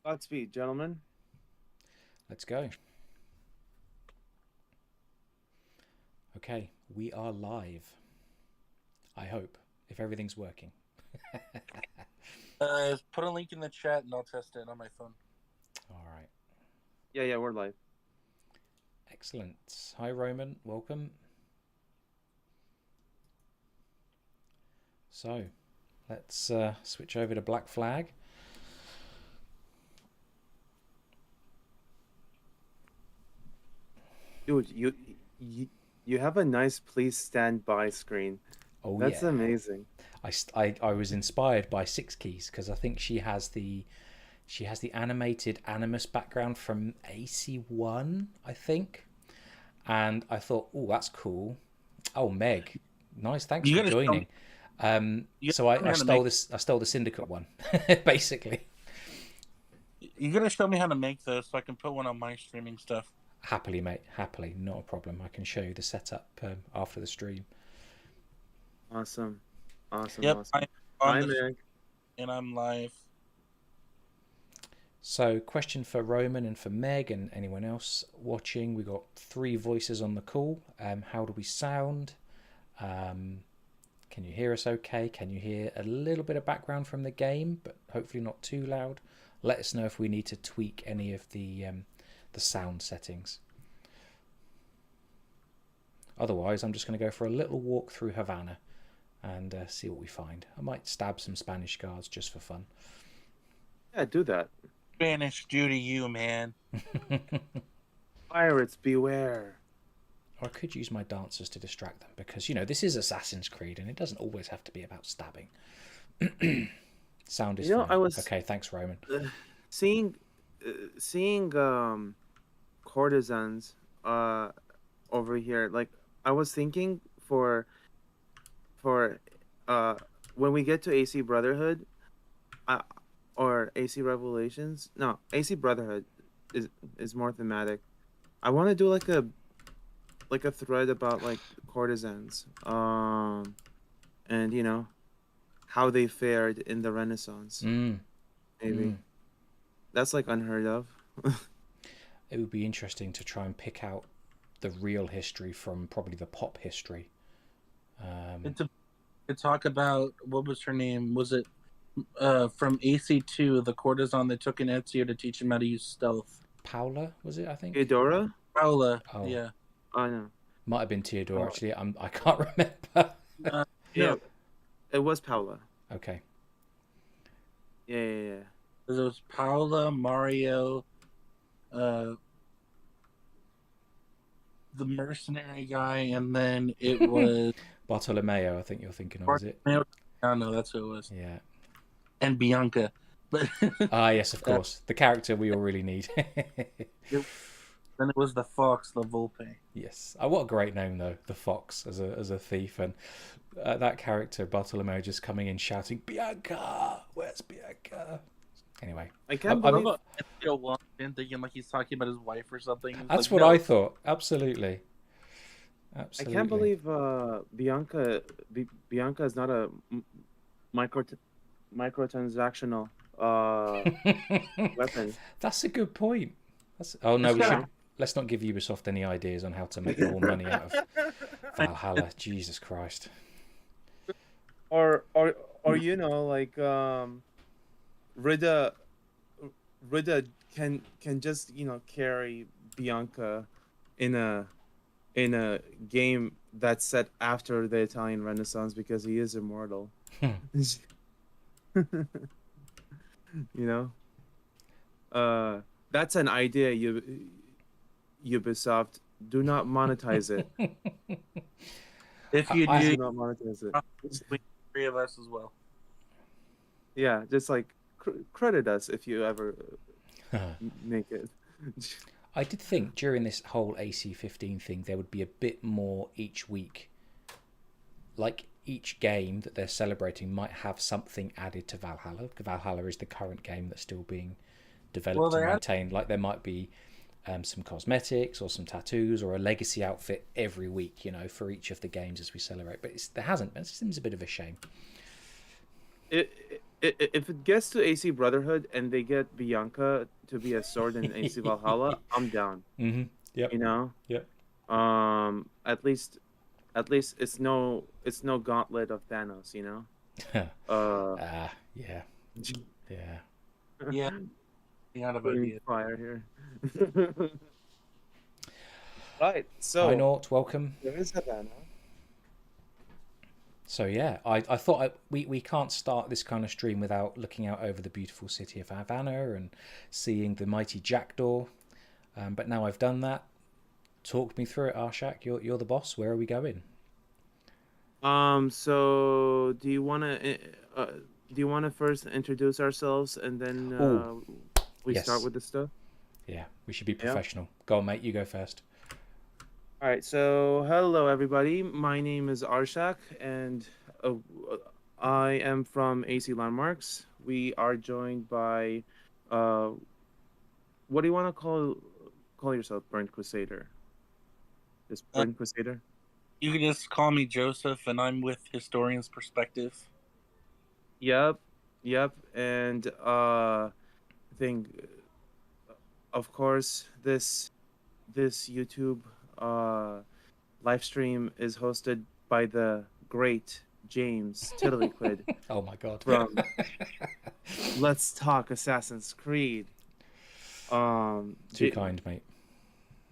Godspeed, gentlemen. Let's go. Okay, we are live. I hope, if everything's working. Put a link in the chat and I'll test it on my phone. All right. Yeah, we're live. Excellent. Hi, Roman. Welcome. So, let's switch over to Black Flag. Dude, you have a nice please stand by screen. Oh, That's yeah. amazing. I was inspired by Six Keys because I think she has the animated Animus background from AC1, I think. And I thought, oh, that's cool. Oh, Meg, nice. Thanks for joining. So I stole the Syndicate one, basically. You're gonna show me how to make those so I can put one on my streaming stuff. Happily, mate. Happily, not a problem. I can show you the setup after the stream. Awesome. Yep, Awesome. Hi, Meg. And I'm live. So, question for Roman and for Meg and anyone else watching. We got 3 voices on the call. How do we sound? Can you hear us okay? Can you hear a little bit of background from the game, but hopefully not too loud? Let us know if we need to tweak any of the sound settings. Otherwise, I'm just going to go for a little walk through Havana and see what we find. I might stab some Spanish guards just for fun. Yeah, do that. Spanish due to you, man. Pirates beware. Or I could use my dancers to distract them because, you know, this is Assassin's Creed and it doesn't always have to be about stabbing. Sound is fine. Okay, thanks, Roman. Seeing courtesans over here, like I was thinking for when we get to AC Brotherhood or AC Revelations, no, AC Brotherhood is more thematic. I want to do like a thread about like courtesans and you know how they fared in the Renaissance. Maybe that's like unheard of. It would be interesting to try and pick out the real history from probably the pop history. To talk about, what was her name? Was it from AC2, the courtesan that took an Ezio to teach him how to use stealth? Paula, was it, I think? Theodora? Paula, oh. Yeah. Oh, no. Might have been Theodora, actually. I can't remember. Yeah, it was Paula. Okay. Yeah. It was Paula, Mario, the mercenary guy, and then it was Bartolomeo, I think you're thinking of, is it? Oh, no, that's who it was. Yeah. And Bianca. But yes, of course. The character we all really need. Then it was the fox, the Volpe. Yes. What a great name, though. The fox as a thief. And that character, Bartolomeo, just coming in shouting, Bianca! Where's Bianca? Anyway. I can't believe... I'm thinking like he's talking about his wife or something. That's like, what I thought. Absolutely. I can't believe Bianca is not a microtransactional weapon. That's a good point. Let's not give Ubisoft any ideas on how to make more money out of Valhalla. Jesus Christ. Or you know, like Rida can just, you know, carry Bianca in a game that's set after the Italian Renaissance because he is immortal. You know? That's an idea, Ubisoft. Do not monetize it. If you do not monetize it. 3 of us as well. Yeah, just like credit us if you ever make it. I did think during this whole AC15 thing there would be a bit more each week. Like each game that they're celebrating might have something added to Valhalla. Valhalla is the current game that's still being developed and maintained. Like there might be some cosmetics or some tattoos or a legacy outfit every week, you know, for each of the games as we celebrate. But there hasn't. It seems a bit of a shame. If it gets to AC Brotherhood and they get Bianca to be a sword in AC Valhalla, I'm down. Mm-hmm. Yep. You know, Yep. at least it's no gauntlet of Thanos. You know, Yeah. Yeah. Yeah, out of putting ideas. fire here. Right. Hi, So Nort. Welcome. there is Havana. So yeah, I thought we can't start this kind of stream without looking out over the beautiful city of Havana and seeing the mighty jackdaw. But now I've done that. Talk me through it, Arshak. You're the boss. Where are we going? So do you wanna first introduce ourselves and then Oh, we start yes. with the stuff? Yeah, we should be Yeah. professional. Go on, mate. You go first. All right. So hello everybody. My name is Arshak, and uh, I am from AC Landmarks. We are joined by, uh, what do you want to call yourself? Burnt Crusader. Just Uh, Burnt Crusader. you can just call me Joseph, and I'm with Historian's Perspective. Yep. Yep. And I think, of course, this YouTube uh live stream is hosted by the great James Tiddlyquid Oh my God. from Let's Talk Assassin's Creed. Too kind, mate.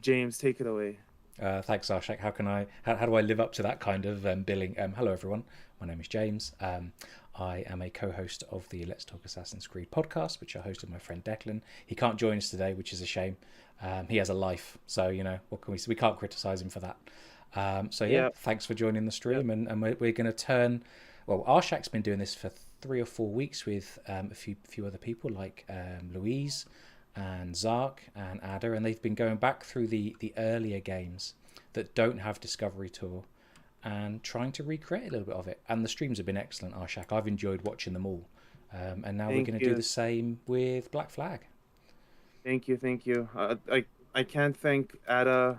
James, take it away. Thanks, Arshak. How do I live up to that kind of billing? Hello, everyone. My name is James. I am a co-host of the Let's Talk Assassin's Creed podcast, which I host with my friend Declan. He can't join us today, which is a shame. He has a life, so what can we? We can't criticize him for that. Yeah, Thanks for joining the yeah. stream, and we're going to turn. Well, Arshak's been doing this for 3 or 4 weeks with a few other people like Louise and Zark and Ada, and they've been going back through the earlier games that don't have Discovery Tour and trying to recreate a little bit of it. And the streams have been excellent, Arshak. I've enjoyed watching them all. And now we're Thank going to do you, the same with Black Flag. thank you. I can't thank Ada,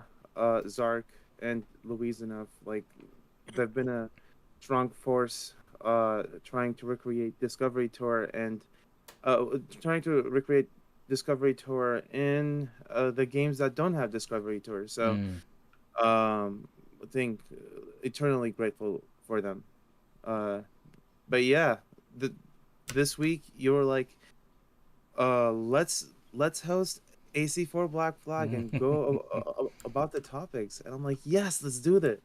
Zark, and Louise enough. Like, they've been a strong force, trying to recreate Discovery Tour and trying to recreate Discovery Tour in the games that don't have Discovery Tour. So Mm. I think eternally grateful for them. Uh, but yeah, this week you were like, let's host AC4 Black Flag and go about the topics, and I'm like, yes, let's do that.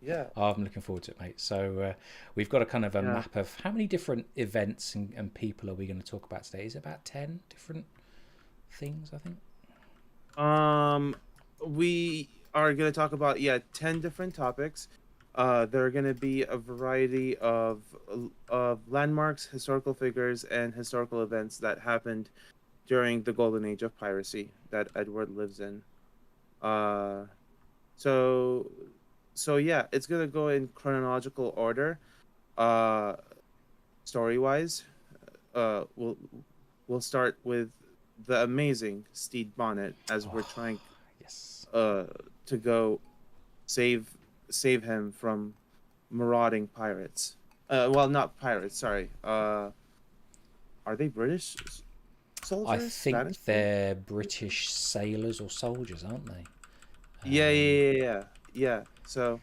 Yeah, I'm looking forward to it, mate. So we've got a kind of a yeah. map of how many different events and people are we going to talk about today? Is it about 10 different things, I think? We are gonna talk about 10 different topics. There are gonna be a variety of landmarks, historical figures, and historical events that happened during the golden age of piracy that Edward lives in. Uh, so so yeah, it's gonna go in chronological order. Uh, story wise, we'll start with the amazing Stede Bonnet as we're Oh, trying yes. uh to go save him from marauding pirates. Well, not pirates. Sorry. Are they British I soldiers? Spanish think soldiers? they're British sailors or soldiers, aren't they? Yeah, yeah, yeah, yeah, yeah. So,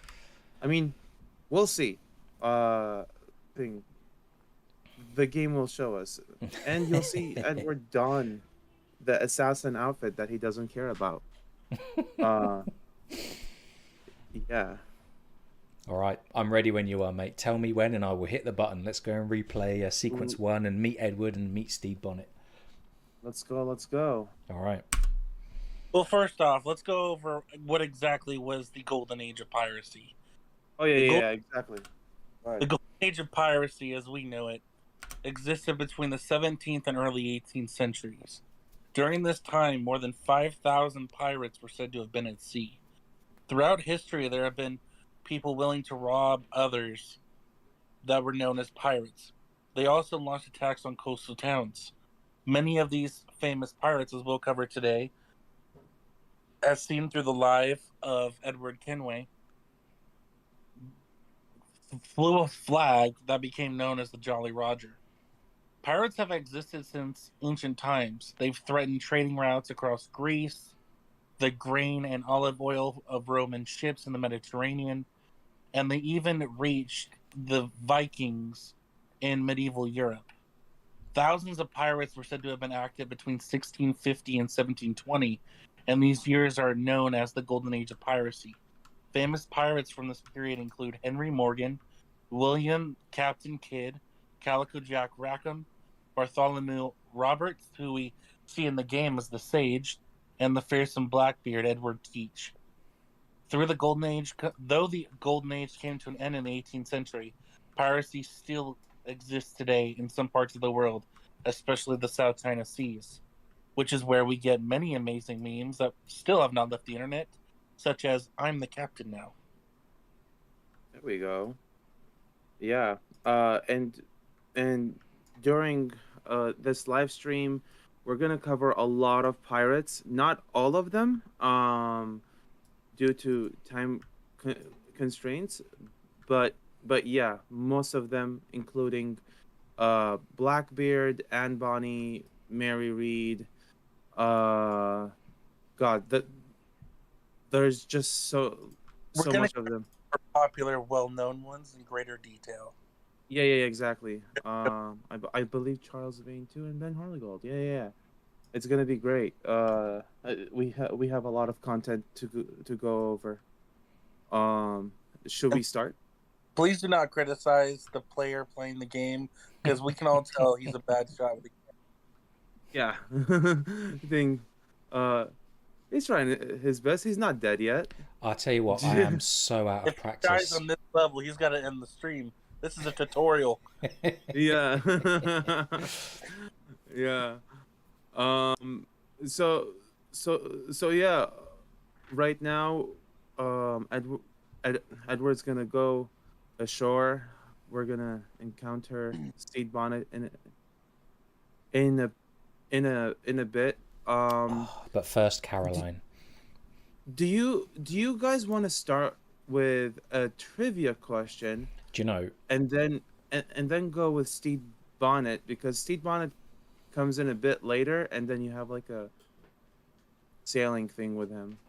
I mean, we'll see. Thing the game will show us, and you'll see Edward don the assassin outfit that he doesn't care about. Uh, yeah. All right, I'm ready when you are, mate. Tell me when, and I will hit the button. Let's go and replay sequence Ooh, 1 and meet Edward and meet Stede Bonnet. let's go. Let's go. All right. Well, first off, let's go over what exactly was the Golden Age of Piracy. Oh yeah, The, yeah, gold, yeah, exactly. All the right. Golden Age of Piracy, as we know it, existed between the 17th and early 18th centuries. During this time, more than 5,000 pirates were said to have been at sea. Throughout history, there have been people willing to rob others that were known as pirates. They also launched attacks on coastal towns. Many of these famous pirates, as we'll cover today, as seen through the life of Edward Kenway, flew a flag that became known as the Jolly Roger. Pirates have existed since ancient times. They've threatened trading routes across Greece, the grain and olive oil of Roman ships in the Mediterranean, and they even reached the Vikings in medieval Europe. Thousands of pirates were said to have been active between 1650 and 1720, and these years are known as the Golden Age of Piracy. Famous pirates from this period include Henry Morgan, William Captain Kidd, Calico Jack Rackham, Bartholomew Roberts, who we see in the game as the Sage, and the fearsome Blackbeard Edward Teach. Though the Golden Age came to an end in the 18th century, piracy still exists today in some parts of the world, especially the South China Seas, which is where we get many amazing memes that still have not left the internet, such as "I'm the captain now." There we go. Yeah. And during this live stream, we're gonna cover a lot of pirates. Not all of them, due to time constraints, but yeah, most of them, including Blackbeard and Bonny, Mary Reed. God, there's just We're so gonna much of them. cover popular, well-known ones in greater detail. Yeah, exactly. I believe Charles Vane too, and Ben Hornigold. Yeah. It's gonna be great. We have a lot of content to go over. Should we start? Please do not criticize the player playing the game, because we can all tell he's a bad shot with the Yeah. Thing. He's trying his best. He's not dead yet. I'll tell you what, I am so out of If he dies practice. on this level, he's got to end the stream. This is a tutorial. Yeah. Yeah. So yeah. Right now, Edward's gonna go ashore. We're gonna encounter Stede Bonnet in a bit. But first, Caroline. Do you guys want to start with a trivia question? Do you know? And then go with Stede Bonnet, because Stede Bonnet comes in a bit later, and then you have like a sailing thing with him.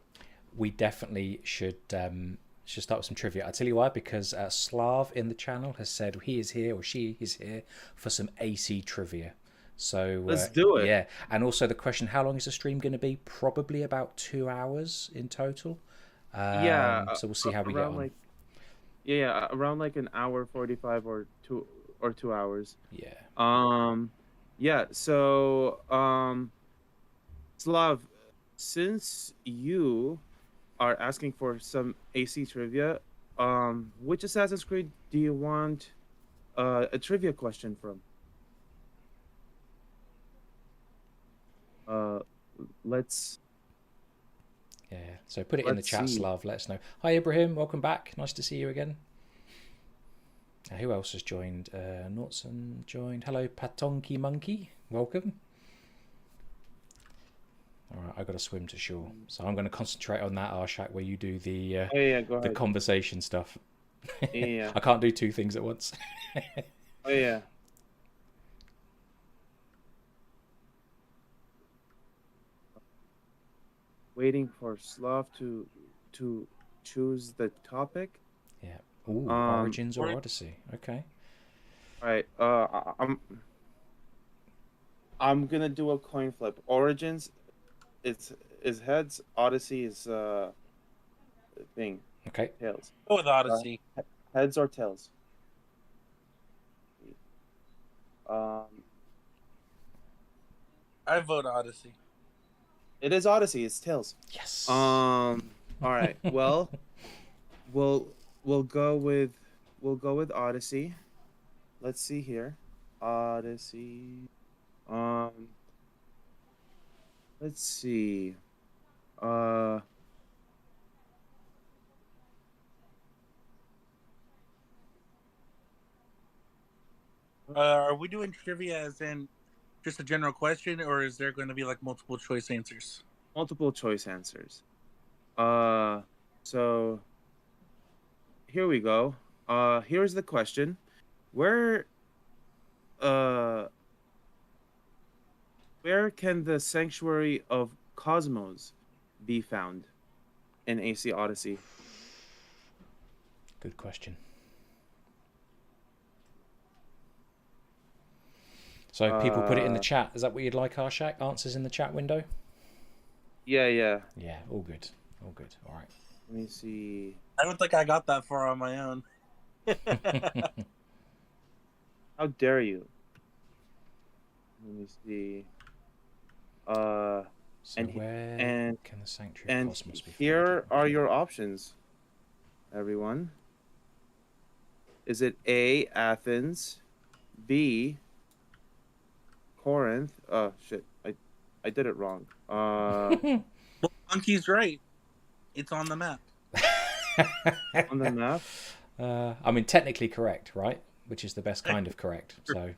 We definitely should start with some trivia. I'll tell you why, because Slav in the channel has said he is here, or she is here, for some AC trivia. So Let's do it. Yeah, and also the question: how long is the stream going to be? Probably about 2 hours in total. So we'll see how we get on. Around like an hour 45 or 2 hours. Yeah. Yeah. So Slav, since you are asking for some AC trivia, which Assassin's Creed do you want a trivia question from? Let's. Yeah. So put it in the chat, Slav. Let us know. Hi, Ibrahim. Welcome back. Nice to see you again. Who else has joined? Nortson joined. Hello, Patonki Monkey. Welcome. All right, I've got to swim to shore, so I'm going to concentrate on that, Arshak, where you do the the conversation stuff. Yeah. I can't do two things at once. Oh yeah. Waiting for Slav to choose the topic. Yeah. Ooh, Origins or Odyssey. Okay. All right. I'm gonna do a coin flip. Origins, is heads. Odyssey is thing. Okay. Tails. Go with Odyssey. Heads or tails. I vote Odyssey. It is Odyssey. It's tails. Yes. All right. Well, we'll go with Odyssey. Let's see here. Odyssey. Let's see. Are we doing trivia as in just a general question, or is there going to be like multiple choice answers? Multiple choice answers. So here we go. Here's the question. Where Where can the sanctuary of Cosmos be found in AC Odyssey? Good question. So people put it in the Uh, chat. Is that what you'd like, Arshak? Answers in the chat window? yeah, yeah. Yeah, all good. All good. All right. Let me see. I don't think I got that far on my own. How dare you? Let me see. Uh, So and where and can the Sanctuary of and Cosmos be found? here are your options, everyone. Is it A, Athens, B, Corinth? Oh shit, I did it wrong. Well, Monkey's right. It's on the map. On the map. I mean, technically correct, right? Which is the best kind of correct. So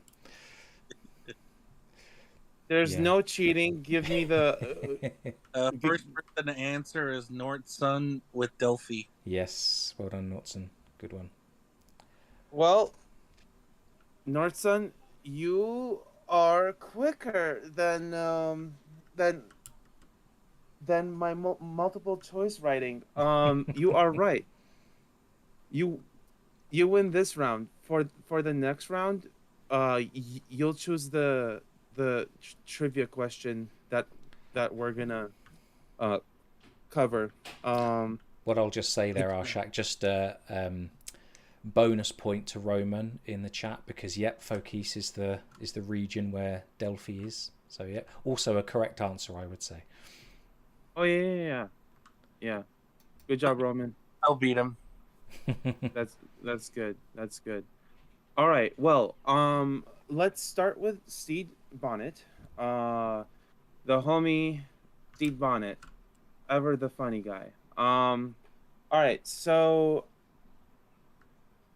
There's yeah. no cheating. Give me the. First person to answer is Nordson with Delphi. Yes, well done, Nordson. Good one. Well, Nordson, you are quicker than than my multiple choice writing. You are right. You you win this round. For the next round, you'll choose the trivia question that we're gonna uh cover. What I'll just say I there, Arshak, just bonus point to Roman in the chat because yep, Phokis is the region where Delphi is. So yeah, also a correct answer, I would say. Oh yeah. Good job, Roman. I'll beat him. That's good. That's good. All right. Well, let's start with Stede Bonnet. The homie Stede Bonnet, ever the funny guy. All right. So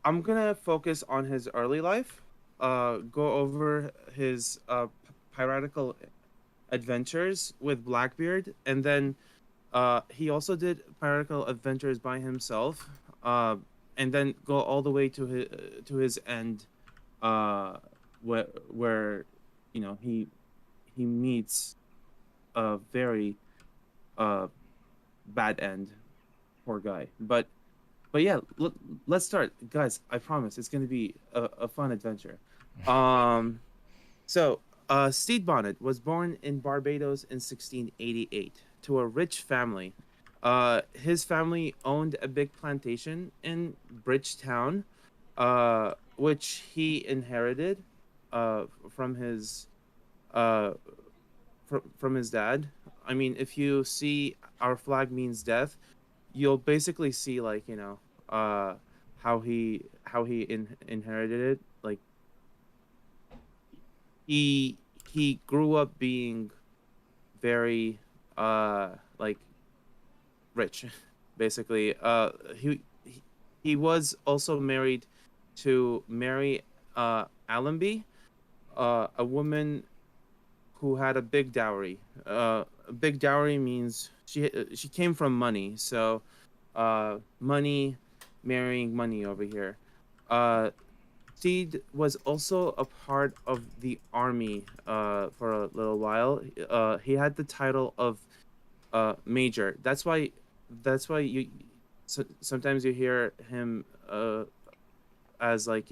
I'm gonna focus on his early life. Go over his piratical adventures with Blackbeard, and then he also did piratical adventures by himself. And then go all the way to his end, uh, where he meets a very uh bad end. Poor guy. But yeah, let's start, guys. I promise it's gonna be a fun adventure. Um, so Stede Bonnet was born in Barbados in 1688 to a rich family. His family owned a big plantation in Bridgetown, which he inherited from his uh, from his dad. I mean, if you see our flag means death, you'll basically see like uh how he inherited it. Like he grew up being very like rich, basically. He was also married to Mary Allenby, a woman who had a big dowry. A big dowry means she came from money. So, money marrying money over here. Uh, Steed was also a part of the army for a little while. He had the title of major. That's why sometimes you hear him as like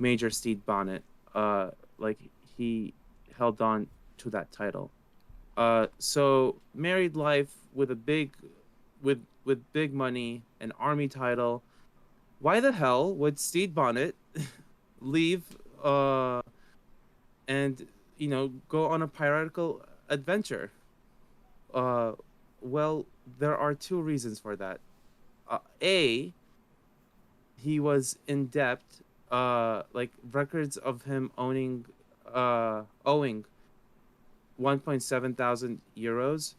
Major Stede Bonnet. Like he held on to that title. So married life with a with big money, an army title. Why the hell would Stede Bonnet leave and go on a piratical adventure? Uh, well, there are two reasons for that. A, he was in debt. Like records of him owing 1.7 thousand euros.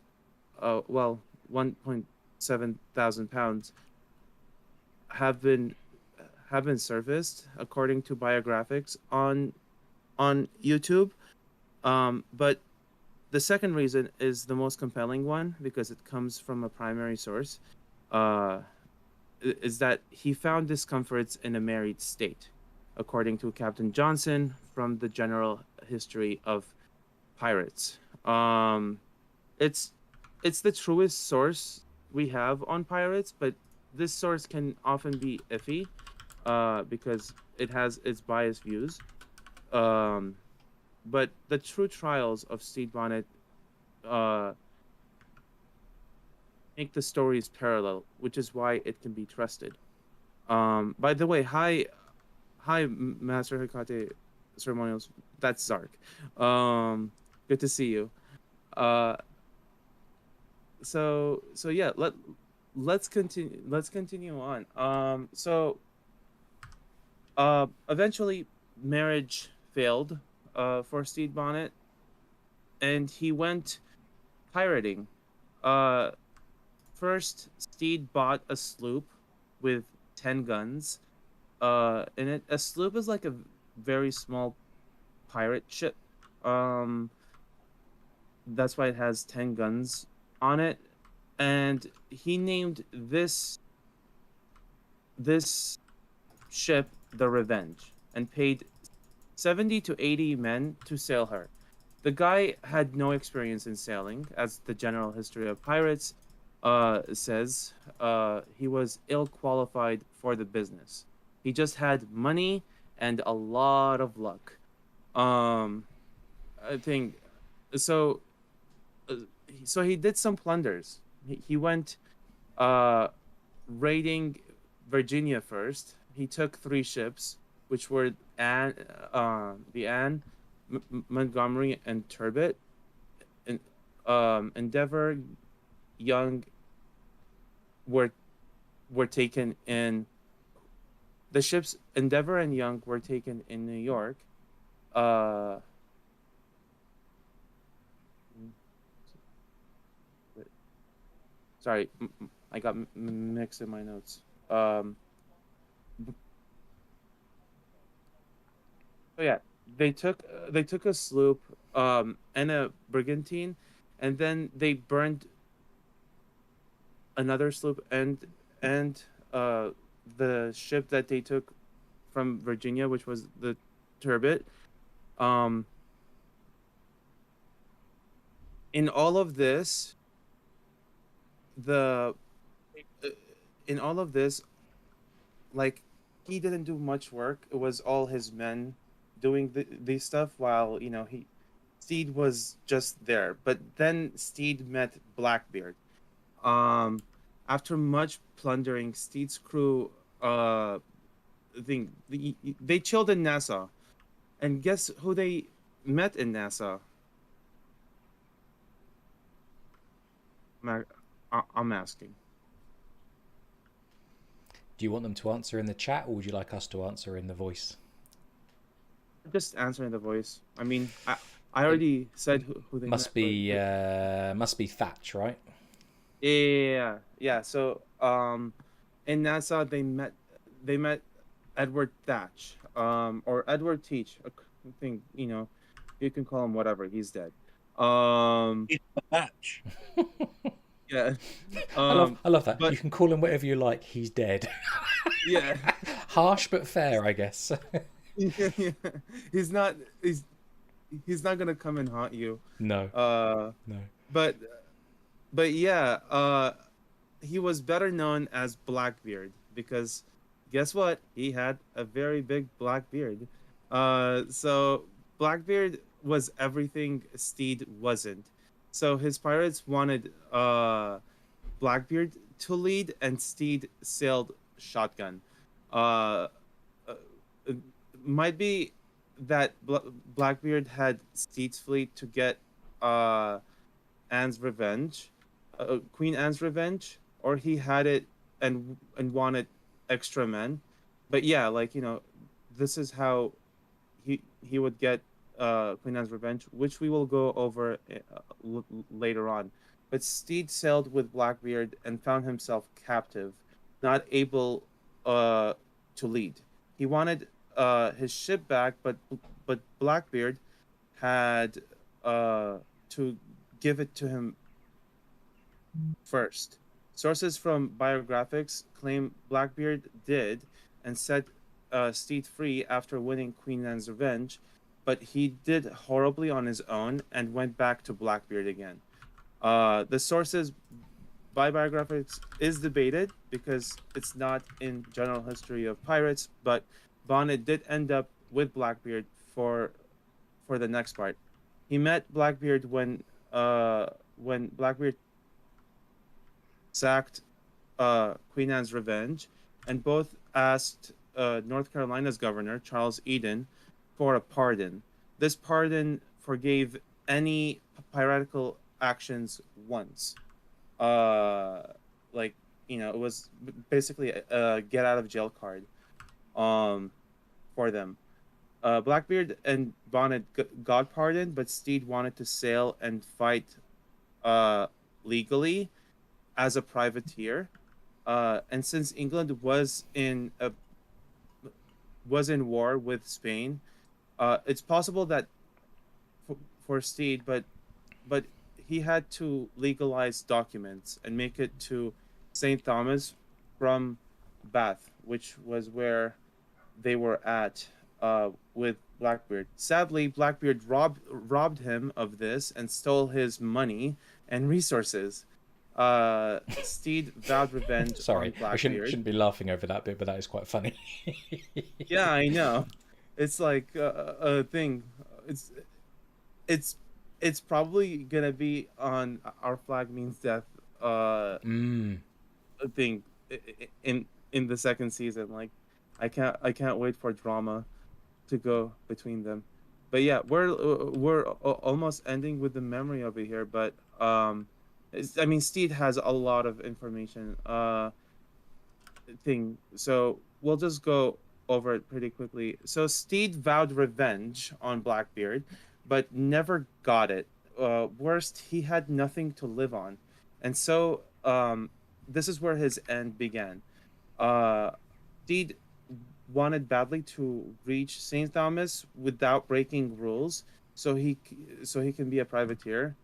Well, 1.7 thousand pounds have been surfaced according to biographics on YouTube. But the second reason is the most compelling one because it comes from a primary source. Uh, is that he found discomforts in a married state, according to Captain Johnson from the General History of pirates. It's it's the truest source we have on pirates, but this source can often be iffy, because it has its biased views. Um, but the true trials of Stede Bonnet uh, make the stories parallel, which is why it can be trusted. By the way, hi, Master Hikate Ceremonials. That's Zark. Good to see you. Uh, so yeah, let's continue on. Eventually marriage failed for Stede Bonnet, and he went pirating. Uh, First, Steed bought a sloop with 10 guns. In it, a sloop is like a very small pirate ship. Um, that's why it has 10 guns on it. And he named this ship the Revenge and paid 70 to 80 men to sail her. The guy had no experience in sailing, as the general history of pirates says. He was ill qualified for the business. He just had money and a lot of luck. Um, I think so. uh, So he did some plunders. He went uh, raiding Virginia first. He took 3 ships, which were the Anne, Montgomery, and Turbot. And Endeavor, Young were taken in. The ships Endeavor and Young were taken in New York. Uh, Sorry, I got mixed in my notes. So yeah, they took a sloop and a brigantine, and then they burned another sloop and uh the ship that they took from Virginia, which was the Turbot. Um, in all of this, the uh, in all of this, like, he didn't do much work. It was all his men doing the stuff, while Steed was just there. But then Steed met Blackbeard. Um, After much plundering, Steed's crew they chilled in Nassau, and guess who they met in Nassau? I'm asking. Do you want them to answer in the chat, or would you like us to answer in the voice? Just answering the voice. I mean, I It already said who they must met. be must be Thatch, right? Yeah. So in Nassau they met Edward Thatch, or Edward Teach. I think you can call him whatever. He's dead. It's a match. Yeah. I love that. But You can call him whatever you like. He's dead. yeah. Harsh but fair, I guess. Yeah. He's not. He's not gonna come and haunt you. No, no. But yeah. He was better known as Blackbeard because guess what? He had a very big black beard. So Blackbeard was everything Steed wasn't. So his pirates wanted Blackbeard to lead, and Steed sailed shotgun. Uh, uh, it might be that Blackbeard had Steed's fleet to get uh, Anne's revenge, Queen Anne's revenge, or he had it and wanted extra men. But yeah, like this is how he would get Queen Anne's revenge, which we will go over later on. But Steed sailed with Blackbeard and found himself captive, not able to lead. He wanted his ship back, but Blackbeard had to give it to him first. Sources from biographics claim Blackbeard did and set Steed free after winning Queen Anne's revenge. but he did horribly on his own and went back to Blackbeard again. The sources by biographics is debated because it's not in general history of pirates, but Bonnet did end up with Blackbeard for the next part. He met Blackbeard when Blackbeard sacked Queen Anne's Revenge, and both asked North Carolina's governor, Charles Eden, for a pardon. This pardon forgave any piratical actions once. Uh, like, it was basically a get out of jail card um, for them. Blackbeard and Bonnet got pardoned, but Stede wanted to sail and fight uh, legally as a privateer. And since England was in war with Spain, it's possible that for Steed, but he had to legalize documents and make it to St. Thomas from Bath, which was where they were at with Blackbeard. Sadly, Blackbeard robbed him of this and stole his money and resources. Steed vowed revenge on Sorry, I Blackbeard. shouldn't be laughing over that bit, but that is quite funny. Yeah, I know. It's like a thing. It's it's it's probably gonna be on Our Flag Means Death. Mm. Thing in the second season. Like, I can't wait for drama to go between them. But yeah, we're almost ending with the memory over here. But I mean, Steed has a lot of information. Thing. So we'll just go over it pretty quickly. So Steed vowed revenge on Blackbeard, but never got it. Worst, he had nothing to live on, and so this is where his end began. Uh, Steed wanted badly to reach Saint Thomas without breaking rules, so he can be a privateer.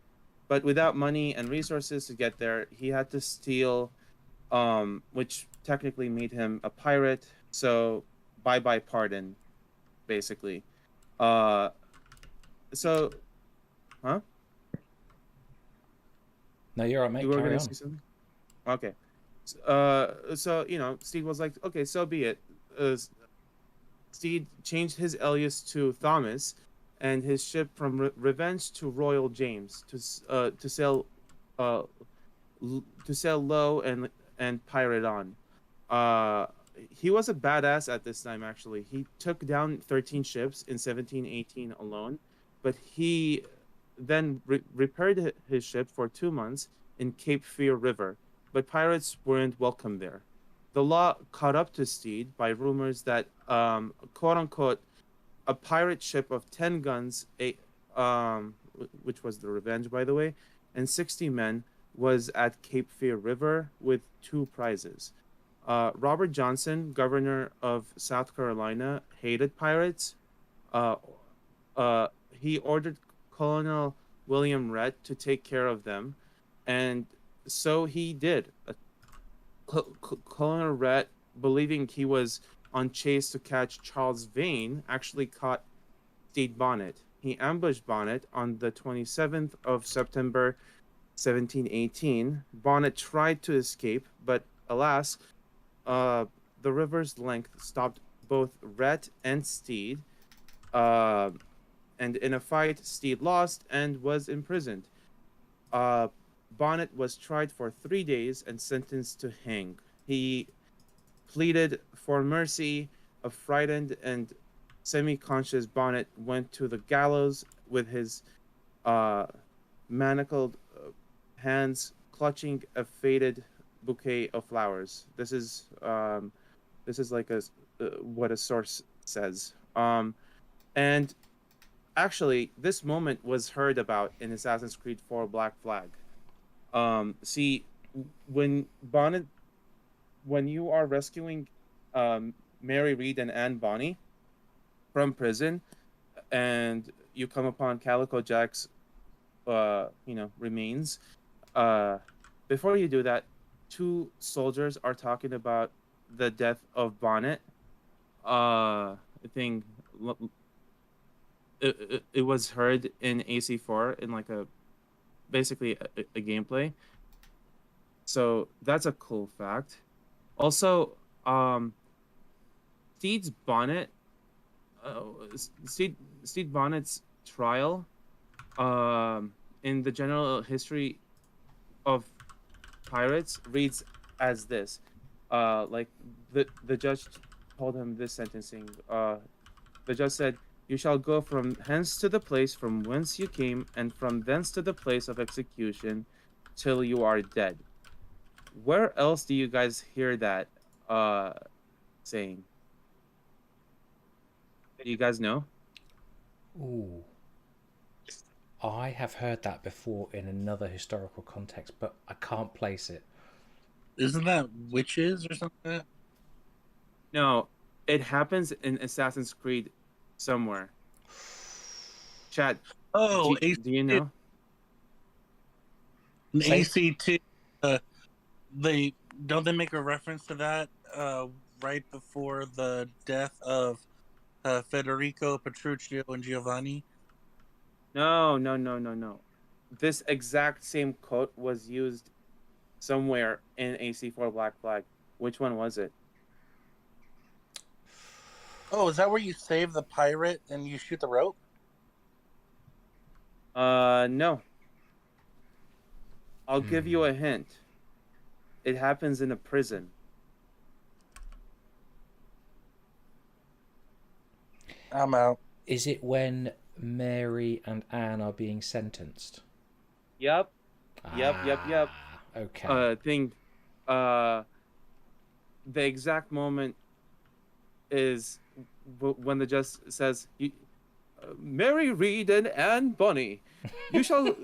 But without money and resources to get there, he had to steal, which technically made him a pirate. So bye bye pardon, basically. Uh, so, huh? No, you're all right, mate. You were Carry gonna say on. something? Okay. So Steve was like, okay, so be it. Steed changed his alias to Thomas, and his ship from Revenge to Royal James to sail uh to sail low and pirate on. Uh, he was a badass at this time. Actually, he took down 13 ships in 1718 alone, but he then repaired his ship for 2 months in Cape Fear River. But pirates weren't welcome there. The law caught up to Steed by rumors that, quote unquote, a pirate ship of 10 guns, which was the Revenge, by the way, and 60 men was at Cape Fear River with two prizes. Robert Johnson, governor of South Carolina, hated pirates. Uh, he ordered Colonel William Rhett to take care of them, and so he did. Colonel Rhett, believing he was on chase to catch Charles Vane, actually caught Stede Bonnet. He ambushed Bonnet on the 27th of September, 1718. Bonnet tried to escape, but alas, the river's length stopped both Rhett and Steed. Uh, and in a fight, Steed lost and was imprisoned. Uh, Bonnet was tried for 3 days and sentenced to hang. He pleaded for mercy. A frightened and semi-conscious Bonnet went to the gallows with his uh, manacled hands clutching a faded bouquet of flowers. This is like what a source says. And actually, this moment was heard about in Assassin's Creed 4 Black Flag. See, when Bonnet, when you are rescuing Mary Reed and Anne Bonny from prison, and you come upon Calico Jack's, remains. Uh, Before you do that, two soldiers are talking about the death of Bonnet. I think it was heard in AC4 in like basically a gameplay. So that's a cool fact. Also, Stede's Bonnet, uh, Stede Bonnet's trial, in the general history of pirates reads as this. Like the judge told him this sentencing. The judge said, "You shall go from hence to the place from whence you came, and from thence to the place of execution, till you are dead." Where else do you guys hear that saying? Do you guys know? Ooh. I have heard that before in another historical context, but I can't place it. Isn't that witches or something like that? No, it happens in Assassin's Creed somewhere. Chat, Oh, do you know? Say- AC2. They don't they make a reference to that right before the death of Federico, Petruccio, and Giovanni? No, no, no, no, no. This exact same quote was used somewhere in AC4 Black Flag. Which one was it? Oh, is that where you save the pirate and you shoot the rope? No. I'll give you a hint. It happens in a prison. I'm out. Is it when Mary and Anne are being sentenced? Yep. Yep. Okay. The exact moment is when the judge says, "Mary Reed and Anne Bonny, you shall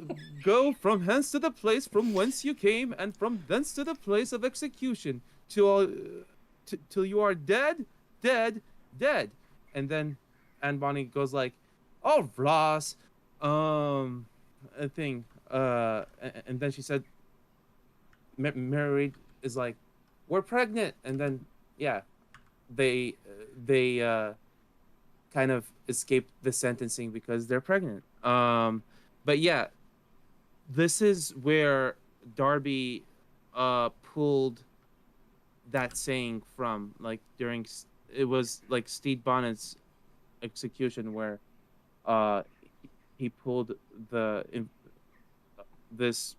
go from hence to the place from whence you came, and from thence to the place of execution, till you are dead, dead, dead." And then Anne Bonny goes like, "Oh, Ross, a thing." And then she said, Mary Reed is like, "We're pregnant," and then yeah, they kind of escape the sentencing because they're pregnant. But yeah, this is where Darby pulled that saying from. Like it was like Stede Bonnet's execution where he pulled this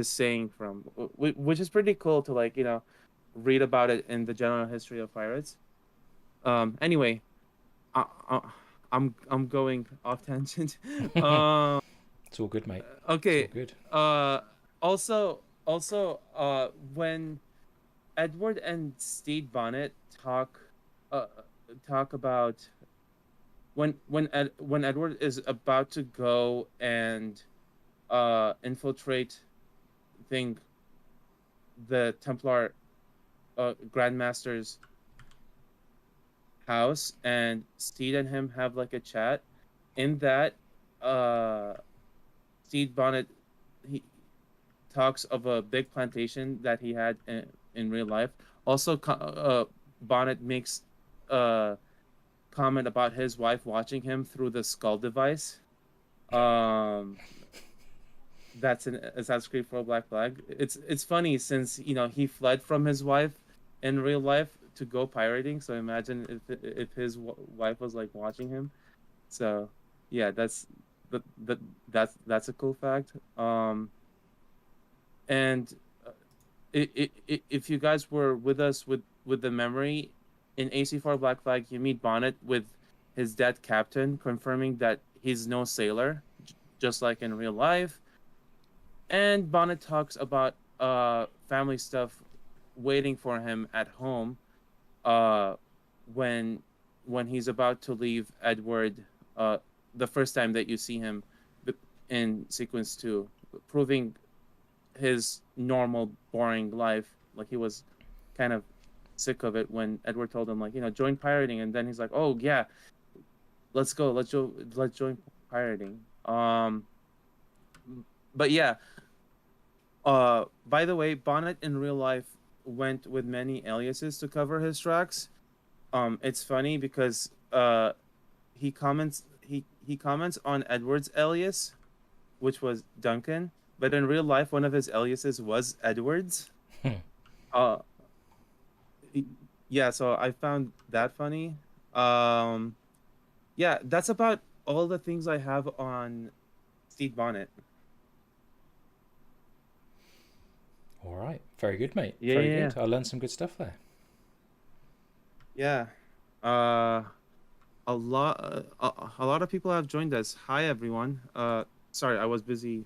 saying from, which is pretty cool to like read about it in the general history of pirates. Anyway, I'm going off tangent. It's all good, mate. Okay. It's all good. Also, when Edward and Stede Bonnet talk about when Edward is about to go and infiltrate the Templar Grandmaster's house, and Stede and him have like a chat. In that, Stede Bonnet, he talks of a big plantation that he had in real life. Also, Bonnet makes a comment about his wife watching him through the skull device. That's in Assassin's Creed 4 Black Flag. It's funny since he fled from his wife in real life to go pirating. So imagine if his wife was like watching him. So yeah, that's a cool fact. And if you guys were with us with the memory in AC4 Black Flag, you meet Bonnet with his dead captain, confirming that he's no sailor, just like in real life. And Bonnet talks about family stuff waiting for him at home when he's about to leave Edward the first time that you see him in sequence 2, proving his normal boring life. Like he was kind of sick of it when Edward told him like join pirating, and then he's like, "Oh yeah, let's join pirating." But yeah, by the way, Bonnet in real life went with many aliases to cover his tracks. It's funny because he comments he comments on Edward's alias, which was Duncan, but in real life, one of his aliases was Edwards. Uh, y- yeah, so I found that funny. Um, yeah, that's about all the things I have on Stede Bonnet. All right. Very good, mate. Yeah, Very yeah, yeah. good. I learned some good stuff there. Yeah. Uh, a lot of people have joined us. Hi, everyone. Sorry, I was busy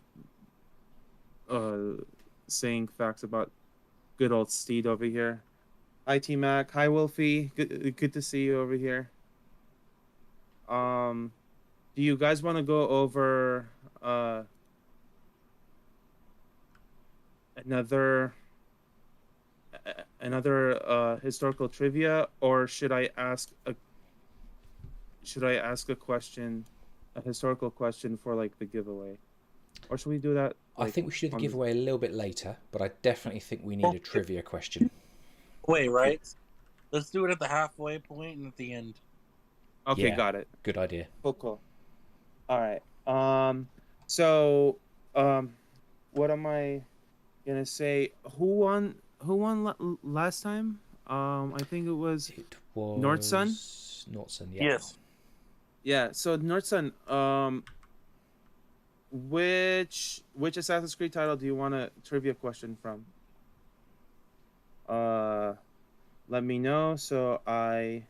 uh saying facts about good old Steed over here. Hi, T Mac. Hi, Wolfie. Good to see you over here. Um, do you guys want to go over another historical trivia, or should I ask a question, a historical question for like the giveaway, or should we do that I like think we should do the on the? giveaway a little bit later, but I definitely think we need a trivia question. Wait, Okay. right? Let's do it at the halfway point and at the end. Okay, Yeah. got it. Good idea. Cool. All right. So, um, what am I gonna say? Who won last time? I think it was It Nordson. was Nordson, yeah. Yes. Yeah. So Nordson, which Assassin's Creed title do you want a trivia question from? Let me know so I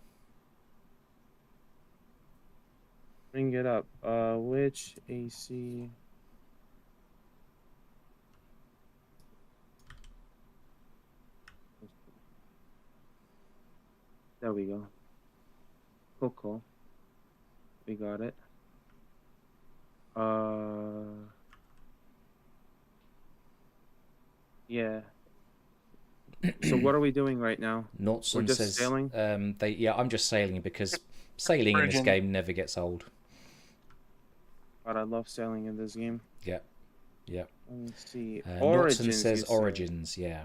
bring it up. Which AC? There we go. Cool. We got it. Yeah. So what are we doing right now? We're Nordson just says, sailing? I'm just sailing because sailing in this Origin. game never gets old. God, I love sailing in this game. Yeah. Let me see. Nordson Origins, says you say. Origins, yeah.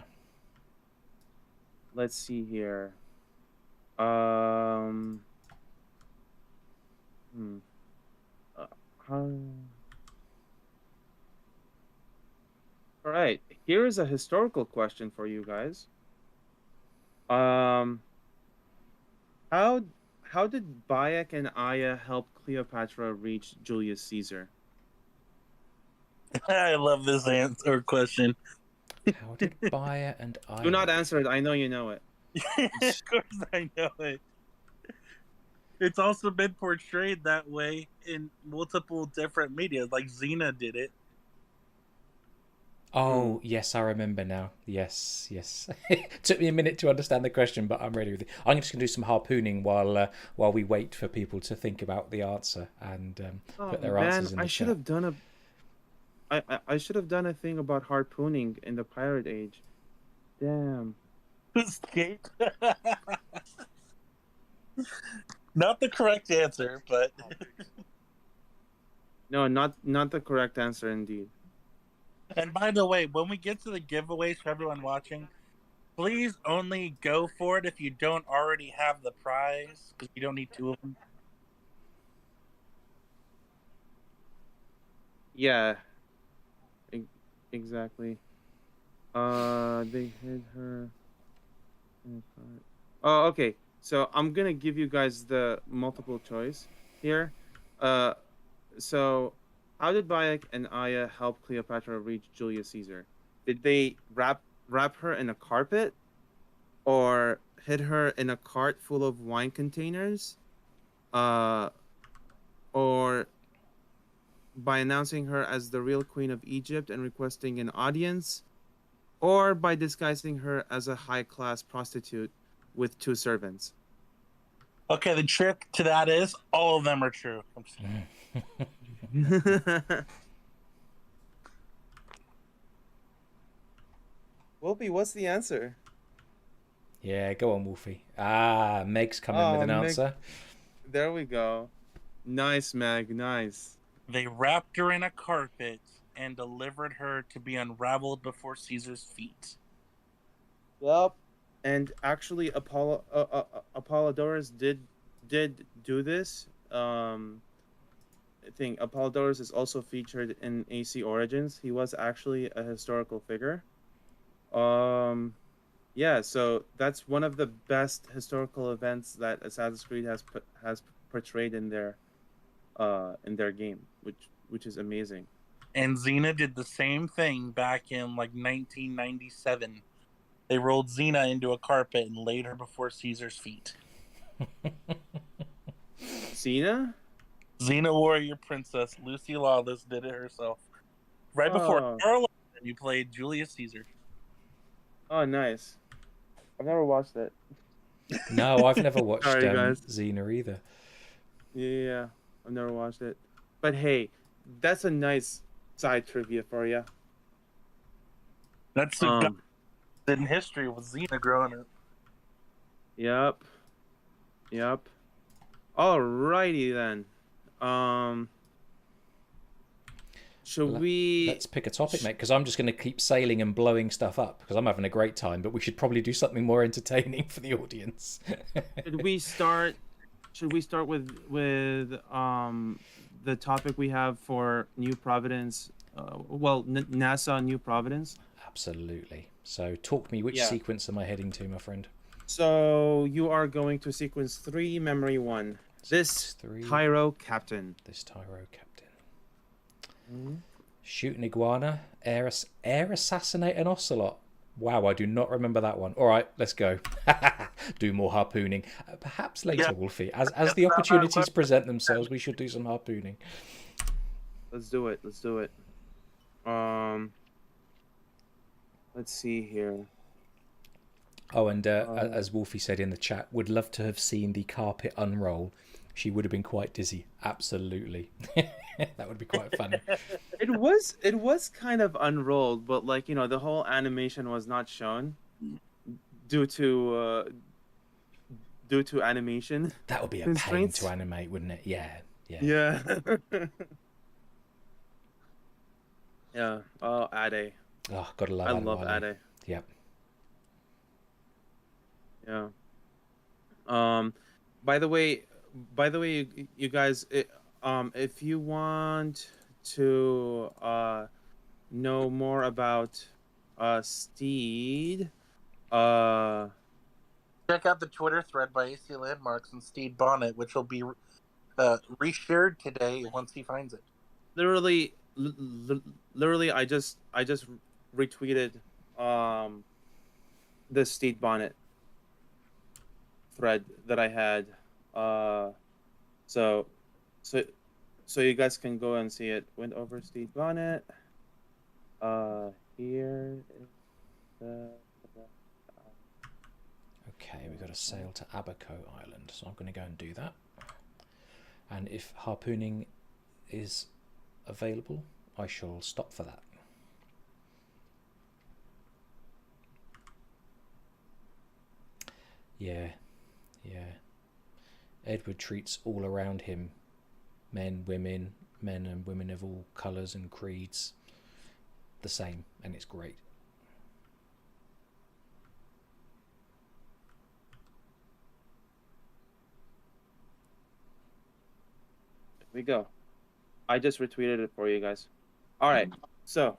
Let's see here. Hmm. All right. Here is a historical question for you guys. Um, how did Bayek and Aya help Cleopatra reach Julius Caesar? I love this answer question. How did Bayer and I... Do not answer it. I know you know it. Of course I know it. It's also been portrayed that way in multiple different media, like Xena did it. Oh, yes, I remember now. Yes. Took me a minute to understand the question, but I'm ready with it. I'm just going to do some harpooning while we wait for people to think about the answer and put their answers in the I should chat. have done I should have done a thing about harpooning in the Pirate Age. Damn. Escape. Not the correct answer, but No, not the correct answer indeed. and by the way, when we get to the giveaways for everyone watching, please only go for it if you don't already have the prize, because you don't need two of them. Yeah. Exactly. They hid her in the car. Oh, okay. So I'm gonna give you guys the multiple choice here. So how did Bayek and Aya help Cleopatra reach Julius Caesar? Did they wrap her in a carpet, or hid her in a cart full of wine containers, uh, or by announcing her as the real queen of Egypt and requesting an audience, or by disguising her as a high-class prostitute with 2 servants? Okay, the trick to that is all of them are true. I'm sorry. Wolfie, what's the answer? Yeah, go on, Wolfie. Ah, Meg's coming with an answer. There we go. Nice, Meg. Nice. They wrapped her in a carpet and delivered her to be unraveled before Caesar's feet. Yep. And actually, Apollodorus did do this. thing. Apollodorus is also featured in AC Origins. He was actually a historical figure. Yeah, so that's one of the best historical events that Assassin's Creed has portrayed in their game, which is amazing. And Xena did the same thing back in like 1997. They rolled Xena into a carpet and laid her before Caesar's feet. Xena? Xena Warrior Princess Lucy Lawless did it herself. Right before Carl, you played Julius Caesar. Oh, nice. I've never watched it. No, I've never watched Sorry, guys. Xena either. Yeah, I've never watched it. But hey, that's a nice side trivia for you. That's the in history with Xena growing up. Yep. Alrighty then. Let's pick a topic, mate, because I'm just going to keep sailing and blowing stuff up because I'm having a great time, but we should probably do something more entertaining for the audience. Should we start with the topic we have for New Providence? Nassau, New Providence. Absolutely. So talk me, which sequence am I heading to, my friend? So you are going to sequence 3, memory 1. This Tyro Captain. Shoot an iguana, air assassinate an ocelot. Wow, I do not remember that one. All right, let's go. Do more harpooning. Perhaps later, Wolfie. As the opportunities present themselves, we should do some harpooning. Let's do it. Let's see here. Oh, and as Wolfie said in the chat, would love to have seen the carpet unroll. She would have been quite dizzy. Absolutely. That would be quite funny. It was kind of unrolled, but the whole animation was not shown due to animation. That would be a pain to animate, wouldn't it? Yeah. Yeah. Yeah. Oh, Ade. Oh, gotta love. I love Ade. Yep. Yeah. By the way, you guys, if you want to know more about Stede, check out the Twitter thread by AC Landmarks and Stede Bonnet, which will be reshared today once he finds it. Literally, I just retweeted the Stede Bonnet thread that I had, so you guys can go and see it. Went over Stede Bonnet. Here is the. Okay, we've got to sail to Abaco Island, so I'm going to go and do that. And if harpooning is available, I shall stop for that. Yeah. Edward treats all around him, men and women of all colours and creeds, the same, and it's great. There we go. I just retweeted it for you guys. All right, so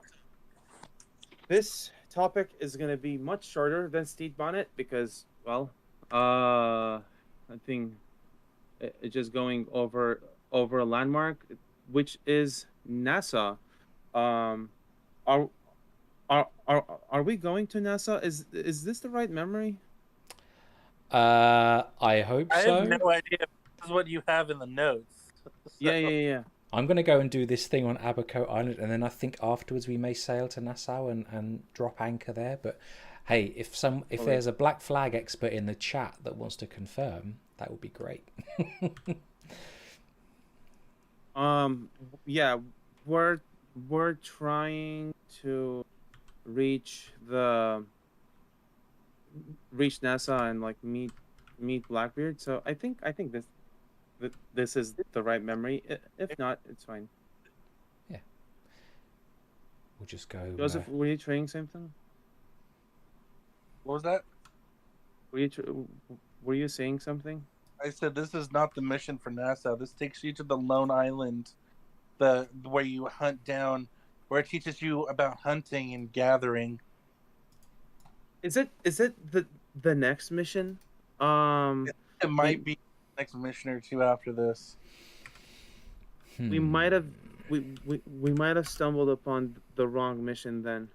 this topic is going to be much shorter than Stede Bonnet because, I think it's just going over a landmark, which is Nassau. Are we going to Nassau? Is this the right memory? I hope so. I have no idea if this is what you have in the notes. So. Yeah. I'm going to go and do this thing on Abaco Island, and then I think afterwards we may sail to Nassau and drop anchor there. But hey, if there's a Black Flag expert in the chat that wants to confirm, that would be great. Yeah, we're trying to reach Nassau and meet Blackbeard. So I think this is the right memory. If not, it's fine. Yeah. We'll just go. Joseph, were you saying something? What was that? Were you saying something? I said this is not the mission for Nassau. This takes you to the lone island the where you hunt down, where it teaches you about hunting and gathering. Is it the next mission? It might be next mission or two after this. We might have we might have stumbled upon the wrong mission then.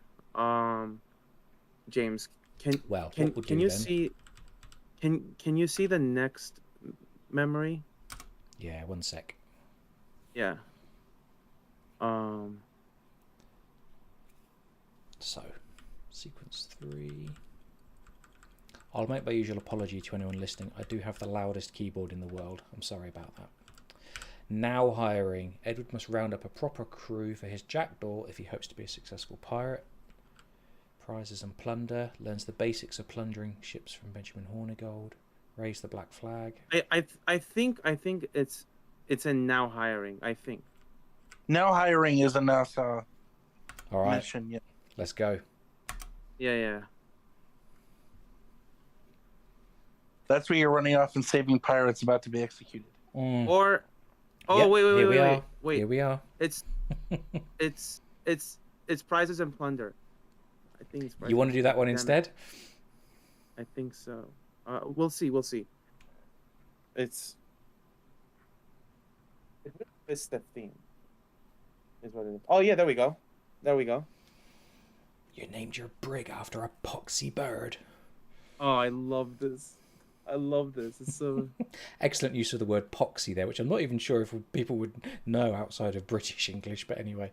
James, can Well, can what we'll can do you then? see can you see the next memory? Yeah, one sec. Yeah. So, sequence 3. I'll make my usual apology to anyone listening. I do have the loudest keyboard in the world. I'm sorry about that. Now hiring. Edward must round up a proper crew for his jackdaw if he hopes to be a successful pirate. Prizes and plunder. Learns the basics of plundering ships from Benjamin Hornigold. Raise the black flag. I think it's in now hiring. I think. Now hiring is a Nassau All right, mission. Yeah. let's go. Yeah. That's where you're running off and saving pirates about to be executed. Or Yep, wait. Here we are. It's prizes and plunder. I think it's prizes. You want to do that one instead? I think so. We'll see. It's the theme. Is what it is. Oh yeah, there we go. You named your brig after a poxy bird. Oh, I love this. It's so Excellent use of the word poxy there, which I'm not even sure if people would know outside of British English, but anyway.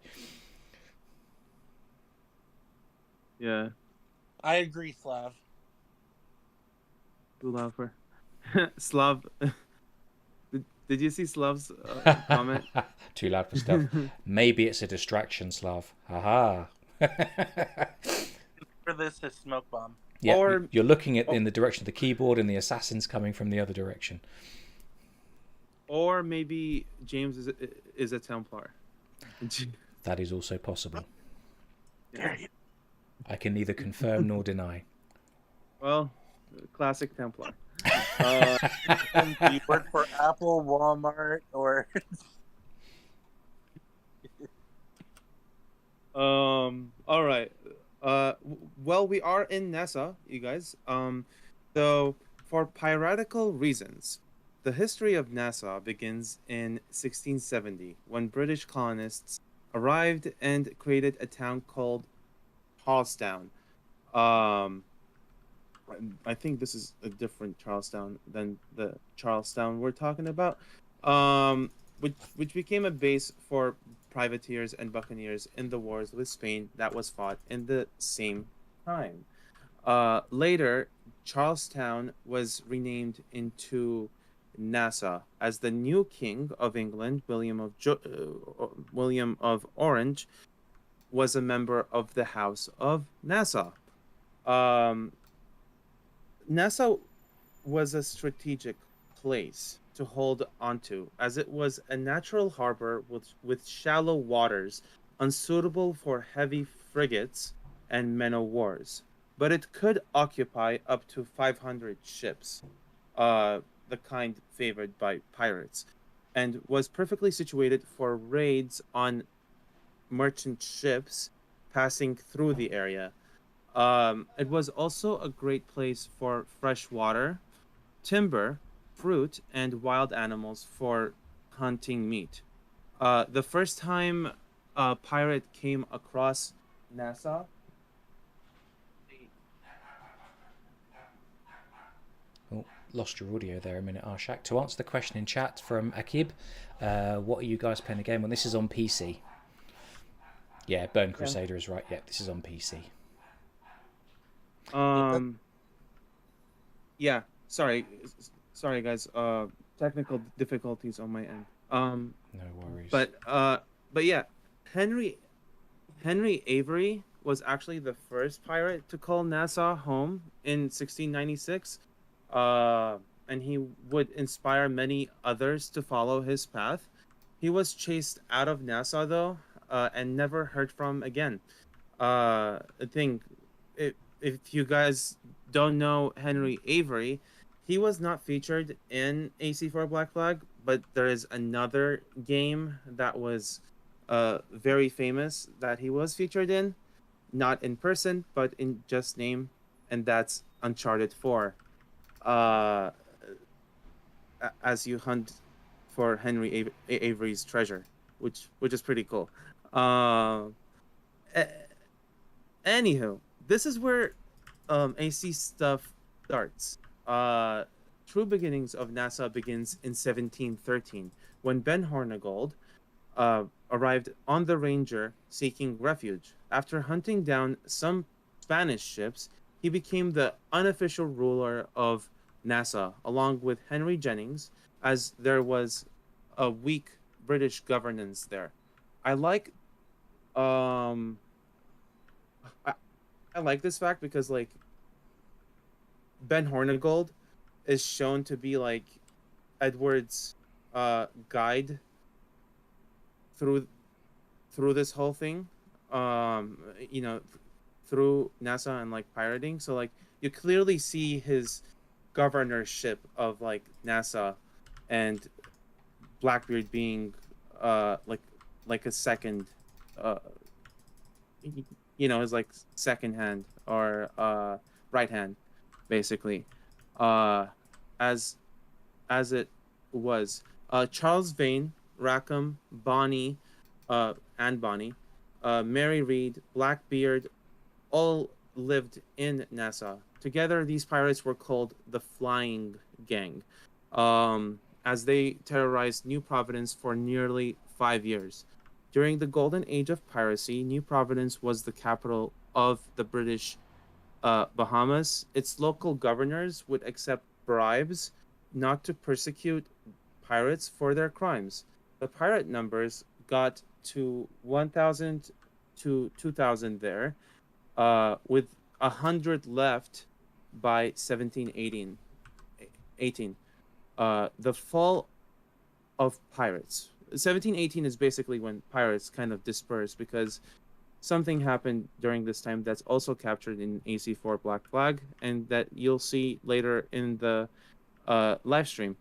yeah. I agree, Slav. Too loud for Slav. Did you see Slav's comment? Too loud for stealth. Maybe it's a distraction, Slav. Haha. For this is smoke bomb. Yeah, Or- you're looking in the direction of the keyboard and the assassin's coming from the other direction. Or maybe James is a Templar. That is also possible. There you I can neither confirm nor deny. Well, classic Templar. Do you work for Apple, Walmart, or All right. Well, we are in Nassau, you guys. So for piratical reasons, the history of Nassau begins in 1670 when British colonists arrived and created a town called Charlestown. I think this is a different Charlestown than the Charlestown we're talking about. Which became a base for privateers and buccaneers in the wars with Spain that was fought in the same time. Later, Charlestown was renamed into Nassau as the new king of England, William of Orange, was a member of the House of Nassau. Nassau was a strategic place to hold onto, as it was a natural harbor with shallow waters, unsuitable for heavy frigates and men-of-wars. But it could occupy up to 500 ships, the kind favored by pirates, and was perfectly situated for raids on merchant ships passing through the area. It was also a great place for fresh water, timber, fruit, and wild animals for hunting meat. The first time a pirate came across Nassau, Oh, lost your audio there a minute, Arshak. To answer the question in chat from Akib, what are you guys playing the game on? This is on PC. Yeah, Burn Crusader is right. Yeah, this is on PC. Yeah, sorry guys. Technical difficulties on my end. No worries. But yeah, Henry Avery was actually the first pirate to call Nassau home in 1696. And he would inspire many others to follow his path. He was chased out of Nassau though, and never heard from again. I think if you guys don't know Henry Avery, he was not featured in AC4 Black Flag, but there is another game that was very famous that he was featured in, not in person but in just name, and that's Uncharted 4. Uh, as you hunt for Avery's treasure, which is pretty cool. Uh, Anywho, this is where AC stuff starts. Uh, True beginnings of Nassau begins in 1713 when Ben Hornigold arrived on the Ranger seeking refuge. After hunting down some Spanish ships, he became the unofficial ruler of Nassau, along with Henry Jennings, as there was a weak British governance there. I like um I, I like this fact because like Ben Hornigold is shown to be like Edward's guide through this whole thing. You know, through Nassau and like pirating. So like you clearly see his governorship of like Nassau and Blackbeard being like a second uh his like second hand or right hand basically. Uh as it was. Charles Vane, Rackham, Bonny, and Bonny, Mary Read, Blackbeard, all lived in Nassau. Together, these pirates were called the Flying Gang, as they terrorized New Providence for nearly 5 years. During the golden age of piracy, New Providence was the capital of the British Bahamas. Its local governors would accept bribes not to persecute pirates for their crimes. The pirate numbers got to 1,000 to 2,000 there, with 100 left by 1718. The fall of pirates. 1718 is basically when pirates kind of dispersed because something happened during this time that's also captured in AC4 Black Flag, and that you'll see later in the live stream.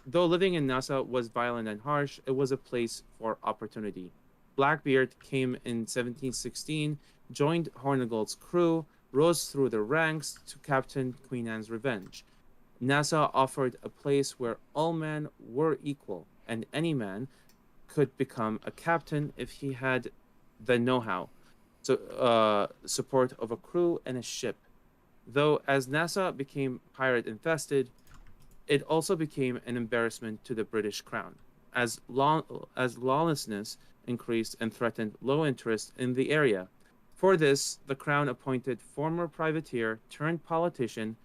Though living in Nassau was violent and harsh, it was a place for opportunity. Blackbeard came in 1716, joined Hornigold's crew, rose through the ranks to captain Queen Anne's Revenge. Nassau offered a place where all men were equal, and any man could become a captain if he had the know-how, support of a crew and a ship. Though as Nassau became pirate infested, it also became an embarrassment to the British crown, as lawlessness increased and threatened low interest in the area. For this, the crown appointed former privateer turned politician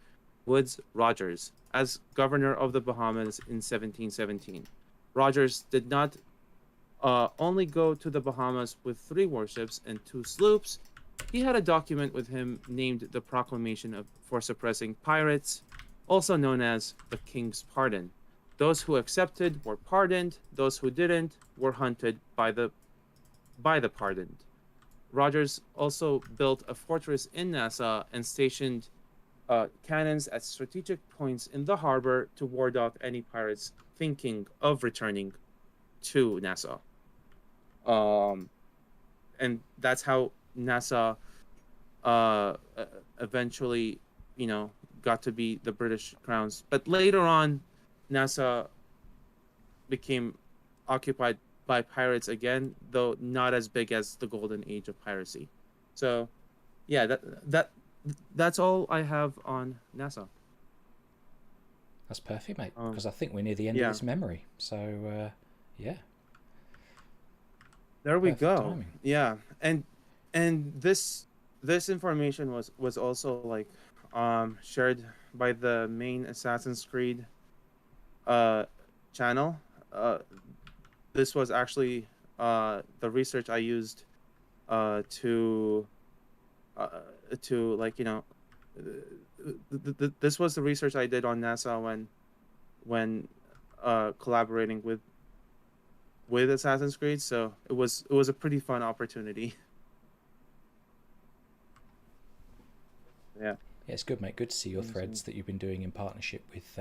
Woodes Rogers as governor of the Bahamas in 1717. Rogers did not only go to the Bahamas with 3 warships and 2 sloops. He had a document with him named the Proclamation for Suppressing Pirates, also known as the King's Pardon. Those who accepted were pardoned; those who didn't were hunted by the pardoned. Rogers also built a fortress in Nassau and stationed cannons at strategic points in the harbor to ward off any pirates thinking of returning to Nassau. And that's how Nassau eventually, got to be the British Crown's. But later on, Nassau became occupied by pirates again, though not as big as the golden age of piracy. So, yeah, that's all I have on Nassau. That's perfect, mate. Because I think we're near the end of this memory. So, yeah. There we go. Timing. Yeah, and this information was also like shared by the main Assassin's Creed channel. This was actually the research I used to like this was the research I did on Nassau when collaborating with Assassin's Creed, so it was a pretty fun opportunity. Yeah, it's good, mate. Good to see your threads that you've been doing in partnership with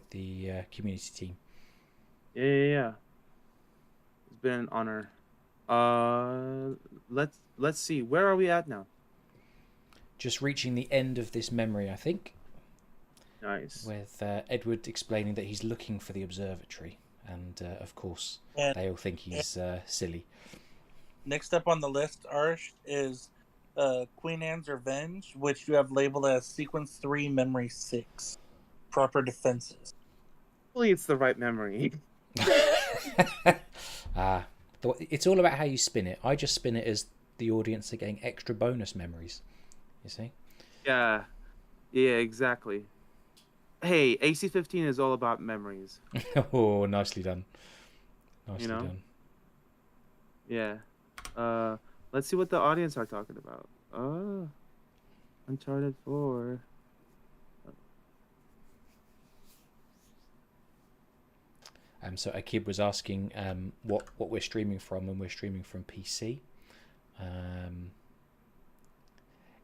the community team. Yeah. It's been an honor. Let's see. Where are we at now? Just reaching the end of this memory, I think, Nice. with Edward explaining that he's looking for the observatory, and of course And, they all think he's silly. next up on the list, Arsh, is Queen Anne's Revenge, which you have labeled as Sequence 3, Memory 6. Proper defenses. Hopefully, it's the right memory. It's all about how you spin it. I just spin it as the audience are getting extra bonus memories. You see? Yeah. Yeah. Exactly. Hey, AC-15 is all about memories. Oh, nicely done. Nicely done. Yeah. Let's see what the audience are talking about. Uncharted 4. So Akib was asking what we're streaming from, and we're streaming from PC.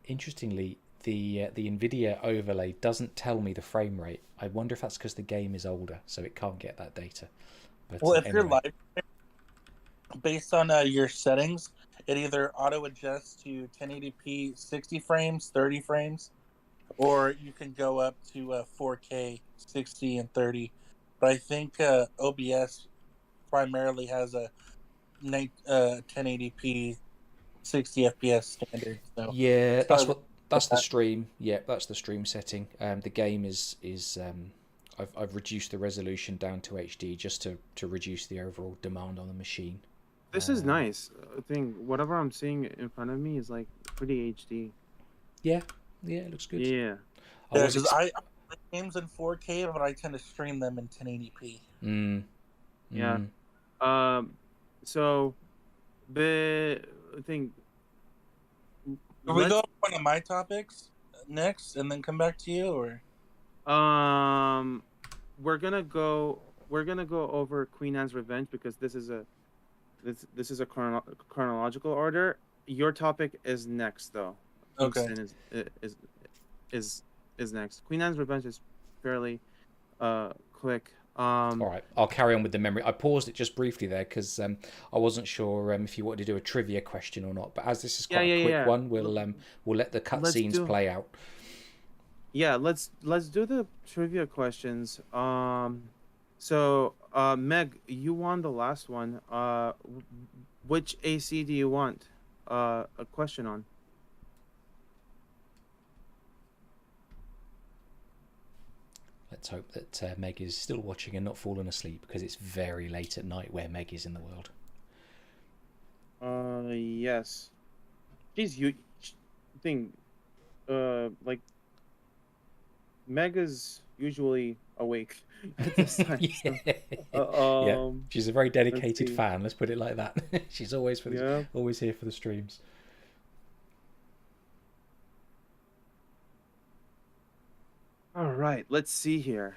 Interestingly, the NVIDIA overlay doesn't tell me the frame rate. I wonder if that's because the game is older, so it can't get that data. But, Well, if anyway. you're live, based on your settings, it either auto adjusts to 1080p 60 frames, 30 frames, or you can go up to 4K 60 and 30. But I think OBS primarily has a 1080p 60 FPS standard. So Yeah, that's the stream. Yeah, that's the stream setting. The game is I've reduced the resolution down to HD just to reduce the overall demand on the machine. This is nice. I think whatever I'm seeing in front of me is like pretty HD. Yeah, it looks good. Yeah. I play games in 4K, but I tend to stream them in 1080p. Yeah. So, the thing. Can we go on one of my topics next, and then come back to you, or? We're gonna go over Queen Anne's Revenge because this is a chronological order. Your topic is next, though. Okay. Is next. Queen Anne's Revenge is fairly quick. All right, I'll carry on with the memory. I paused it just briefly there because I wasn't sure if you wanted to do a trivia question or not. But as this is quite a quick one, we'll let the cutscenes play out. Yeah, let's do the trivia questions. So Meg, you won the last one. Which AC do you want a question on? Let's hope that Meg is still watching and not fallen asleep because it's very late at night where Meg is in the world. Yes. Like Meg is usually awake at this time. Yeah, she's a very dedicated fan. Let's put it like that. She's always always here for the streams. All right, let's see here.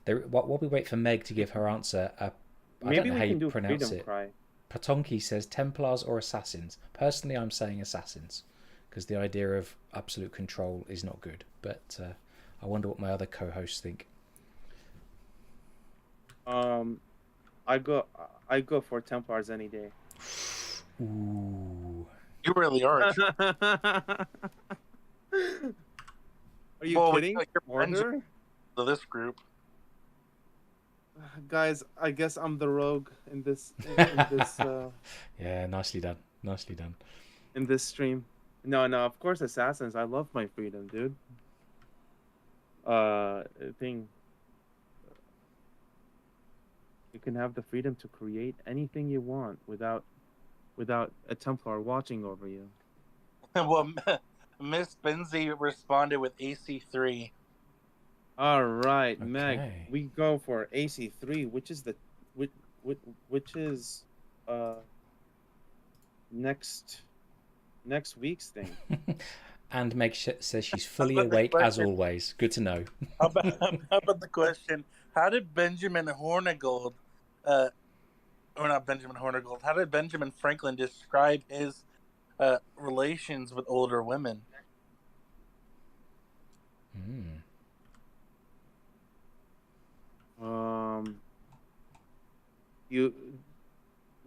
While we wait for Meg to give her answer, I don't know how you pronounce it. Patonki says Templars or Assassins. Personally, I'm saying Assassins because the idea of absolute control is not good. But I wonder what my other co-hosts think. I go for Templars any day. Ooh. You really are. Are you kidding? Order? To this group. Guys, I guess I'm the rogue in this. Yeah, nicely done. Nicely done. In this stream. No, of course, Assassins. I love my freedom, dude. Thing. You can have the freedom to create anything you want without a Templar watching over you. Well, Miss Benzie responded with AC3. All right, Okay. Meg, we go for AC3, which is next week's thing. And Meg says she's fully awake as always. Good to know. How about the question? How did Benjamin Hornigold, or not Benjamin Hornigold, how did Benjamin Franklin describe his relations with older women?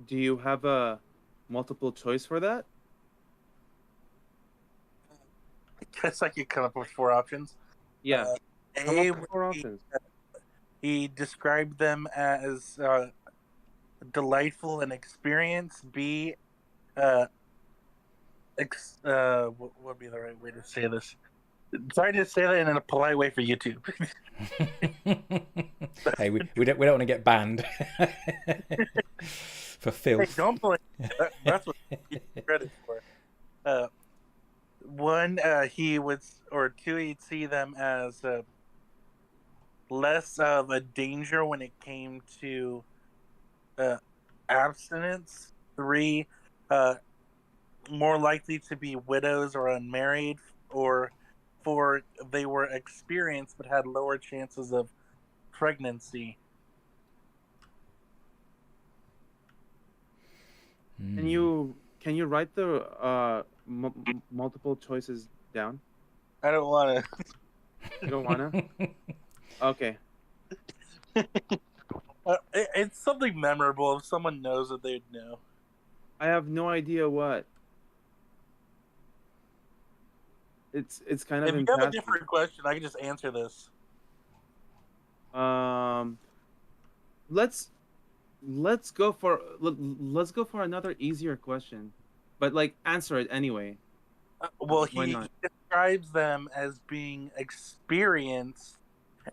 Do you have a multiple choice for that? I guess I could come up with 4 options. Yeah. Come A, up with four options. he described them as delightful and experience. B, what would be the right way to say this? Try to say that in a polite way for YouTube. Hey, we don't want to get banned for Hey, filth. don't blame me. That's what you get credit for. One, he would, or two, he'd see them as less of a danger when it came to uh, abstinence. Three, more likely to be widows or unmarried. Or four, they were experienced but had lower chances of pregnancy. Can you write the multiple choices down? I don't want You don't wanna? Okay. it's something memorable. If someone knows it, they'd know. I have no idea what. It's kind of If you have a impassive. different question, I can just answer this. Let's go for another easier question, but like answer it anyway. Well, Why he not? describes them as being experienced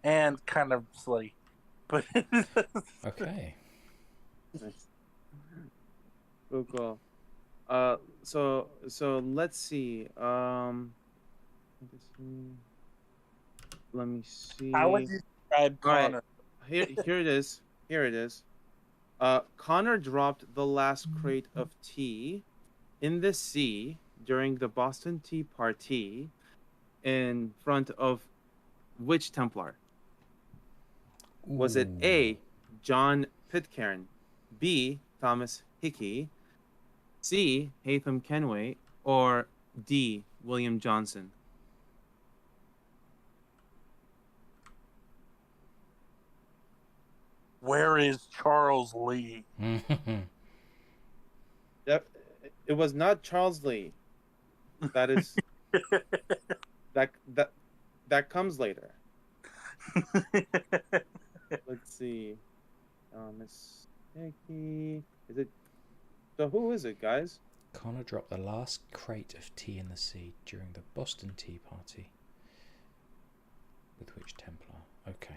and kind of slutty. But Okay. Nice. Cool. So let's see. Let me see. how would you describe Connor? Here it is. Here it is. Connor dropped the last crate of tea in the sea during the Boston Tea Party in front of which Templar? Was it A, John Pitcairn, B, Thomas Hickey, C, Hatham Kenway, or D, William Johnson? Where is Charles Lee? It was not Charles Lee. That is that comes later. Let's see. Thomas Hickey. Is it? So who is it, guys? Connor dropped the last crate of tea in the sea during the Boston Tea Party. With which Templar? Okay.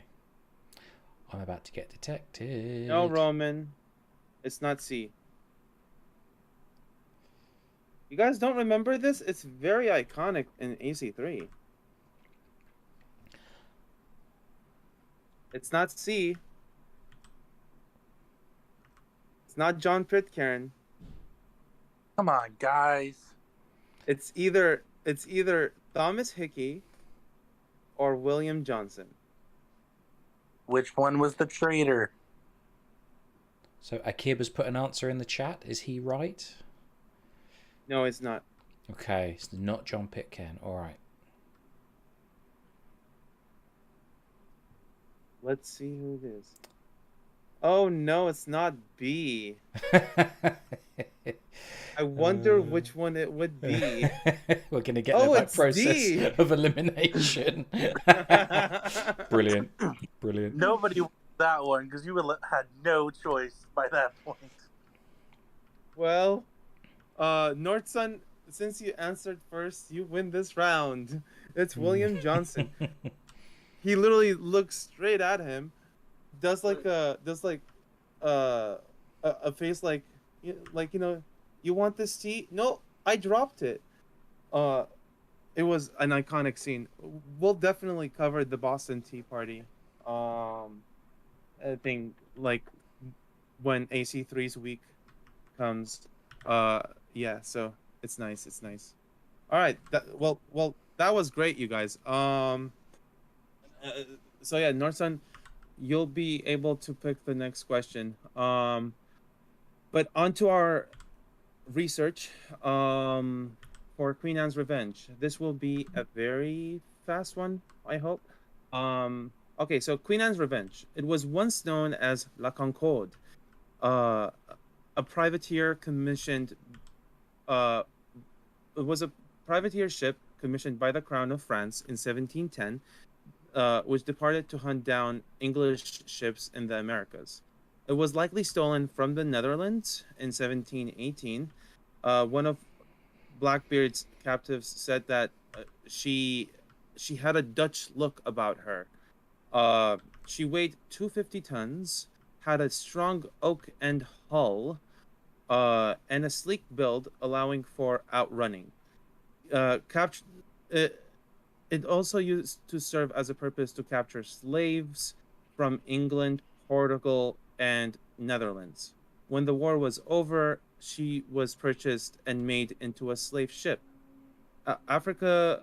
I'm about to get detected. No, Roman. It's not C. You guys don't remember this? It's very iconic in AC3. It's not C. It's not John Pitcairn. Come on, guys. It's either Thomas Hickey or William Johnson. Which one was the traitor? So Akiba's put an answer in the chat. Is he right? No, it's not. Okay, it's not John Pitcairn. All right. Let's see who it is. Oh no, it's not B. I wonder which one it would be. We're going to get there by process D. of elimination. Brilliant. Nobody won that one because you had no choice by that point. Well, Nordson, since you answered first, you win this round. It's William Johnson. He literally looks straight at him, does a face like you want this tea? No, I dropped it. It was an iconic scene. We'll definitely cover the Boston Tea Party. I think like when AC3's week comes. Yeah, so it's nice. All right, well, that was great, you guys. So yeah, Norson, you'll be able to pick the next question. But onto our research for Queen Anne's Revenge. This will be a very fast one, I hope. Okay, so Queen Anne's Revenge. It was once known as La Concorde, a a privateer commissioned. Uh, it was a privateer ship commissioned by the Crown of France in 1710, which departed to hunt down English ships in the Americas. It was likely stolen from the Netherlands in 1718. One of Blackbeard's captives said that she had a Dutch look about her. Uh, she weighed 250 tons, had a strong oak end hull, and a sleek build, allowing for outrunning. Capture it, it also used to serve as a purpose to capture slaves from England, Portugal, and Netherlands. When the war was over, she was purchased and made into a slave ship. Africa,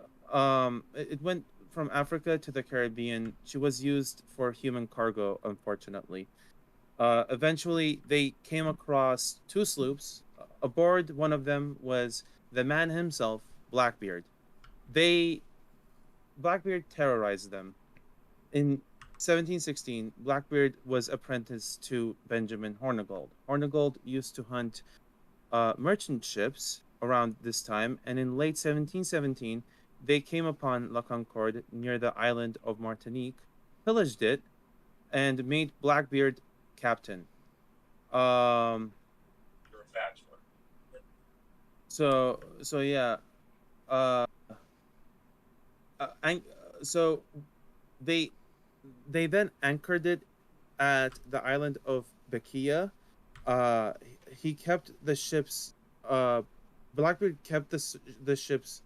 it went from Africa to the Caribbean. She was used for human cargo, unfortunately. Eventually, they came across two sloops. Aboard one of them was the man himself, Blackbeard. They Blackbeard terrorized them. In 1716, Blackbeard was apprenticed to Benjamin Hornigold. Hornigold used to hunt merchant ships around this time, and in late 1717, they came upon La Concorde near the island of Martinique, pillaged it, and made Blackbeard captain. Um, You're a bachelor. so yeah. Uh, and so they they then anchored it at the island of Bekia. Uh, he kept the ship's Blackbeard kept the ship's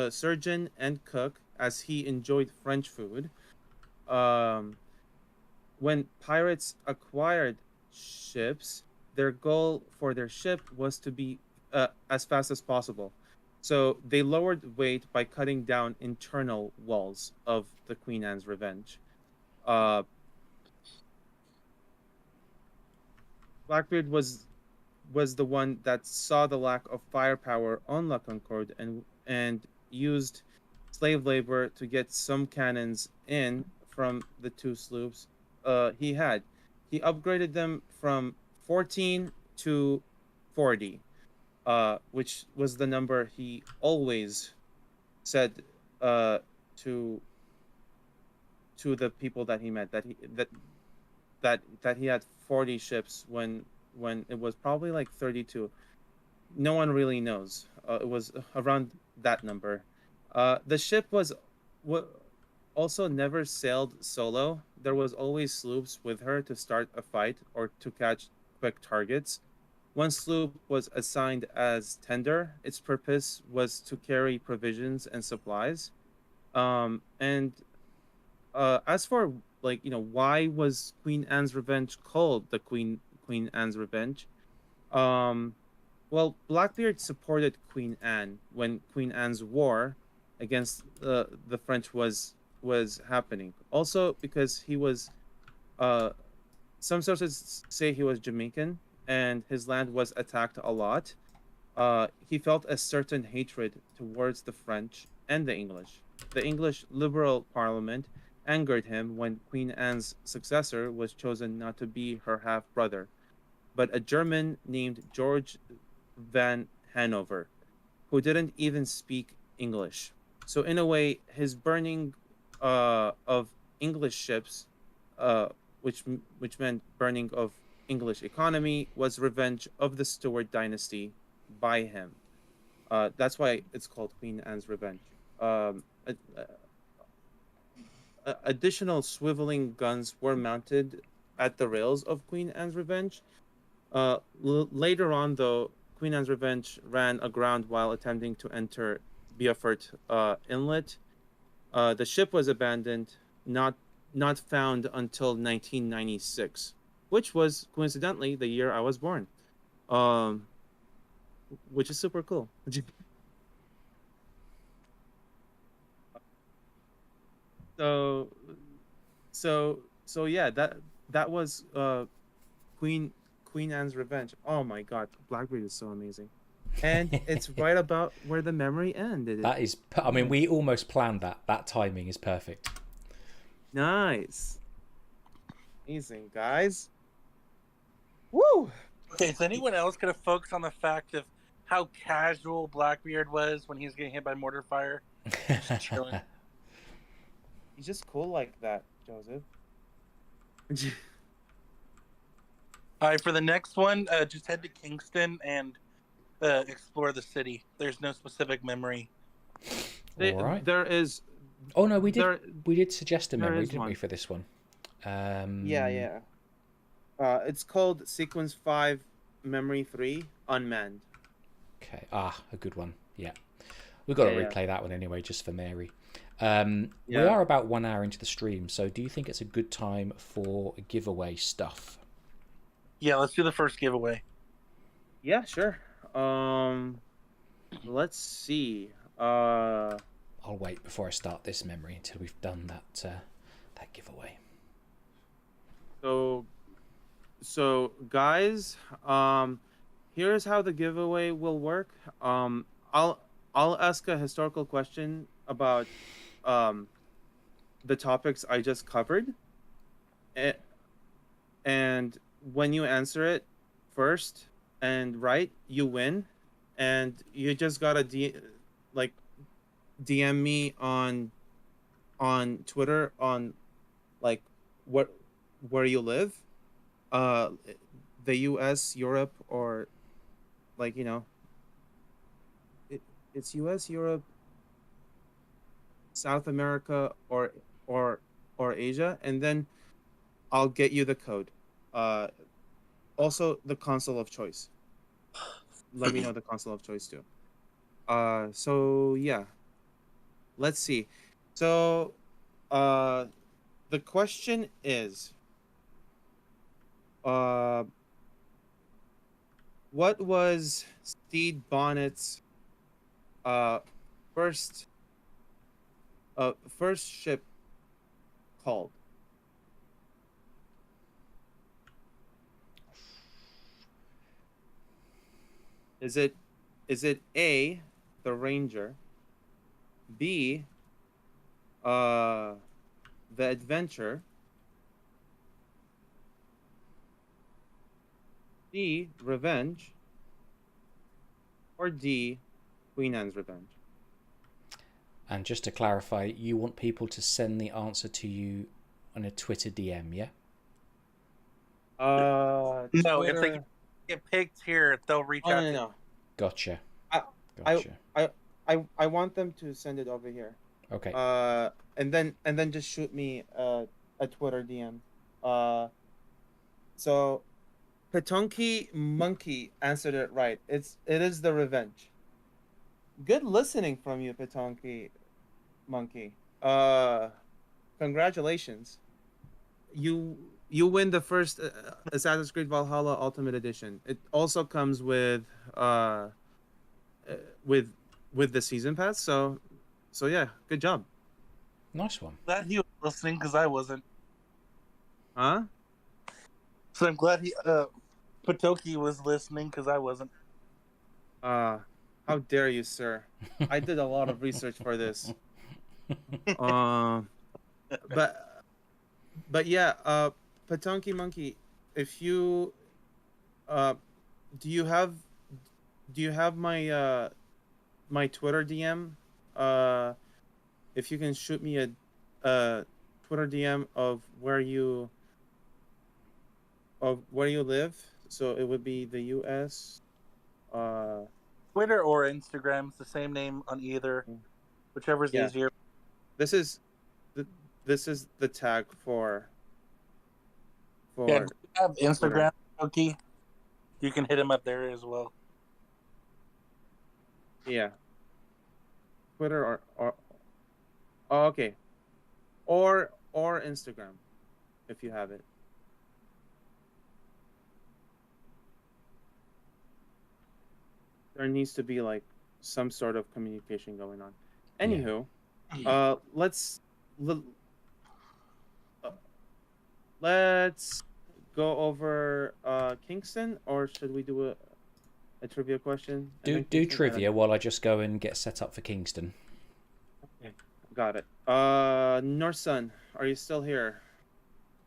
surgeon and cook as he enjoyed French food. Um, when pirates acquired ships, their goal for their ship was to be as fast as possible. So they lowered weight by cutting down internal walls of the Queen Anne's Revenge. Uh, Blackbeard was the one that saw the lack of firepower on La Concorde and used slave labor to get some cannons in from the two sloops he had. He upgraded them from 14 to 40, which was the number he always said to the people that he met that he had 40 ships when it was probably like 32. No one really knows. It was around that number. The ship also never sailed solo. There was always sloops with her to start a fight or to catch quick targets. One sloop was assigned as tender. Its purpose was to carry provisions and supplies. And as for why was Queen Anne's Revenge called the Queen Anne's Revenge? Um, well, Blackbeard supported Queen Anne when Queen Anne's war against the French was happening. Also because he was uh some sources say he was Jamaican and his land was attacked a lot. He felt a certain hatred towards the French and the English. The English Liberal Parliament angered him when Queen Anne's successor was chosen not to be her half brother, but a German named George Van Hanover, who didn't even speak English. So in a way, his burning of English ships, uh, which meant burning of English economy, was revenge of the Stuart dynasty by him. That's why it's called Queen Anne's Revenge. Additional swiveling guns were mounted at the rails of Queen Anne's Revenge. Later on, though, Queen Anne's Revenge ran aground while attempting to enter Beaufort Inlet. The ship was abandoned, not found until 1996, which was coincidentally the year I was born, um, which is super cool. so so yeah, that was Queen Queen Anne's Revenge. Oh my god, Blackbeard is so amazing. And it's right about where the memory ended. That is, I mean, we almost planned that. That timing is perfect. Nice. Amazing, guys. Woo! Okay, so anyone else could have focused on the fact of how casual Blackbeard was when he was getting hit by mortar fire? Just chilling. He's just cool like that, Joseph. All right, for the next one, just head to Kingston and explore the city. There's no specific memory. All right. There is. Oh no, we did. There, We did suggest a there memory, is didn't we, one. for this one? Yeah. It's called Sequence 5, Memory 3, Unmanned. Okay. A good one. Yeah. We've got to Yeah. replay that one anyway, just for Mary. We Yeah. are about 1 hour into the stream, so do you think it's a good time for giveaway stuff? Yeah, let's do the first giveaway. Yeah, sure. Let's see. I'll wait before I start this memory until we've done that giveaway. So guys, here's how the giveaway will work. I'll ask a historical question about the topics I just covered, and when you answer it first and right, you win, and you just gotta DM me on Twitter on like where you live, the US, Europe, or it's US, Europe, South America, or Asia, and then I'll get you the code. Also the console of choice. Let me know the console of choice too. So yeah. Let's see. So the question is what was Stede Bonnet's first ship called? Is it A, the Ranger, B, the Adventure, C, Revenge, or D, Queen Anne's Revenge? And just to clarify, you want people to send the answer to you on a Twitter DM, yeah? No, Twitter... if they get picked here, they'll reach out to No. Gotcha. I want them to send it over here. Okay. And then just shoot me a Twitter DM. So Petonki Monkey answered it right. It is the Revenge. Good listening from you, Petonki Monkey. Congratulations. You win the first Assassin's Creed Valhalla Ultimate Edition. It also comes with the season pass. So yeah, good job. Nice one. Glad he was listening because I wasn't. Huh? So I'm glad Potoki was listening because I wasn't. How dare you, sir? I did a lot of research for this. But yeah, Patonki Monkey, if you do you have my my Twitter DM? If you can shoot me a Twitter DM of where you live, so it would be the US. Twitter or Instagram, it's the same name on either, whichever is easier. This is the tag for. Yeah, if you have Instagram, Potoki, you can hit him up there as well. Yeah. Twitter or oh, okay, or Instagram, if you have it. There needs to be like some sort of communication going on. Anywho, let's go over Kingston, or should we do a trivia question? Do trivia while I just go and get set up for Kingston. Okay, got it. North Sun, are you still here?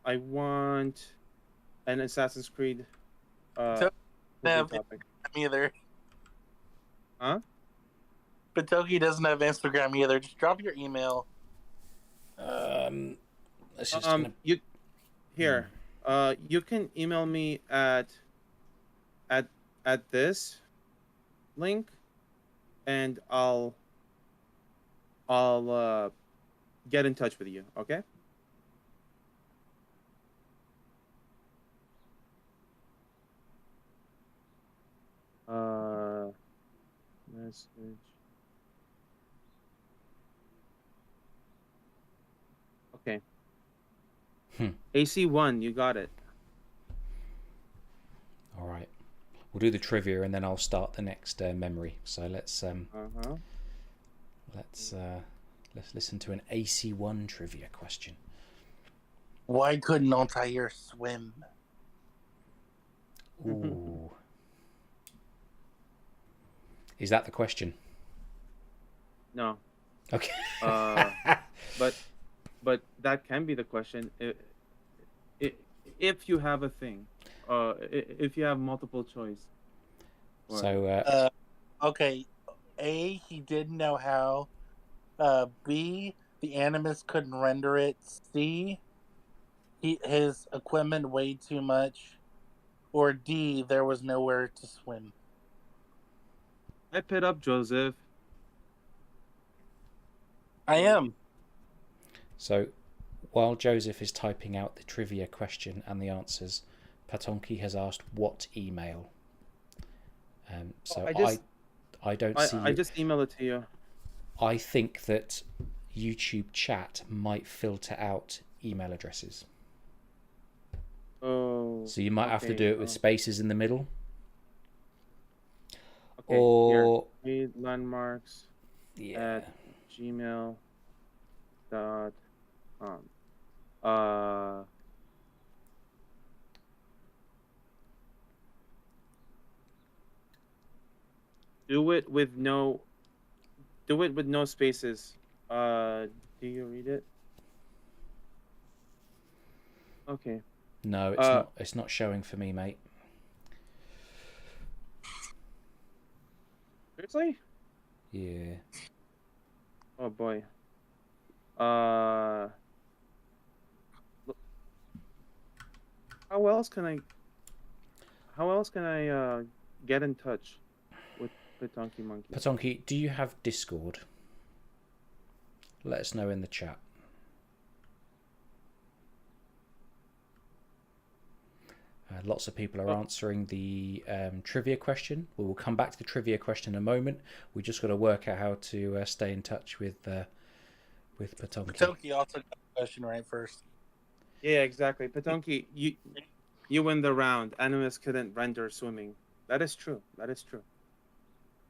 I want an Assassin's Creed cooking have topic. Instagram either. Huh? Patoki doesn't have Instagram either. Just drop your email. This is gonna. You here. You can email me at at this link, and I'll get in touch with you. Okay. Message. Okay. AC1, you got it. All right. We'll do the trivia and then I'll start the next memory. So let's listen to an AC1 trivia question. Why couldn't Altair swim? Ooh. Is that the question? No. Okay. But that can be the question. If you have a thing, if you have multiple choice. So. Okay. A, he didn't know how. B, the Animus couldn't render it. C, his equipment weighed too much. Or D, there was nowhere to swim. Type it up, Joseph. I am. So, while Joseph is typing out the trivia question and the answers, Patonki has asked what email. I don't see. I just emailed it to you. I think that YouTube chat might filter out email addresses. Oh. So you might have to do it with spaces in the middle. Okay, or here, read landmarks at gmail.com. Do it with no spaces. Do you read it? Okay. No, it's not. It's not showing for me, mate. Seriously? Yeah. Oh boy. How else can I get in touch with Patonki Monkey? Patonki, do you have Discord? Let us know in the chat. Lots of people are answering the trivia question. We will come back to the trivia question in a moment. We just got to work out how to stay in touch with Patonki. Patonki also got the question right first. Yeah, exactly. Patonki, you win the round. Animus couldn't render swimming. That is true.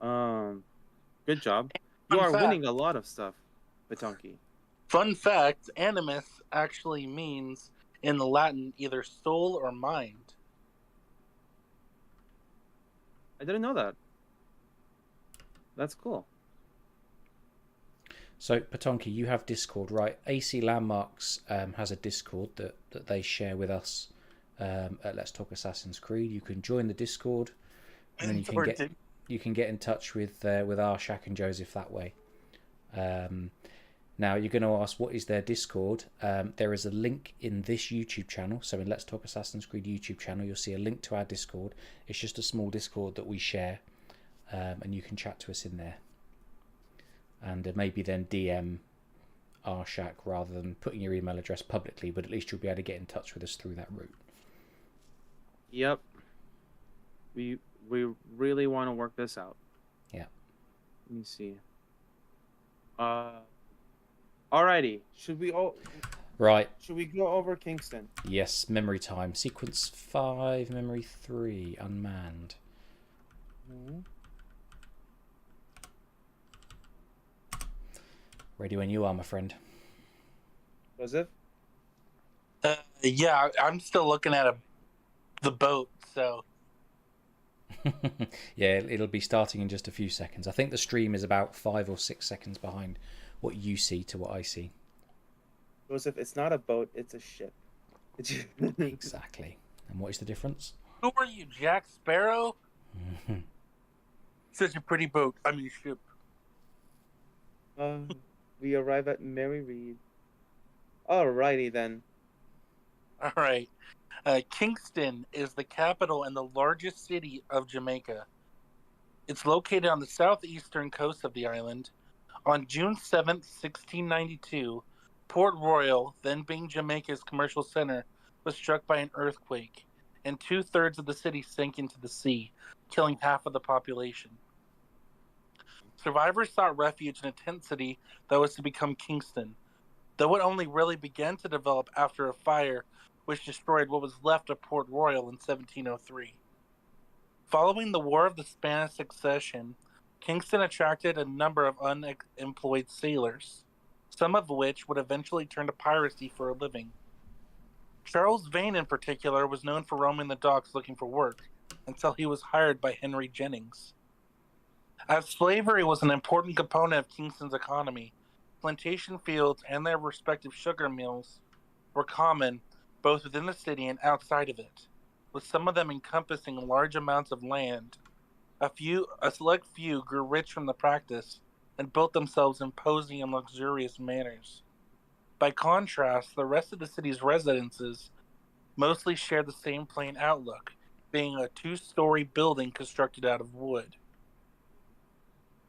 Good job. You are winning a lot of stuff, Patonki. Fun fact, Animus actually means in the Latin either soul or mind. I didn't know that. That's cool. So, Patonki, you have Discord, right? AC Landmarks has a Discord that they share with us at Let's Talk Assassin's Creed. You can join the Discord, and then you can get in touch with Arshak and Joseph that way. Now, you're going to ask, what is their Discord? There is a link in this YouTube channel. So in Let's Talk Assassin's Creed YouTube channel, you'll see a link to our Discord. It's just a small Discord that we share, and you can chat to us in there. And maybe then DM Arshak rather than putting your email address publicly, but at least you'll be able to get in touch with us through that route. Yep. We really want to work this out. Yeah. Let me see. Alrighty. Should we go over Kingston? Yes, memory time. Sequence 5, memory 3, unmanned. Mm-hmm. Ready when you are, my friend. Joseph? Yeah, I'm still looking at the boat, so... Yeah, it'll be starting in just a few seconds. I think the stream is about 5 or 6 seconds behind what you see to what I see. Joseph, it's not a boat, it's a ship. Exactly. And what is the difference? Who are you, Jack Sparrow? Such a pretty boat. I mean, ship. Uh, we arrive at Mary Reed. Alrighty then. All right. Kingston is the capital and the largest city of Jamaica. It's located on the southeastern coast of the island. On June 7th, 1692, Port Royal, then being Jamaica's commercial center, was struck by an earthquake, and 2/3 of the city sank into the sea, killing half of the population. Survivors sought refuge in a tent city that was to become Kingston, though it only really began to develop after a fire which destroyed what was left of Port Royal in 1703. Following the War of the Spanish Succession, Kingston attracted a number of unemployed sailors, some of which would eventually turn to piracy for a living. Charles Vane, in particular, was known for roaming the docks looking for work, until he was hired by Henry Jennings. As slavery was an important component of Kingston's economy, plantation fields and their respective sugar mills were common both within the city and outside of it, with some of them encompassing large amounts of land. A select few grew rich from the practice and built themselves imposing and luxurious manners. By contrast, the rest of the city's residences mostly shared the same plain outlook, being a two-story building constructed out of wood.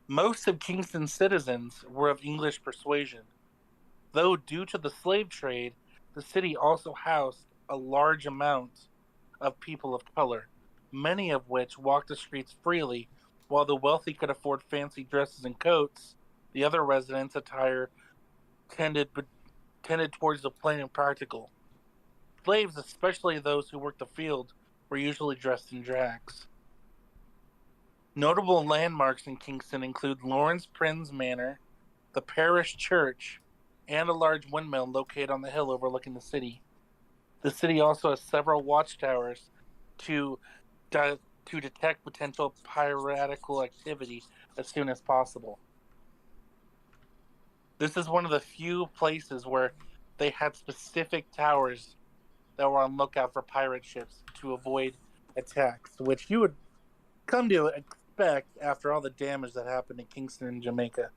Most of Kingston's citizens were of English persuasion, though due to the slave trade, the city also housed a large amount of people of color, many of which walked the streets freely. While the wealthy could afford fancy dresses and coats, the other residents' attire tended towards the plain and practical. Slaves, especially those who worked the field, were usually dressed in drags. Notable landmarks in Kingston include Lawrence Prince Manor, the parish church, and a large windmill located on the hill overlooking the city. The city also has several watchtowers to detect potential piratical activity as soon as possible. This is one of the few places where they had specific towers that were on lookout for pirate ships to avoid attacks, which you would come to expect after all the damage that happened in Kingston and Jamaica.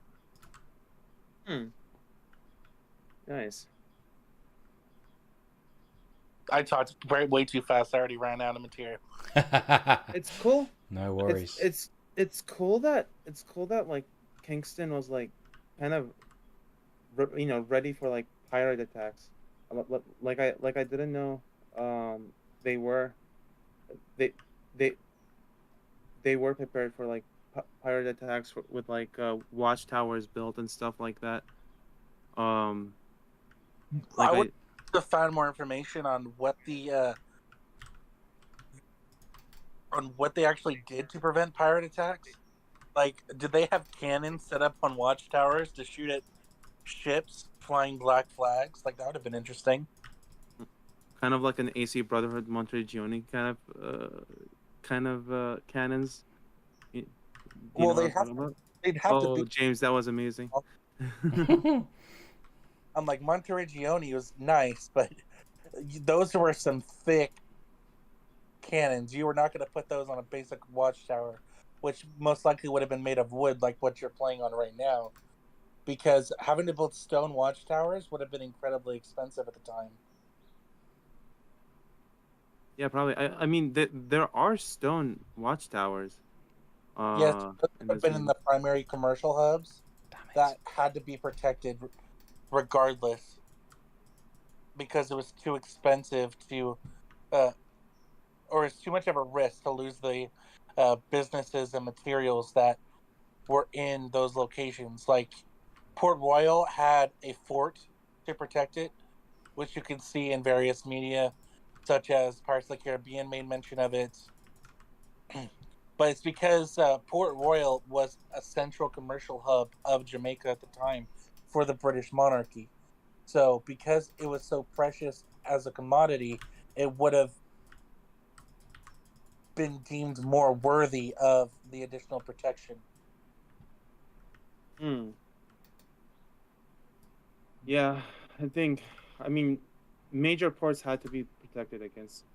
Nice. I talked way too fast. I already ran out of material. It's cool. No worries. It's cool that like Kingston was like kind of ready for like pirate attacks. Like I didn't know they were they they they were prepared for like pirate attacks with like watchtowers built and stuff like that. Um, like I would have found more information on what they actually did to prevent pirate attacks. Like, did they have cannons set up on watchtowers to shoot at ships flying black flags? Like, that would have been interesting. kind of like an AC Brotherhood Montergione kind of cannons. Well, They'd have to be. James, that was amazing. I'm like, Montergione was nice, but those were some thick cannons. You were not going to put those on a basic watchtower, which most likely would have been made of wood, like what you're playing on right now, because having to build stone watchtowers would have been incredibly expensive at the time. Yeah, probably. I mean, there are stone watchtowers. Yes, but would have been in the primary commercial hubs that had to be protected regardless, because it was too expensive to, or it's too much of a risk to lose the businesses and materials that were in those locations. Like, Port Royal had a fort to protect it, which you can see in various media, such as Pirates of the Caribbean made mention of it. But it's because Port Royal was a central commercial hub of Jamaica at the time for the British monarchy. So because it was so precious as a commodity, it would have been deemed more worthy of the additional protection. Yeah, I mean, major ports had to be protected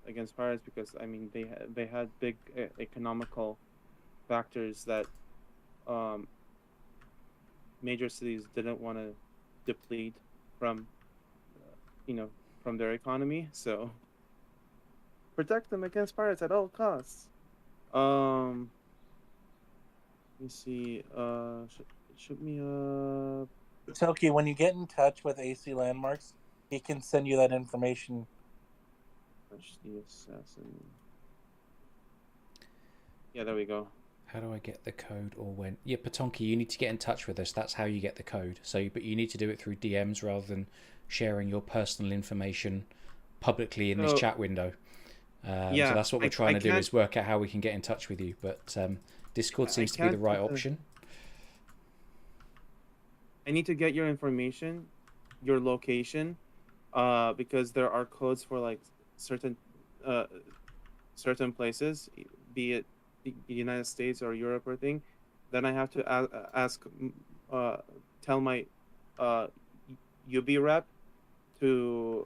against pirates because I mean they had big economical factors that um, major cities didn't want to deplete from you know from their economy, so protect them against pirates at all costs. Um, let me see. Shoot me up. Toki, when you get in touch with AC Landmarks, he can send you that information. Touch the assassin. Yeah, there we go. How do I get the code or when? Yeah, Patonki, you need to get in touch with us. That's how you get the code. So, but you need to do it through DMs rather than sharing your personal information publicly in this chat window. Yeah, so that's what we're trying to do is work out how we can get in touch with you. But Discord seems to be the right option. I need to get your information, your location, because there are codes for like certain places, be it the United States or Europe or thing. Then I have to ask, tell my UB rep to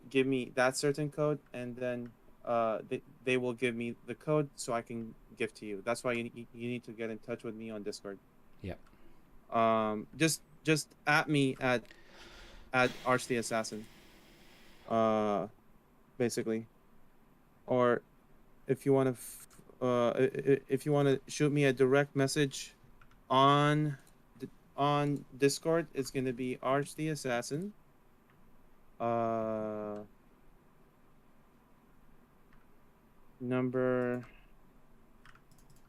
give me that certain code, and then they will give me the code so I can give to you. That's why you need to get in touch with me on Discord. Yeah. Just at me at Arch the Assassin. Basically, or if you want to shoot me a direct message on Discord, it's gonna be Arch the Assassin. Number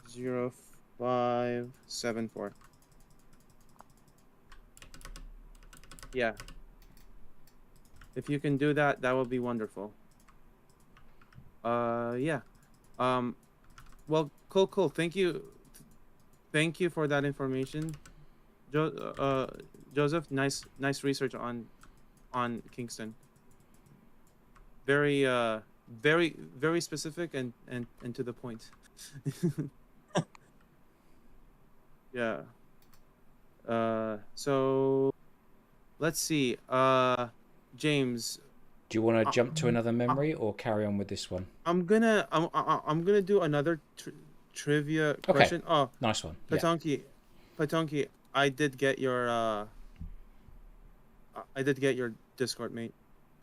0574. Yeah. If you can do that, that would be wonderful. Yeah. Well, cool. Thank you for that information, Joseph. Nice research on Kingston. Very very specific and to the point. Yeah. So let's see. James, do you want to jump to another memory or carry on with this one? I'm gonna do another trivia question. Okay. Oh, nice one. Patonki, I did get your Discord, mate.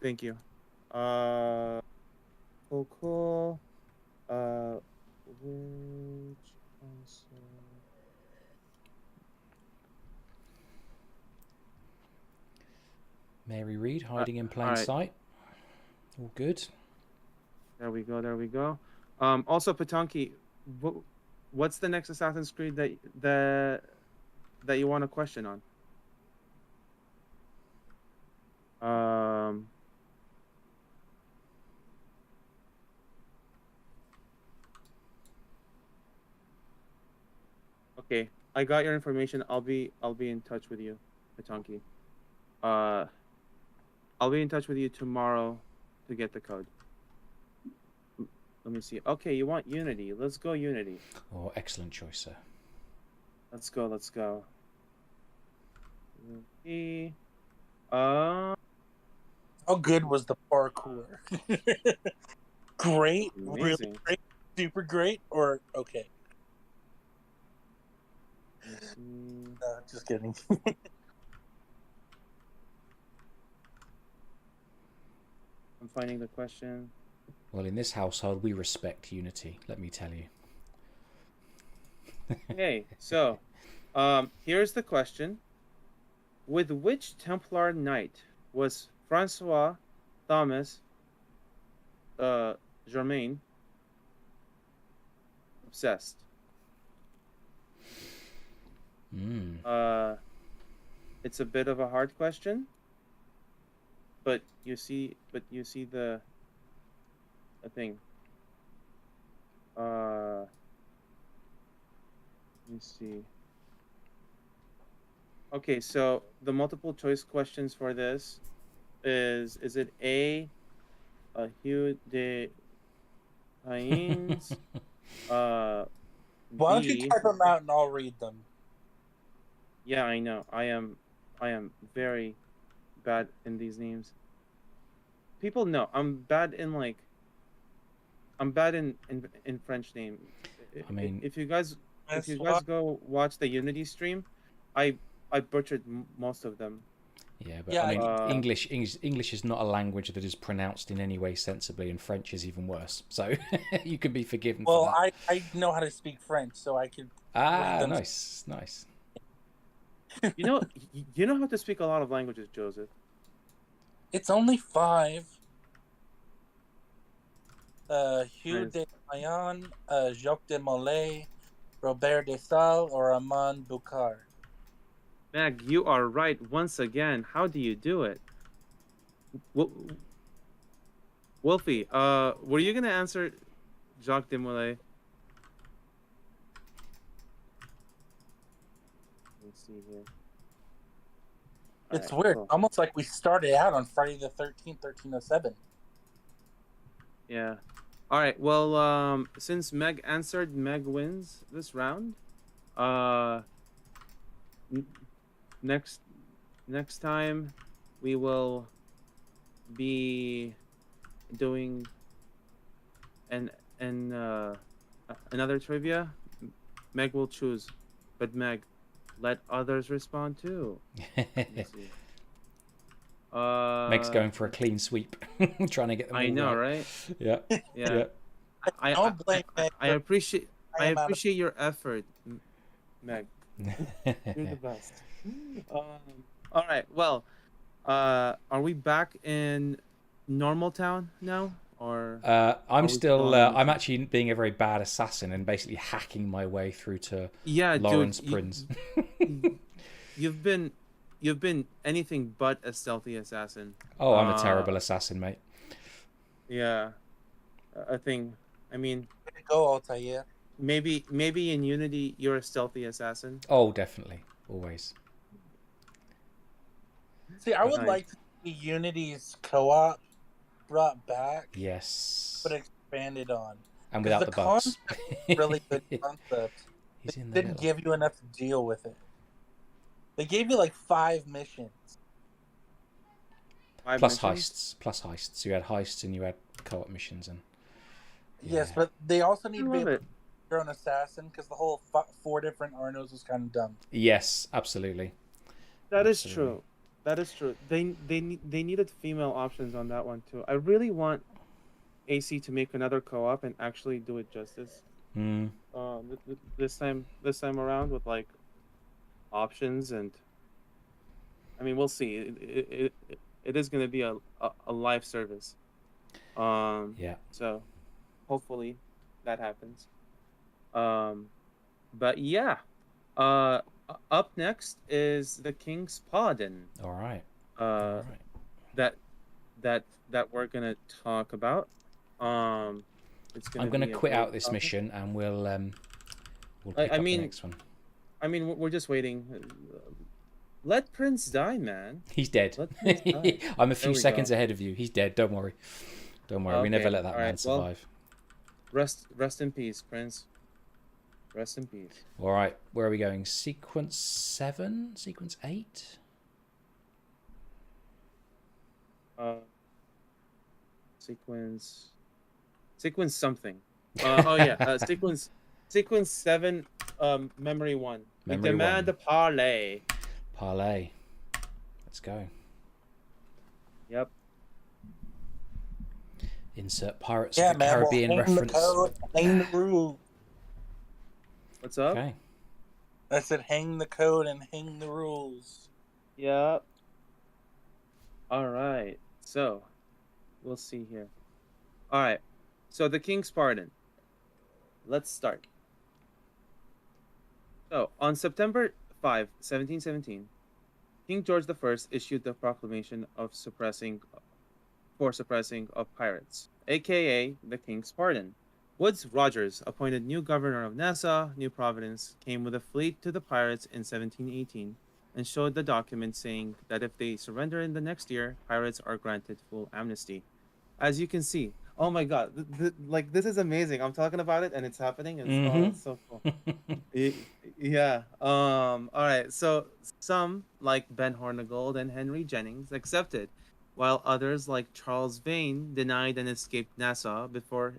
Thank you. Cool. Which answer? Mary Reed, hiding in plain sight. All good. There we go. Also, Patonki, what's the next Assassin's Creed that you want a question on? Okay, I got your information. I'll be in touch with you, Patonki. I'll be in touch with you tomorrow to get the code. Let me see. Okay, you want Unity. Let's go Unity. Oh, excellent choice, sir. Let's go. How good was the parkour? Great? Amazing. Really great? Super great? Or okay? No, just kidding. I'm finding the question. Well, in this household, we respect Unity, let me tell you. Okay, so here's the question. With which Templar knight was Francois Thomas Germain obsessed? It's a bit of a hard question, but you see the thing. Let me see. Okay, so the multiple choice questions for this is it A, Hugh de Haines? Why don't you type them out and I'll read them? Yeah, I know. I am very bad in these names. people know I'm bad in in French name. I mean, If you guys That's why. go watch the Unity stream, I butchered most of them. yeah, but Yeah, I mean, Uh, English is not a language that is pronounced in any way sensibly, and French is even worse. So you can be forgiven for well, that. I know how to speak French, so I could read Ah, them. nice, nice. you know you know how to speak a lot of languages, Joseph. It's only 5. Hugh Nice. de Mayan, Jacques de Molay, Robert de Salle, or Aman Bukhar. Meg, you are right once again. How do you do it? Wolfie, were you gonna answer Jacques de Molay? Let's see here. It's Alright, weird. cool. Almost like we started out on Friday the 13th, 1307. Yeah. All right. Well, since Meg answered, Meg wins this round. Uh, n- next time we will be doing an another trivia. Meg will choose, but Meg, let others respond too. Let me see. Meg's going for a clean sweep, trying to get them all I know, right. right? Yeah, Yeah. yeah. I Don't blame Meg. I appreciate I am out of- appreciate your effort, Meg. You're the best. All right. Well, are we back in normal town now, or I'm are we still on I'm Odyssey? actually being a very bad assassin and basically hacking my way through to Yeah, Lawrence dude, Prince. you've been anything but a stealthy assassin. Oh, I'm a terrible assassin, mate. Yeah, I think. I mean, Way to go, Altair. maybe in Unity you're a stealthy assassin. Oh, definitely, always. See, I would Nice. like to see Unity's co-op brought back, Yes, but expanded on. and 'Cause without the bugs. Really good concept. He's They in the didn't middle. give you enough to deal with it. They gave you like 5 missions. Plus missions? heists. You had heists and you had co-op missions, and Yes, yeah. but they also need I to be love able it. to your own assassin because the whole 4 different Arnos was kind of dumb. Yes, absolutely. That is Absolutely. true. That is true. They needed female options on that one too. I really want AC to make another co-op and actually do it justice. Mm. This time around with like options, and I mean we'll see. It is going to be a live service. Yeah. So hopefully that happens. But yeah. Up next is the King's Pardon. All right. Uh, All right. that we're gonna talk about. It's gonna. I'm going to be a quit great out this topic. mission, and we'll pick I up the mean- next one. I mean, we're just waiting. Let Prince die, man. He's dead. Let Prince die. I'm a There few we seconds go. ahead of you. He's dead. Don't worry. Don't worry. We never Okay, let that all man right, well- survive. Rest in peace, Prince. Rest in peace. All right. Where are we going? Sequence 7? Sequence 8? Sequence something. Oh yeah, sequence 7. Memory 1. We Memory demand 1. a parlay. Parlay. Let's go. Yep. Insert Pirates Yeah, of the man. Caribbean Well, hang reference. the code, hang the rule. What's up? Okay. I said hang the code and hang the rules. Yep. All right. So, we'll see here. All right. So, the King's Pardon. Let's start. So, on September 5, 1717, King George I issued the proclamation of suppressing of pirates, aka the King's Pardon. Woodes Rogers, appointed new governor of Nassau, New Providence, came with a fleet to the pirates in 1718 and showed the document saying that if they surrender in the next year, pirates are granted full amnesty. As you can see, oh my god, like this is amazing. I'm talking about it and it's happening. And it's so cool. Yeah. All right. So some like Ben Hornigold and Henry Jennings accepted, while others like Charles Vane denied and escaped Nassau before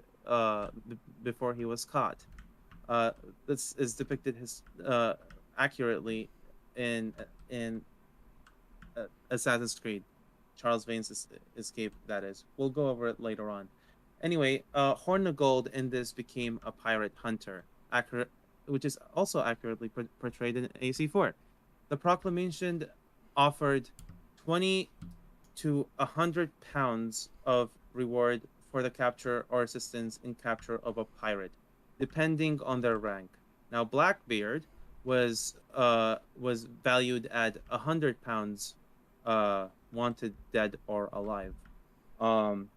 he was caught. Uh, this is depicted accurately in Assassin's Creed. Charles Vane's escape, that is. We'll go over it later on. Anyway, Hornigold in this became a pirate hunter, accurate, which is also accurately portrayed in AC4. The proclamation offered 20 to 100 pounds of reward for the capture or assistance in capture of a pirate, depending on their rank. Now, Blackbeard was valued at 100 pounds, wanted dead or alive. Um,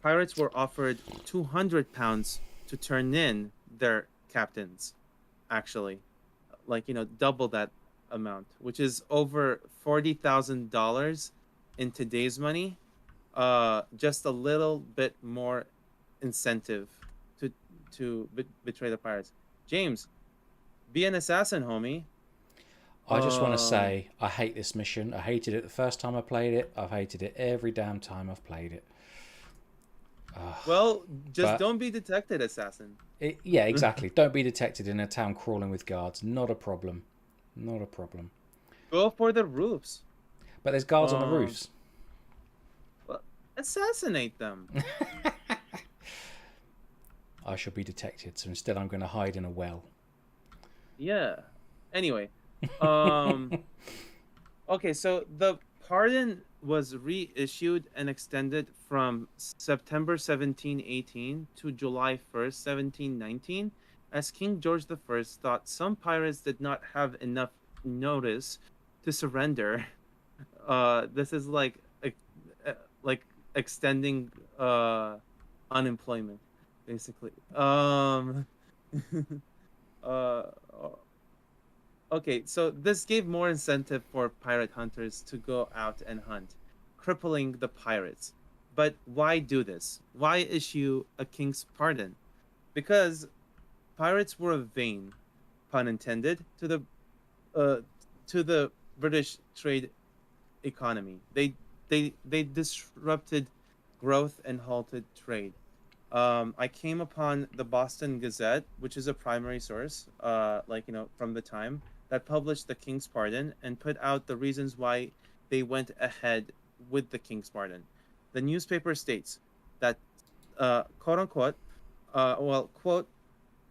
Pirates were offered 200 pounds to turn in their captains. Actually, like double that amount, which is over $40,000 in today's money. Just a little bit more incentive to betray the pirates. James, be an assassin, homie. I just want to Um, say I hate this mission. I hated it the first time I played it. I've hated it every damn time I've played it. well, just But don't be detected, assassin. yeah, exactly. Don't be detected in a town crawling with guards. Not a problem. Not a problem. Go for the roofs. But there's guards on the Um, roofs. well, assassinate them. I shall be detected, so instead I'm going to hide in a well. Yeah. Anyway, um, okay, so the pardon was reissued and extended from September 1718 to July 1st, 1719, as King George I thought some pirates did not have enough notice to surrender. This is uh, like extending unemployment, basically. uh, Okay, so this gave more incentive for pirate hunters to go out and hunt, crippling the pirates. But why do this? Why issue a king's pardon? Because pirates were vain, pun intended, uh, to the British trade economy. They disrupted growth and halted trade. I came upon the Boston Gazette, which is a primary source, from the time that published the King's Pardon and put out the reasons why they went ahead with the King's Pardon. The newspaper states that, quote unquote, quote,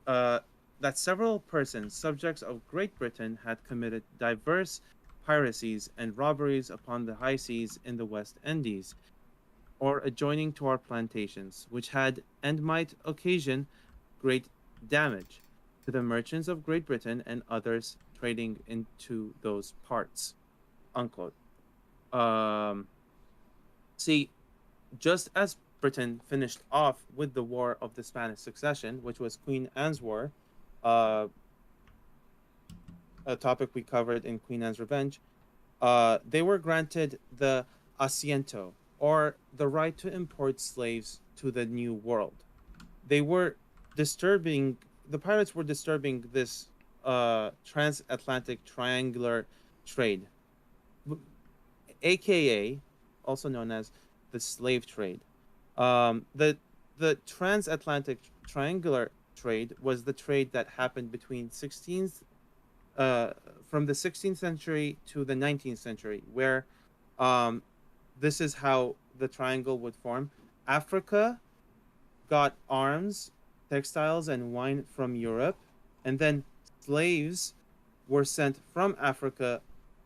uh, that several persons, subjects of Great Britain, had committed diverse piracies and robberies upon the high seas in the West Indies or adjoining to our plantations, which had and might occasion great damage to the merchants of Great Britain and others trading into those parts. Unquote. Um, See, just as Britain finished off with the War of the Spanish Succession, which was Queen Anne's War, uh, a topic we covered in Queen Anne's Revenge, they were granted the asiento, or the right to import slaves to the New World. They were disturbing, the pirates were disturbing this transatlantic triangular trade, aka also known as the slave trade. The transatlantic triangular trade was the trade that happened between 16th uh, from the 16th century to the 19th century, where um, this is how the triangle would form. Africa got arms, textiles, and wine from Europe, and then slaves were sent from Africa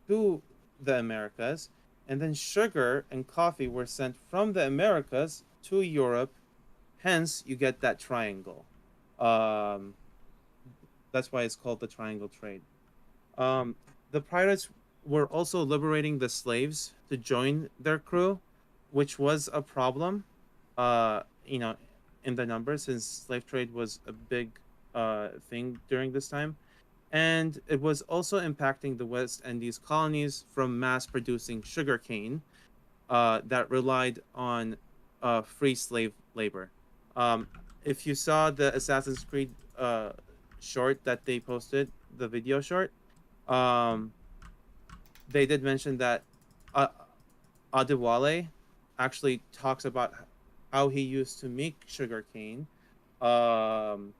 to the Americas, and then sugar and coffee were sent from the Americas to Europe. Hence, you get that triangle. Um, that's why it's called the triangle trade. Um, the pirates were also liberating the slaves to join their crew, which was a problem. Uh, you know, in the numbers, since slave trade was a big thing during this time, and it was also impacting the West Indies colonies from mass producing sugarcane that relied on free slave labor. Um, if you saw the Assassin's Creed short that they posted, the video short, um, they did mention that uh, Adewale, actually talks about how he used to make sugarcane um,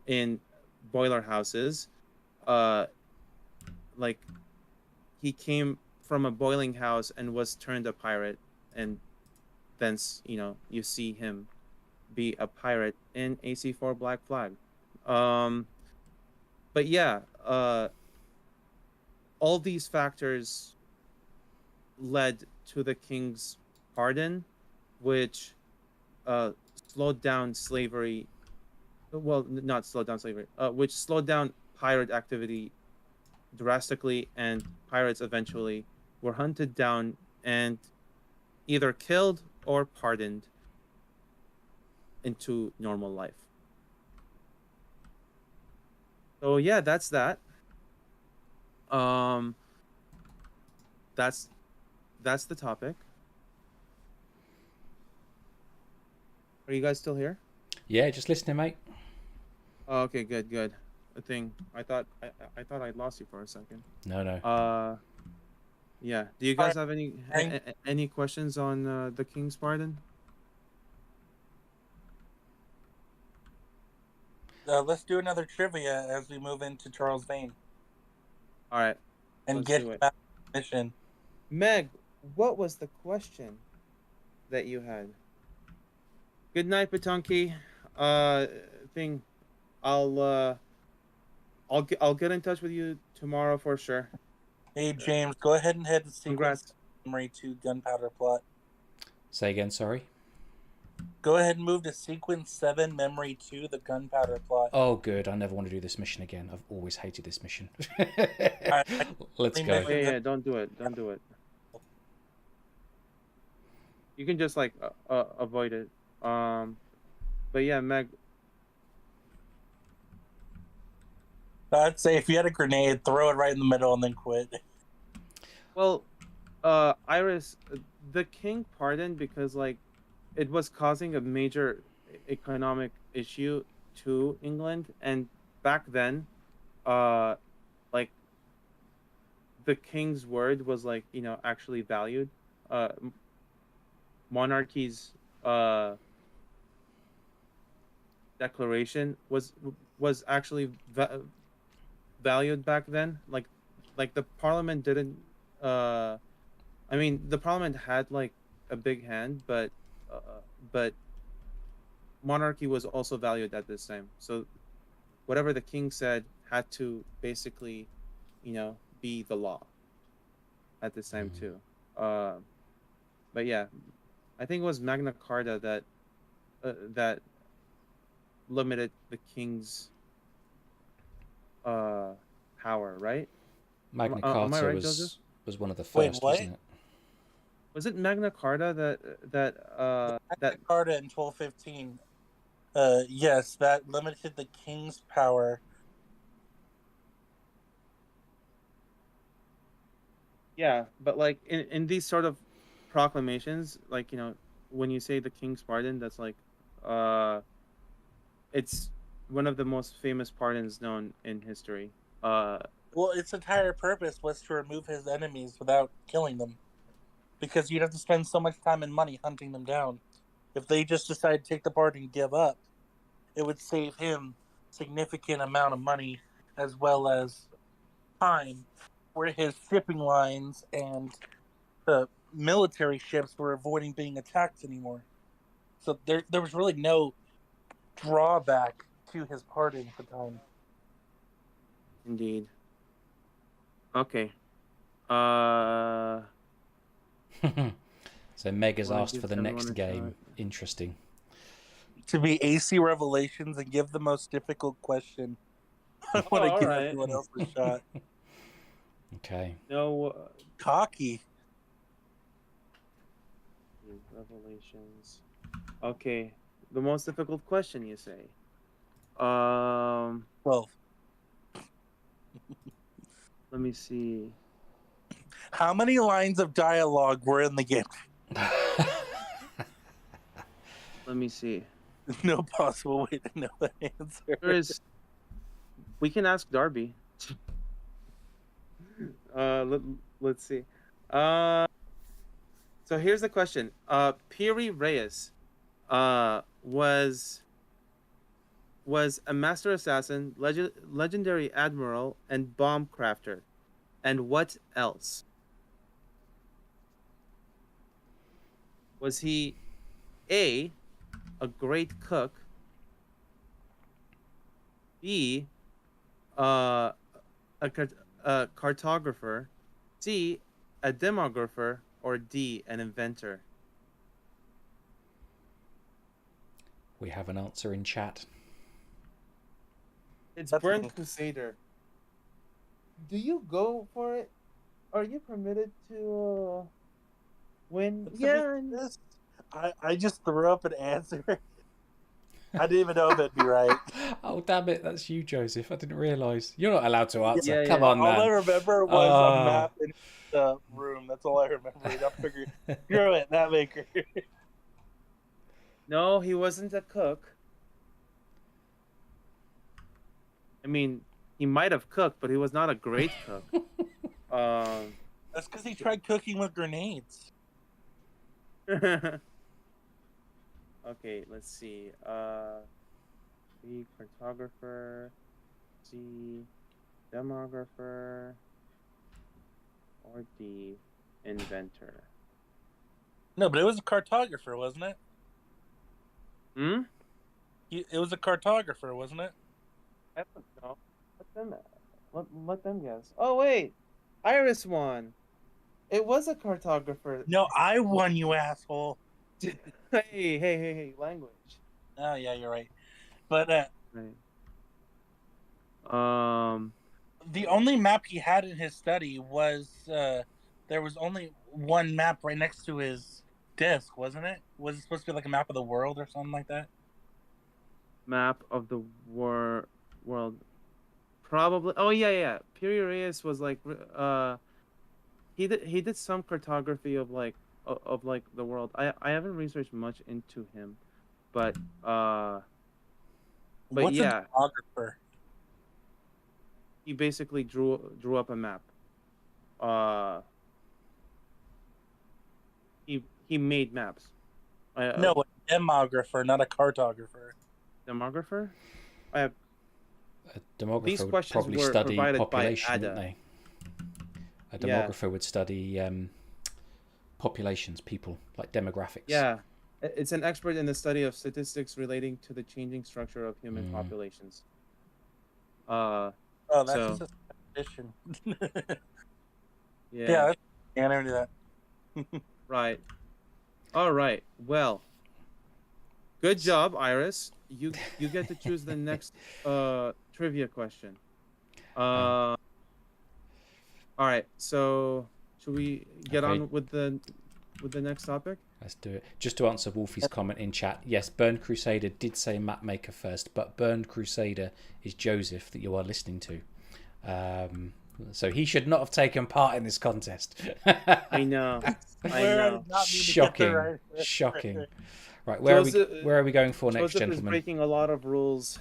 in boiler houses. Uh, like he came from a boiling house and was turned a pirate, and thence you see him be a pirate in AC4 Black Flag. Um, but yeah, all these factors led to the king's pardon, which uh, slowed down slavery. Well, not slowed down slavery, which slowed down pirate activity drastically, and pirates eventually were hunted down and either killed or pardoned into normal life. So yeah, that's that. Um, that's that's the topic. Are you guys still here? Yeah, just listening, mate. Oh, okay, good, good. A thing. I thought I lost you for a second. No, no. Yeah. Do you All guys have right. any questions on the King's Pardon? Let's do another trivia as we move into Charles Vane All right, and let's get do him it. out of the mission. Meg, what was the question that you had? Good night, Patonki. Uh, thing. I'll uh, I'll get in touch with you tomorrow for sure. Hey, James, go ahead and head to sequence Congrats. memory 2 gunpowder plot. Say again, sorry. Go ahead and move to sequence 7 memory 2 the gunpowder plot. Oh, good. I never want to do this mission again. I've always hated this mission. I Let's go. Oh, yeah, don't do it. Don't do it. You can just like avoid it. But yeah, Meg. I'd say if you had a grenade, throw it right in the middle and then quit. Well, Iris, the king pardoned because like it was causing a major economic issue to England, and back then, uh, like the king's word was like actually valued. Monarchy's declaration was actually valued back then. Like the parliament didn't. I mean, the parliament had like a big hand, uh, but monarchy was also valued at this time. So whatever the king said had to basically, be the law at this time too. Uh, but yeah, I think it was Magna Carta that limited the king's power, right? Magna Am I Carta right, Joseph? was one of the Wait, first, what? wasn't it? Was it Magna Carta that Magna Carta in 1215. Yes, that limited the king's power. yeah, but like in these sort of proclamations, like when you say the king's pardon, that's like it's one of the most famous pardons known in history. Well, its entire purpose was to remove his enemies without killing them, because you'd have to spend so much time and money hunting them down. If they just decided to take the pardon and give up, it would save him significant amount of money as well as time, where his shipping lines and the military ships were avoiding being attacked anymore. So there was really no drawback to his pardon at the time. Indeed. Okay. Uh, So Meg has wanna asked give for the everyone next a game. shot. Interesting. To be AC Revelations and give the most difficult question. I want to all give right. everyone else a shot. Okay. No Cocky. revelations. Okay. The most difficult question, you say? Um, 12. let me see. How many lines of dialogue were in the game? Let me see. No possible way to know the answer. There is. We can ask Darby. Let's see. Uh, So here's the question. Piri Reyes, was a master assassin, legendary admiral, and bomb crafter. And what else? Was he A, a great cook, B, uh, a cartographer, C, a demographer, or D, an inventor? We have an answer in chat. It's That's Burn me. Crusader. Do you go for it? Are you permitted to win? Yeah. This, I just threw up an answer. I didn't even know if it'd be right. Oh, damn it. That's you, Joseph. I didn't realise. You're not allowed to answer. Yeah, Come yeah. on, man. All I remember was a map in the room. That's all I remember. And I figured, screw it, that maker. No, he wasn't a cook. I mean, he might have cooked, but he was not a great cook. That's because he tried cooking with grenades. Okay, let's see. B, cartographer. C, demographer. Or D, inventor. No, but it was a cartographer, wasn't it? Hmm? It was a cartographer, wasn't it? I don't know. Let them guess. Oh wait, Iris won. It was a cartographer. No, I won, you asshole. Hey, language. Oh, yeah, you're right. But Right. the only map he had in his study was there was only one map right next to his desk, wasn't it? Was it supposed to be like a map of the world or something like that? Map of the world. Probably. Oh yeah. Piri Reyes was like he did some cartography of like the world. I haven't researched much into him, but What's yeah, a geographer? he basically drew up a map. He made maps. No, a demographer, not a cartographer. Demographer. I have. A demographer These would questions probably were study provided by population, Ada. wouldn't they? A Yeah. demographer would study populations, people, like demographics. Yeah, it's an expert in the study of statistics relating to the changing structure of human populations. Oh, that's So- just a statistician. Yeah. I never knew that. Right. All right. Well, good job, Iris. You get to choose the next trivia question. All right. So should we get Okay. on with the next topic? Let's do it. Just to answer Wolfie's comment in chat, yes, Burned Crusader did say Mapmaker first, but Burned Crusader is Joseph that you are listening to. So he should not have taken part in this contest. I know. Shocking. Shocking. Right, where are we going for next, Joseph gentlemen? is breaking a lot of rules.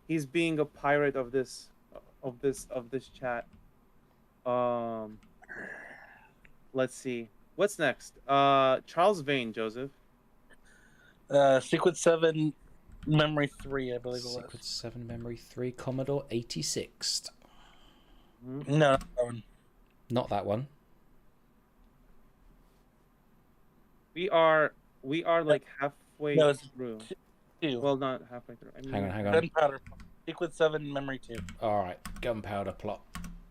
He's being a pirate of this chat. Let's see. What's next? Charles Vane, Joseph. Secret 7 Memory 3, I believe it was. Secret 7 Memory 3, Commodore 86. Mm-hmm. No, not that one. Not that one. We are like halfway through. 2. Well, not halfway through. I mean, Hang on. Gunpowder. Secret 7 Memory 2. All right, Gunpowder Plot.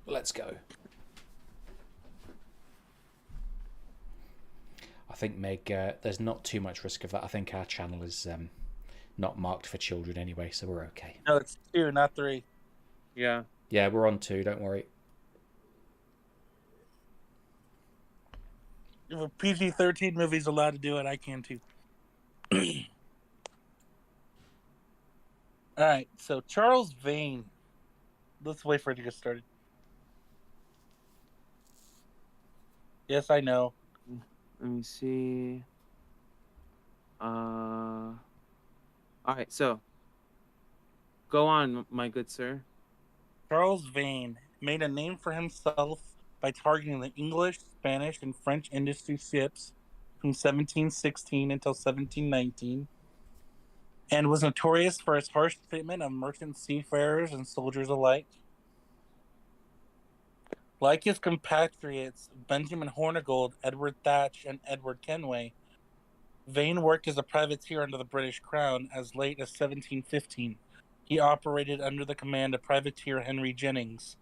Let's go. I think, Meg, there's not too much risk of that. I think our channel is not marked for children anyway, so we're okay. No, it's 2, not 3. Yeah. Yeah, we're on 2, don't worry. If a PG-13 movie's allowed to do it, I can too. All right, so Charles Vane. Let's wait for it to get started. Yes, I know. Let me see. All right, so go on, my good sir. Charles Vane made a name for himself by targeting the English, Spanish, and French industry ships from 1716 until 1719, and was notorious for his harsh treatment of merchant seafarers and soldiers alike. Like his compatriots Benjamin Hornigold, Edward Thatch, and Edward Kenway, Vane worked as a privateer under the British Crown as late as 1715. He operated under the command of privateer Henry Jennings,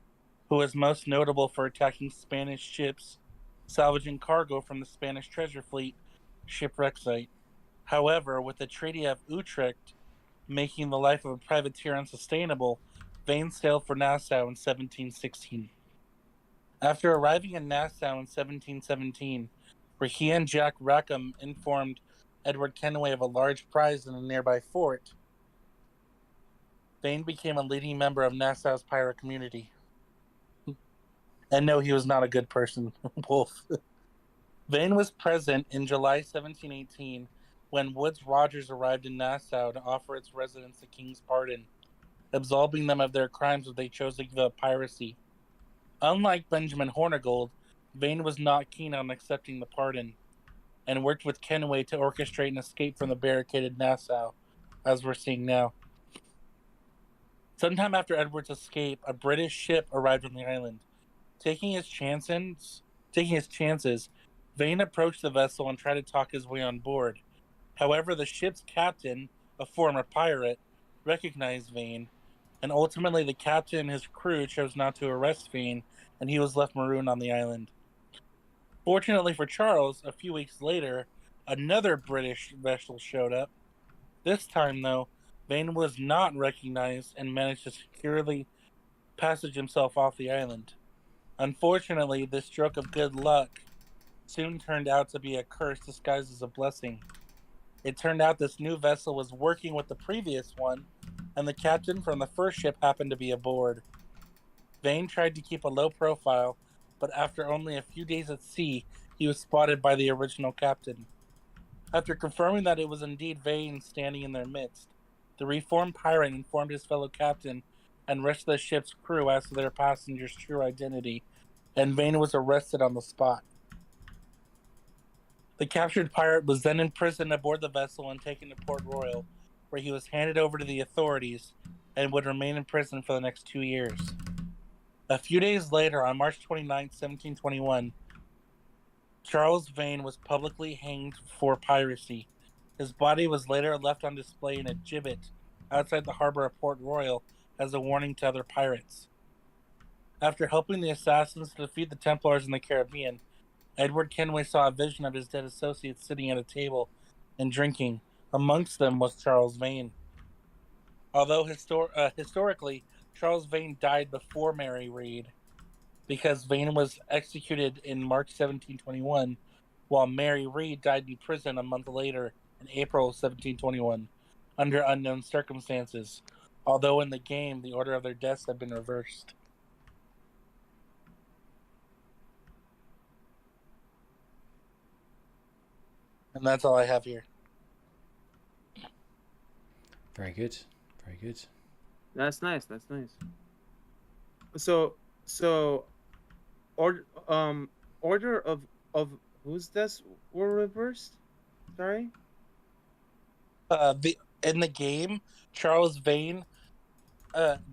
who was most notable for attacking Spanish ships, salvaging cargo from the Spanish treasure fleet shipwreck site. However, with the Treaty of Utrecht making the life of a privateer unsustainable, Vane sailed for Nassau in 1716. After arriving in Nassau in 1717, where he and Jack Rackham informed Edward Kenway of a large prize in a nearby fort, Vane became a leading member of Nassau's pirate community. And no, he was not a good person, Wolf. Vane was present in July 1718 when Woodes Rogers arrived in Nassau to offer its residents the king's pardon, absolving them of their crimes if they chose to give up piracy. Unlike Benjamin Hornigold, Vane was not keen on accepting the pardon, and worked with Kenway to orchestrate an escape from the barricaded Nassau, as we're seeing now. Sometime after Edward's escape, a British ship arrived on the island. Taking his chances, Vane approached the vessel and tried to talk his way on board. However, the ship's captain, a former pirate, recognized Vane, and ultimately the captain and his crew chose not to arrest Vane, and he was left marooned on the island. Fortunately for Charles, a few weeks later, another British vessel showed up. This time, though, Vane was not recognized and managed to securely passage himself off the island. Unfortunately, this stroke of good luck soon turned out to be a curse disguised as a blessing. It turned out this new vessel was working with the previous one, and the captain from the first ship happened to be aboard. Vane tried to keep a low profile, but after only a few days at sea, he was spotted by the original captain. After confirming that it was indeed Vane standing in their midst, the reformed pirate informed his fellow captain and rest of the ship's crew as to their passenger's true identity, and Vane was arrested on the spot. The captured pirate was then imprisoned aboard the vessel and taken to Port Royal, where he was handed over to the authorities and would remain in prison for the next 2 years. A few days later, on March 29, 1721, Charles Vane was publicly hanged for piracy. His body was later left on display in a gibbet outside the harbor of Port Royal as a warning to other pirates. After helping the assassins to defeat the Templars in the Caribbean, Edward Kenway saw a vision of his dead associates sitting at a table and drinking. Amongst them was Charles Vane. Although historically, Charles Vane died before Mary Read, because Vane was executed in March 1721, while Mary Read died in prison a month later in April 1721, under unknown circumstances, although in the game the order of their deaths had been reversed. And that's all I have here. Very good. Very good. That's nice. That's nice. So, order of whose deaths were reversed? Sorry. In the game, Charles Vane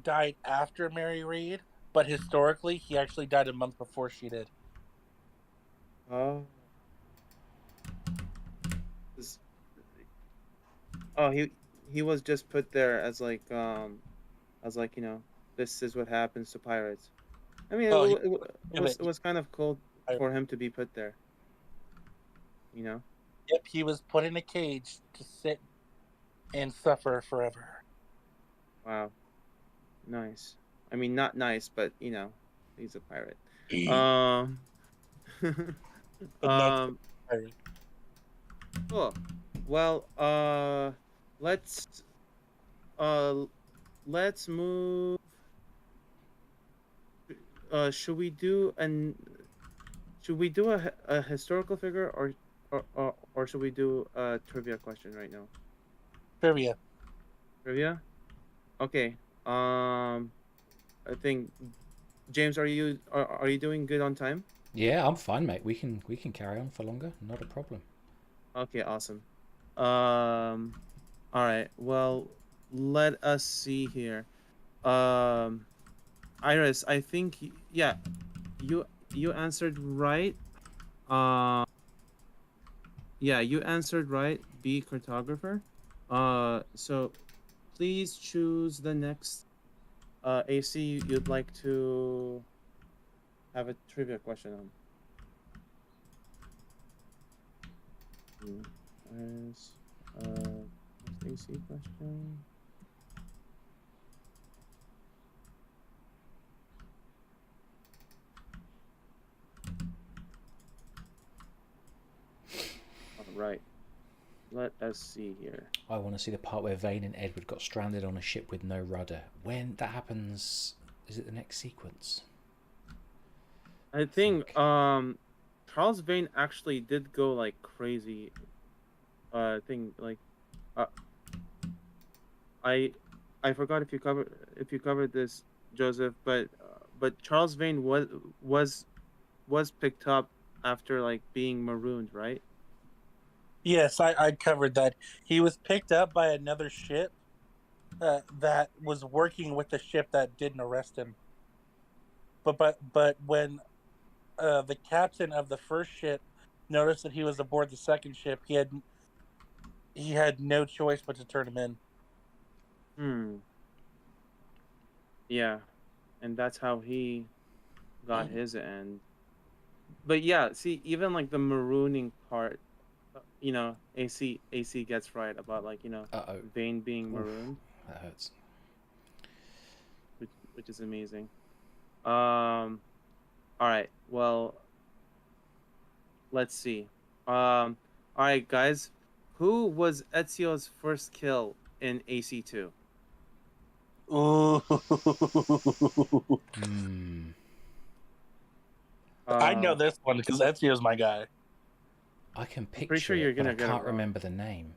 died after Mary Read, but historically, he actually died a month before she did. Oh. Oh, he was just put there as like this is what happens to pirates. I mean, it was kind of cool for him to be put there. Yep, he was put in a cage to sit and suffer forever. Wow. Nice. I mean, not nice, but he's a pirate. Cool. Well, let's move. Should we do a historical figure or should we do a trivia question right now? Trivia. Okay. I think James, are you doing good on time? Yeah, I'm fine, mate. We can carry on for longer. Not a problem. Okay, awesome. Um, all right. Well, let us see here. Um, Iris, I think yeah, you answered right. Um, yeah, you answered right. B cartographer. So please choose the next AC you'd like to have a trivia question on. Iris, next AC question. All right. Let us see here. I want to see the part where Vane and Edward got stranded on a ship with no rudder. When that happens, is it the next sequence? I think Charles Vane actually did go like crazy. Thing like uh, I I forgot if you covered this, Joseph, but Charles Vane was picked up after like being marooned, right? Yes, I covered that. He was picked up by another ship that was working with the ship that didn't arrest him. But when the captain of the first ship noticed that he was aboard the second ship, he had no choice but to turn him in. Hmm. Yeah, and that's how he got his end. But yeah, see, even like the marooning part, AC gets right about like Uh oh. Vane being Oof, marooned, that hurts. which is amazing. Um, all right, well, let's see. All right, guys, who was Ezio's first kill in AC2? Ooh. Hmm. I know Uh, this one because Ezio's my guy. I can I'm pretty sure picture you're it, but I gonna get it can't wrong. remember the name.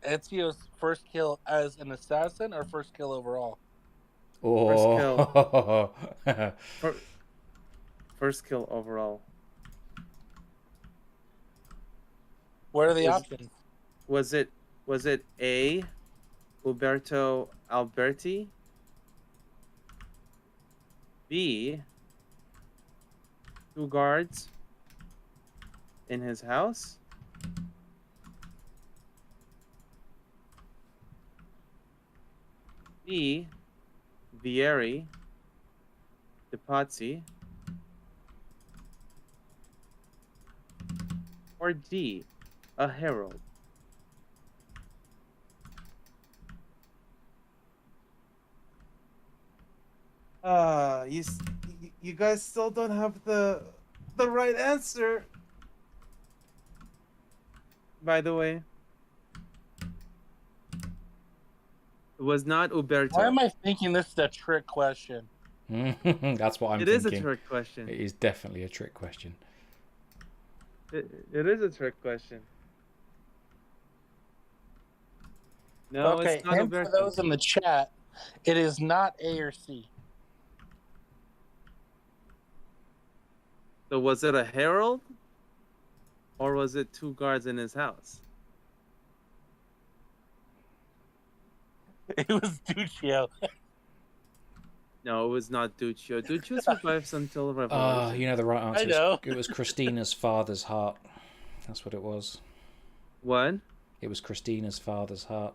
Ezio's first kill as an assassin or first kill overall? First kill, Oh. fir- first kill overall. What are the Was options? was it was it A. Uberto Alberti, B. Two guards in his house, B. Vieri de Pazzi, or D. A herald? You guys still don't have the right answer. By the way, it was not Why am Uberto. I thinking this is a trick question? That's what I'm It is a thinking. trick question. It is definitely a trick question. It is a trick question. No, it's Okay, not hint for Uberto. those in the chat. It is not A or C. So was it a herald or was it two guards in his house? It was Duccio. No, it was not Duccio. Duccio survives until You Revolution. know the right I answer. know. It was Christina's father's heart. That's what it was. What? It was Christina's father's heart.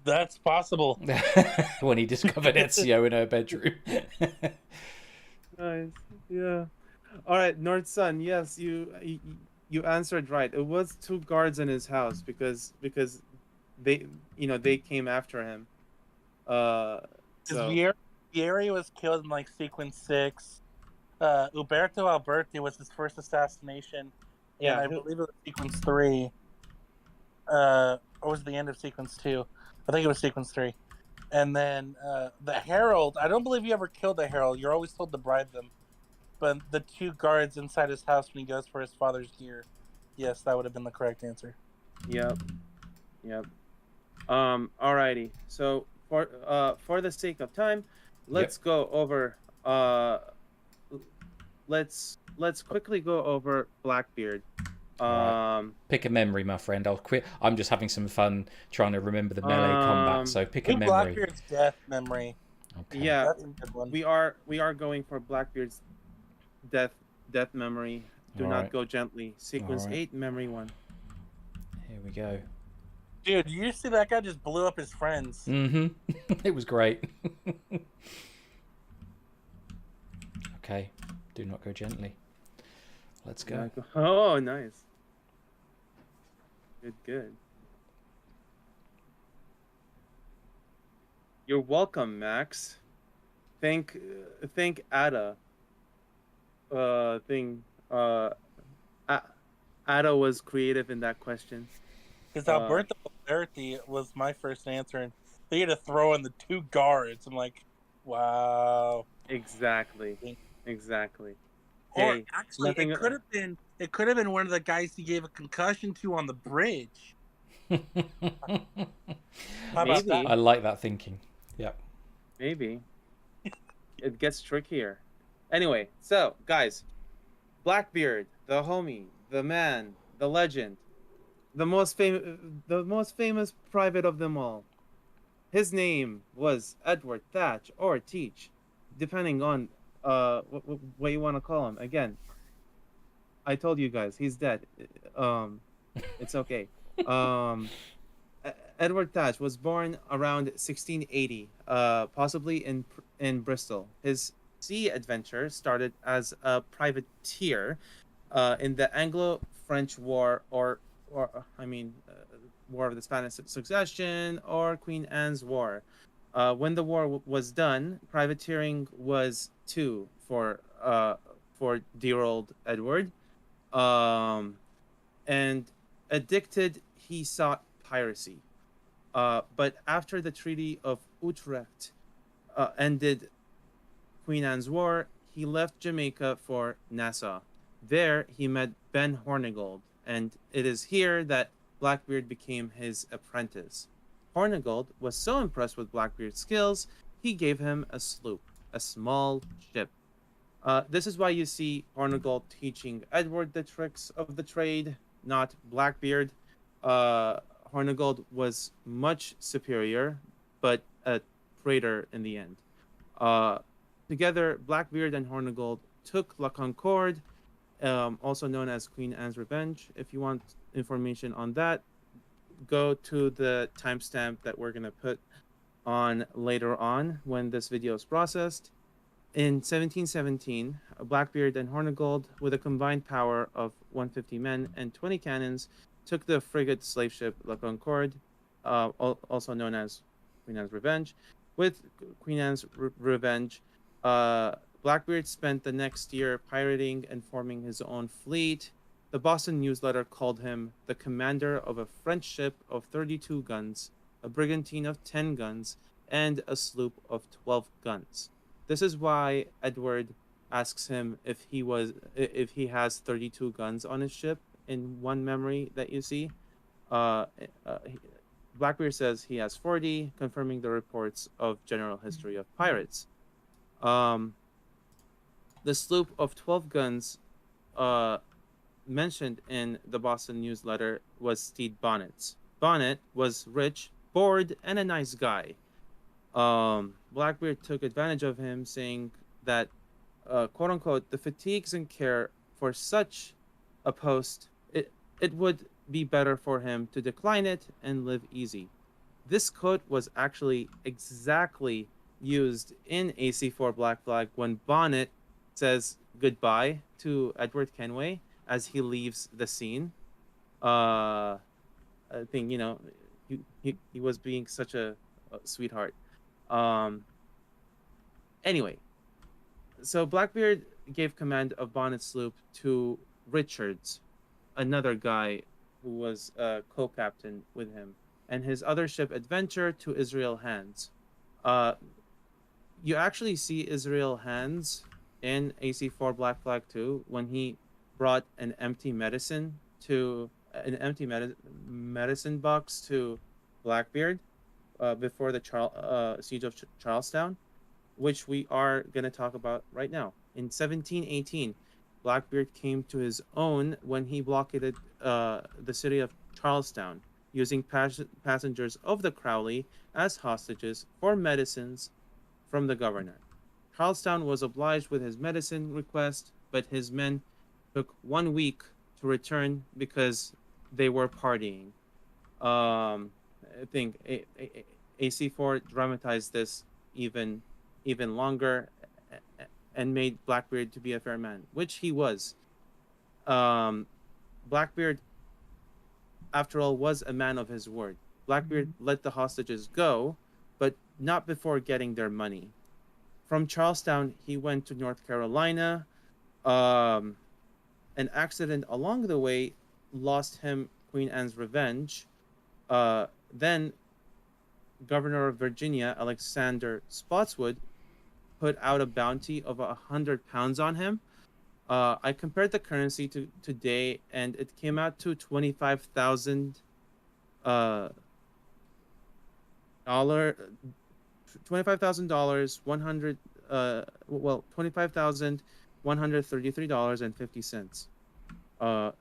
That's possible. When he discovered Ezio in her bedroom. Nice. Yeah. All right, North Sun. Yes, you answered right. It was two guards in his house because they they came after him. Uh, Because so Vieri was killed in like sequence 6. Uberto Alberti was his first assassination, and yeah, I believe it was sequence 3. Or was it the end of sequence 2? I think it was sequence 3. And then the Herald, I don't believe you ever killed the Herald. You're always told to bribe them. But the two guards inside his house when he goes for his father's gear. Yes, that would have been the correct answer. yep, yep. Alrighty. So for the sake of time, let's go over. Let's quickly go over Blackbeard. All right. Pick a memory, my friend. I'll quit. I'm just having some fun trying to remember the melee combat. So pick a do memory. Blackbeard's death memory. Okay. Yeah, That's a good one. we are going for Blackbeard's death memory. Do All not right. go gently. Sequence All right. 8, memory 1. Here we go. Dude, you see that guy just blew up his friends. Mm-hmm. It was great. Okay. Do not go gently. Let's go. Oh, nice. Good. You're welcome, Max. Thank Ada. Ada was creative in that question. Because Alberto Valerti was my first answer, and they had to throw in the 2 guards. I'm like, wow. Exactly. Or Hey, actually, it could have been one of the guys he gave a concussion to on the bridge. How about that? I like that thinking. Yep. Maybe. It gets trickier. Anyway, so guys, Blackbeard, the homie, the man, the legend, the most famous private of them all. His name was Edward Thatch or Teach, depending on what you want to call him. Again, I told you guys he's dead. It's okay. Edward Thatch was born around 1680, possibly in Bristol. His sea adventure started as a privateer in the Anglo-French War, or War of the Spanish Succession, or Queen Anne's War. When the war was done, privateering was too for dear old Edward. And addicted, he sought piracy. But after the Treaty of Utrecht ended Queen Anne's War, he left Jamaica for Nassau. There, he met Ben Hornigold, and it is here that Blackbeard became his apprentice. Hornigold was so impressed with Blackbeard's skills, he gave him a sloop, a small ship. This is why you see Hornigold teaching Edward the tricks of the trade, not Blackbeard. Hornigold was much superior, but a traitor in the end. Together, Blackbeard and Hornigold took La Concorde, also known as Queen Anne's Revenge. If you want information on that, go to the timestamp that we're going to put on later on when this video is processed. In 1717, Blackbeard and Hornigold, with a combined power of 150 men and 20 cannons, took the frigate slave ship La Concorde, also known as Queen Anne's Revenge. With Queen Anne's Revenge, Blackbeard spent the next year pirating and forming his own fleet. The Boston Newsletter called him the commander of a French ship of 32 guns, a brigantine of 10 guns, and a sloop of 12 guns. This is why Edward asks him if he has 32 guns on his ship in one memory that you see. Blackbeard says he has 40, confirming the reports of General History of Pirates. The sloop of 12 guns mentioned in the Boston Newsletter was Stede Bonnet's. Bonnet was rich, bored, and a nice guy. Blackbeard took advantage of him, saying that, quote unquote, the fatigues and care for such a post, it would be better for him to decline it and live easy. This quote was actually exactly used in AC4 Black Flag when Bonnet says goodbye to Edward Kenway as he leaves the scene. I think, he was being such a sweetheart. Anyway, so Blackbeard gave command of Bonnet's sloop to Richards, another guy who was co-captain with him, and his other ship Adventure to Israel Hands. You actually see Israel Hands in AC4 Black Flag 2 when he brought an empty medicine box to Blackbeard before the siege of Charlestown. which we are going to talk about right now. In 1718, Blackbeard came to his own when he blockaded the city of Charlestown, using passengers of the Crowley as hostages for medicines from the governor. Charlestown was obliged with his medicine request, but his men took 1 week to return because they were partying. I think AC4 dramatized this even longer and made Blackbeard to be a fair man, which he was. Um, Blackbeard, after all, was a man of his word. Blackbeard let the hostages go, but not before getting their money. From Charlestown, he went to North Carolina. Um, an accident along the way lost him Queen Anne's revenge. Then Governor of Virginia, Alexander Spotswood, put out a bounty of £100 on him. I compared the currency to today, and it came out to $25,000 $25,000 $25,133.50.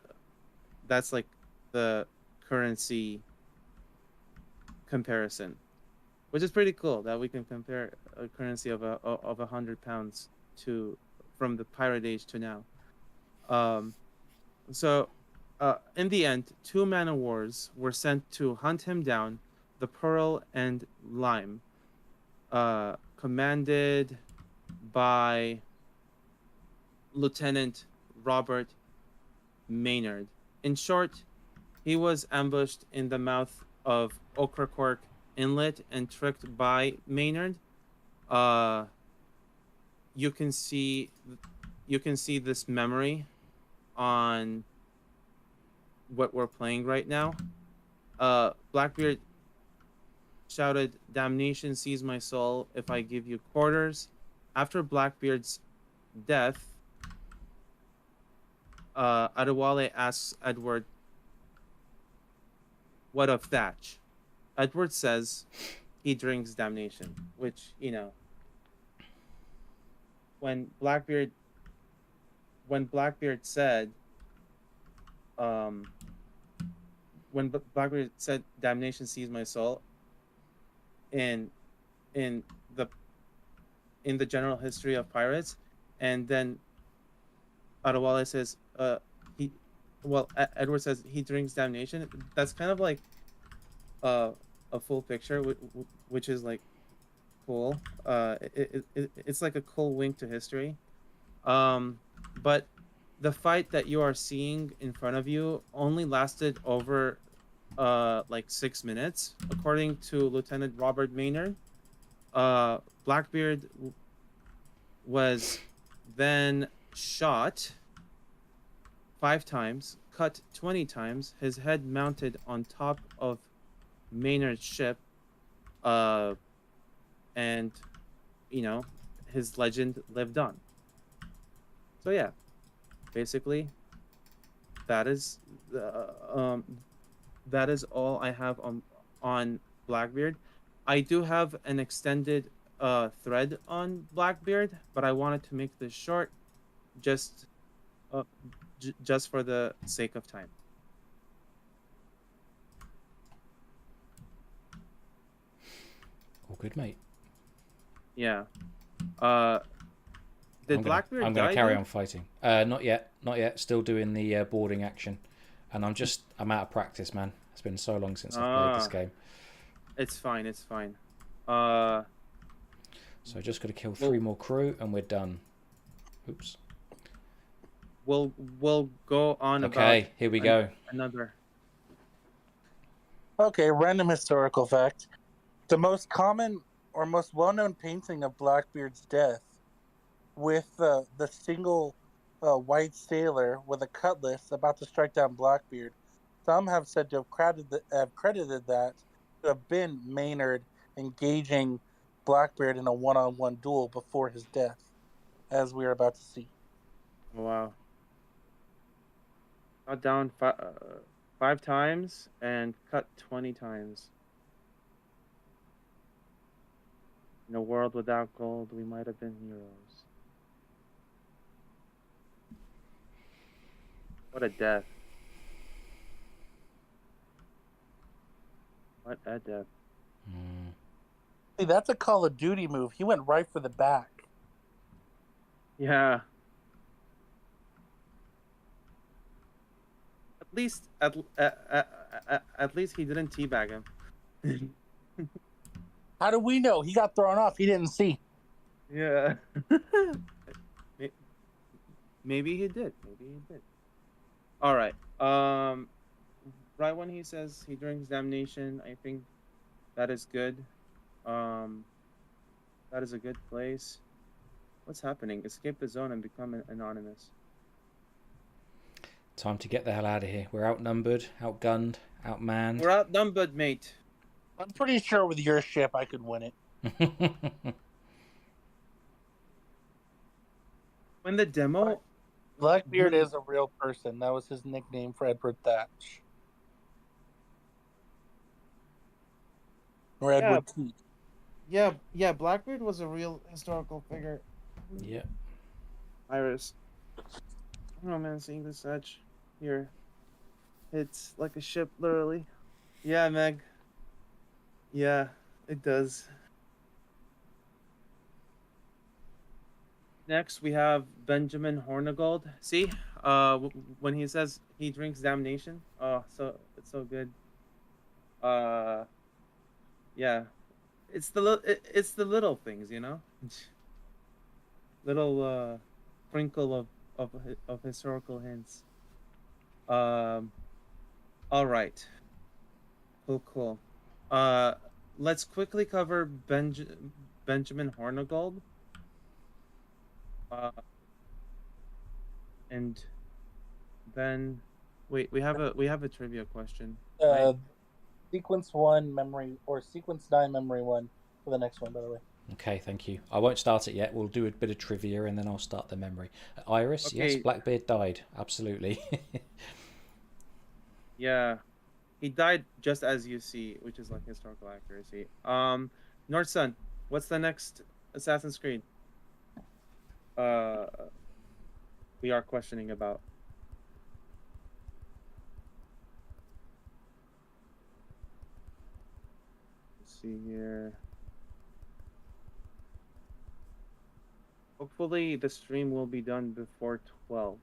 That's like the currency comparison, which is pretty cool that we can compare a currency of £100 to from the pirate age to now. Um, so in the end, 2 man-o'-wars were sent to hunt him down, the Pearl and Lime, commanded by Lieutenant Robert Maynard. In short, he was ambushed in the mouth of Ocracoke Inlet and tricked by Maynard. Uh, you can see this memory on what we're playing right now. Blackbeard shouted, "Damnation seize my soul if I give you quarters." After Blackbeard's death, Adewale asks Edward, "What of Thatch?" Edward says he drinks damnation, which, when Blackbeard said, Blackbeard said, "Damnation seize my soul," in in the general history of pirates, and then Adewale says, Edward says he drinks damnation. That's kind of like a full picture, which is like cool. It's like a cool wink to history. But the fight that you are seeing in front of you only lasted over like 6 minutes, according to Lieutenant Robert Maynard. Blackbeard was then shot 5 times, cut 20 times, his head mounted on top of Maynard's ship, and his legend lived on. So yeah, basically that is all I have on Blackbeard. I do have an extended thread on Blackbeard, but I wanted to make this short, just just for the sake of time. All good, mate. Yeah. Did Blackbeard I'm going die, to carry dude? on fighting. Not yet. Still doing the boarding action, and I'm out of practice, man. It's been so long since I've played this game. It's fine. So just got to kill 3 more crew, and we're done. Oops. We'll go on. Okay, about here we go. Another. Okay, random historical fact. The most common or most well-known painting of Blackbeard's death, with the single white sailor with a cutlass about to strike down Blackbeard, some have said to have credited that to have been Maynard engaging Blackbeard in a one-on-one duel before his death, as we are about to see. Oh, wow. Cut down 5 times and cut 20 times. In a world without gold, we might have been heroes. What a death. What a death. Mm. See, that's a Call of Duty move. He went right for the back. Yeah. At least he didn't teabag him. How do we know? He got thrown off. He didn't see. Yeah. Maybe he did. Maybe he did. All right. Right when he says he drinks damnation, I think that is good. Um, that is a good place. What's happening? Escape the zone and become anonymous. Time to get the hell out of here. We're outnumbered, outgunned, outmanned. We're outnumbered, mate. I'm pretty sure with your ship, I could win it. When the demo, Blackbeard is a real person. That was his nickname for Edward Thatch. Or Edward Teat. yeah, Blackbeard was a real historical figure. Yeah. Iris. Oh man, seeing this edge here, it's like a ship, literally. Yeah, Meg. Yeah, it does. Next, we have Benjamin Hornigold. See, when he says he drinks damnation, oh, so it's so good. Yeah, it's the little things, you know, little sprinkle of historical hints. Um, all right, cool. Let's quickly cover Benjamin Hornigold. And then wait, we have a trivia question. Right? Sequence 1 memory, or sequence 9 memory 1 for the next one, by the way. Okay, thank you. I won't start it yet. We'll do a bit of trivia and then I'll start the memory. Iris, Okay. yes, Blackbeard died. Absolutely. Yeah. He died just as you see, which is like historical accuracy. North Sun, what's the next Assassin's Creed? We are questioning about. Let's see here. Hopefully the stream will be done before 12.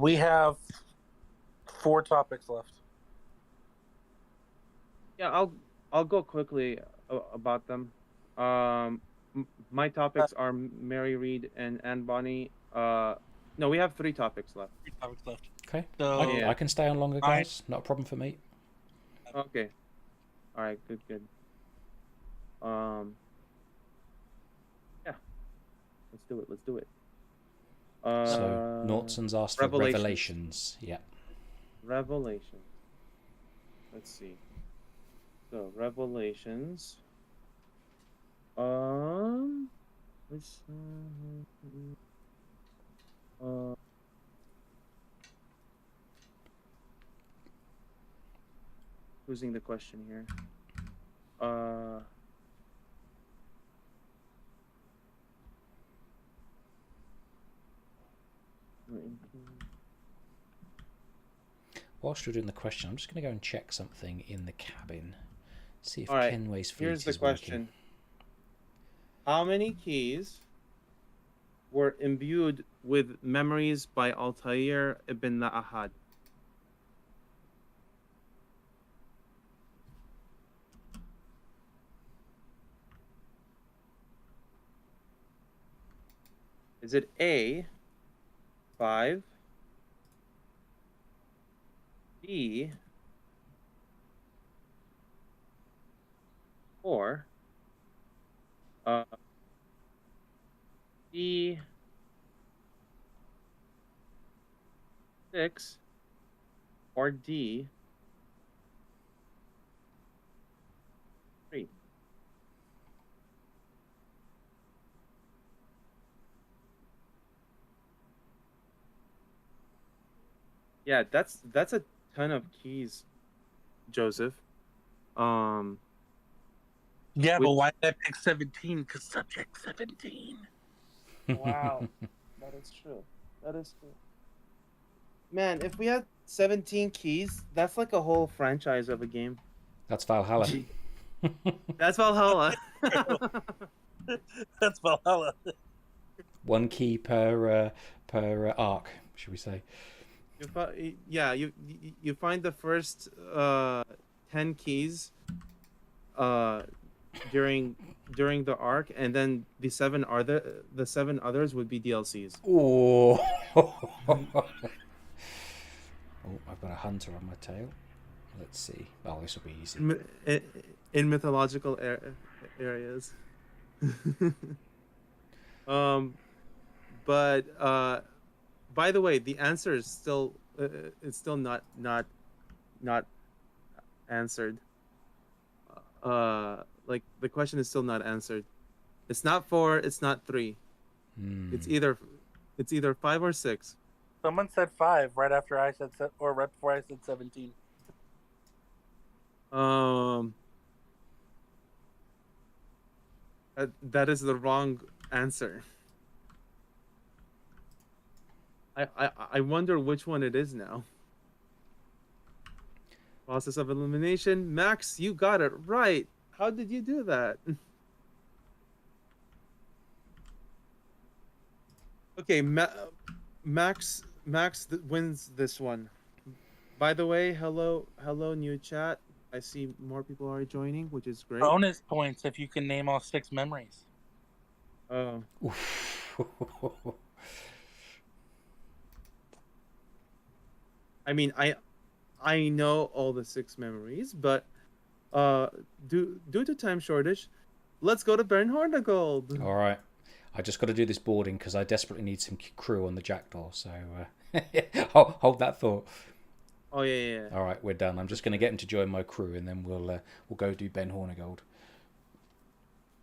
We have 4 topics left. Yeah, I'll go quickly about them. My topics are Mary Reed and Bonny. No, we have 3 topics left. 3 topics left. Okay. So I can stay on longer, guys. Not a problem for me. Okay. All right. Good. Yeah. Let's do it. So Nortson's asked for Revelations. Yeah. Revelations. Let's see. So Revelations. Which losing the question here. Whilst you're doing the question, I'm just going to go and check something in the cabin. See if right, Kenway's fleet here's the is question. working. How many keys were imbued with memories by Altair ibn Ahad? Is it A, 5, B, 4, C, 6, or D, 3? Yeah, that's a ton of keys, Joseph. Yeah, but Which why did I pick 17? Because subject 17. wow, that is true. That is true. Man, if we had 17 keys, that's like a whole franchise of a game. That's Valhalla. That's Valhalla. That's Valhalla. One key per arc, should we say? Yeah, you find the first 10 keys uh during the arc, and then the seven others would be DLCs. Oh. Oh, I've got a hunter on my tail. Let's see. Oh, this will be easy. In mythological areas. But by the way, the answer is still it's still not answered. Like the question is still not answered. It's not 4, it's not 3. It's either 5 or 6. Someone said 5 right after I said or right before I said 17. That is the wrong answer. I wonder which one it is now. Process of elimination. Max, you got it right. How did you do that? Okay, Max wins this one. By the way, hello new chat. I see more people are joining, which is great. Bonus points if you can name all 6 memories. Oh. I mean, I know all the 6 memories, but due to time shortage, let's go to Hornigold. All right. I just got to do this boarding because I desperately need some crew on the Jackdaw. So hold that thought. Oh yeah. All right, we're done. I'm just going to get him to join my crew, and then we'll go do Hornigold.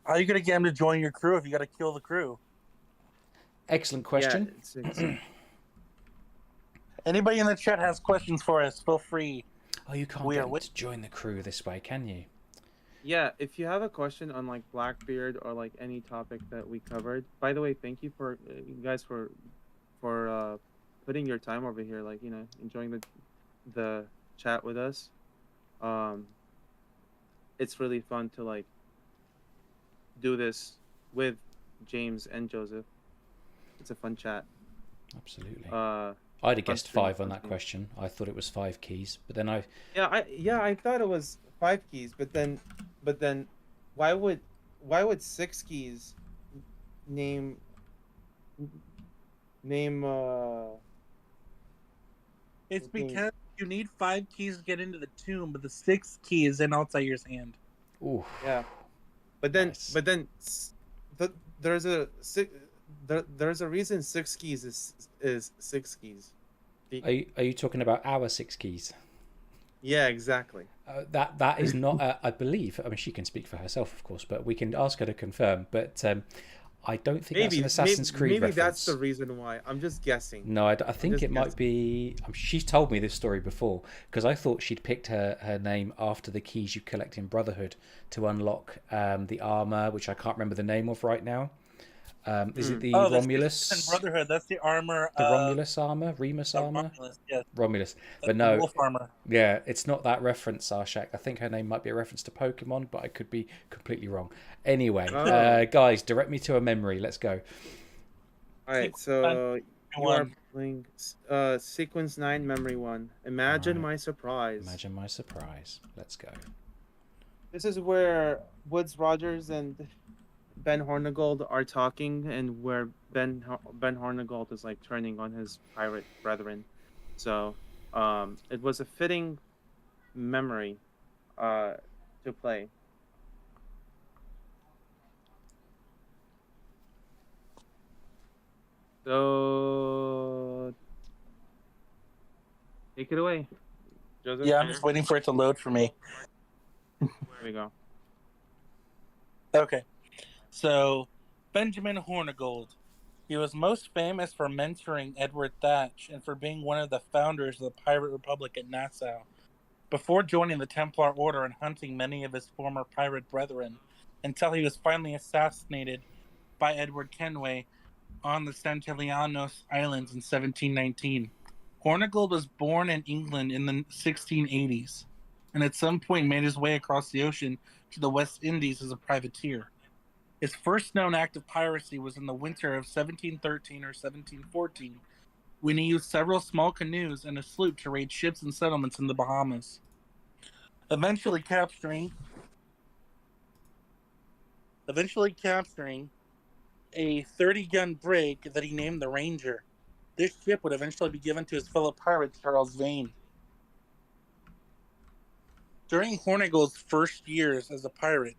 How are you going to get him to join your crew if you got to kill the crew? Excellent question. Yeah, Anybody in the chat has questions for us, feel free. Oh, you can't get him to join the crew this way, can you? Yeah, if you have a question on like Blackbeard or like any topic that we covered. By the way, thank you for you guys for putting your time over here, like, you know, enjoying the chat with us. It's really fun to like do this with James and Joseph. It's a fun chat. Absolutely. I'd have guessed 5 on that stream. question. I thought it was 5 keys, but then I thought it was 5 keys, but then why would 6 keys name It's because you need 5 keys to get into the tomb, but the 6th key is in Altair's hand. Ooh. Yeah. But then Nice. there's a reason 6 keys is 6 keys. Are you talking about our 6 keys? Yeah, exactly. That is not, I believe. I mean, she can speak for herself, of course, but we can ask her to confirm. But I don't think that's an Assassin's Creed reference. Maybe that's the reason why. I'm just guessing. No, I think it might be. She's told me this story before because I thought she'd picked her name after the keys you collect in Brotherhood to unlock the armor, which I can't remember the name of right now. Is it the Romulus? In Brotherhood, that's the armor. The Romulus armor, Remus armor. Romulus, yes. Romulus, That's but no. Wolf armor. Yeah, it's not that reference, Arshak. I think her name might be a reference to Pokemon, but I could be completely wrong. Anyway, guys, direct me to a memory. Let's go. All right, so you are playing Sequence 9, Memory 1. Imagine my surprise. Imagine my surprise. Let's go. This is where Woods Rogers and Ben Hornigold are talking, and where Ben Hornigold is like turning on his pirate brethren. So it was a fitting memory to play. So take it away, Joseph. Yeah, I'm just waiting for it to load for me. There we go. Okay. So, Benjamin Hornigold. He was most famous for mentoring Edward Thatch and for being one of the founders of the Pirate Republic at Nassau. Before joining the Templar Order and hunting many of his former pirate brethren, until he was finally assassinated by Edward Kenway on the Santillianos Islands in 1719. Hornigold was born in England in the 1680s, and at some point made his way across the ocean to the West Indies as a privateer. His first known act of piracy was in the winter of 1713 or 1714, when he used several small canoes and a sloop to raid ships and settlements in the Bahamas, eventually capturing a 30-gun brig that he named the Ranger. This ship would eventually be given to his fellow pirate, Charles Vane. During Hornigold's first years as a pirate,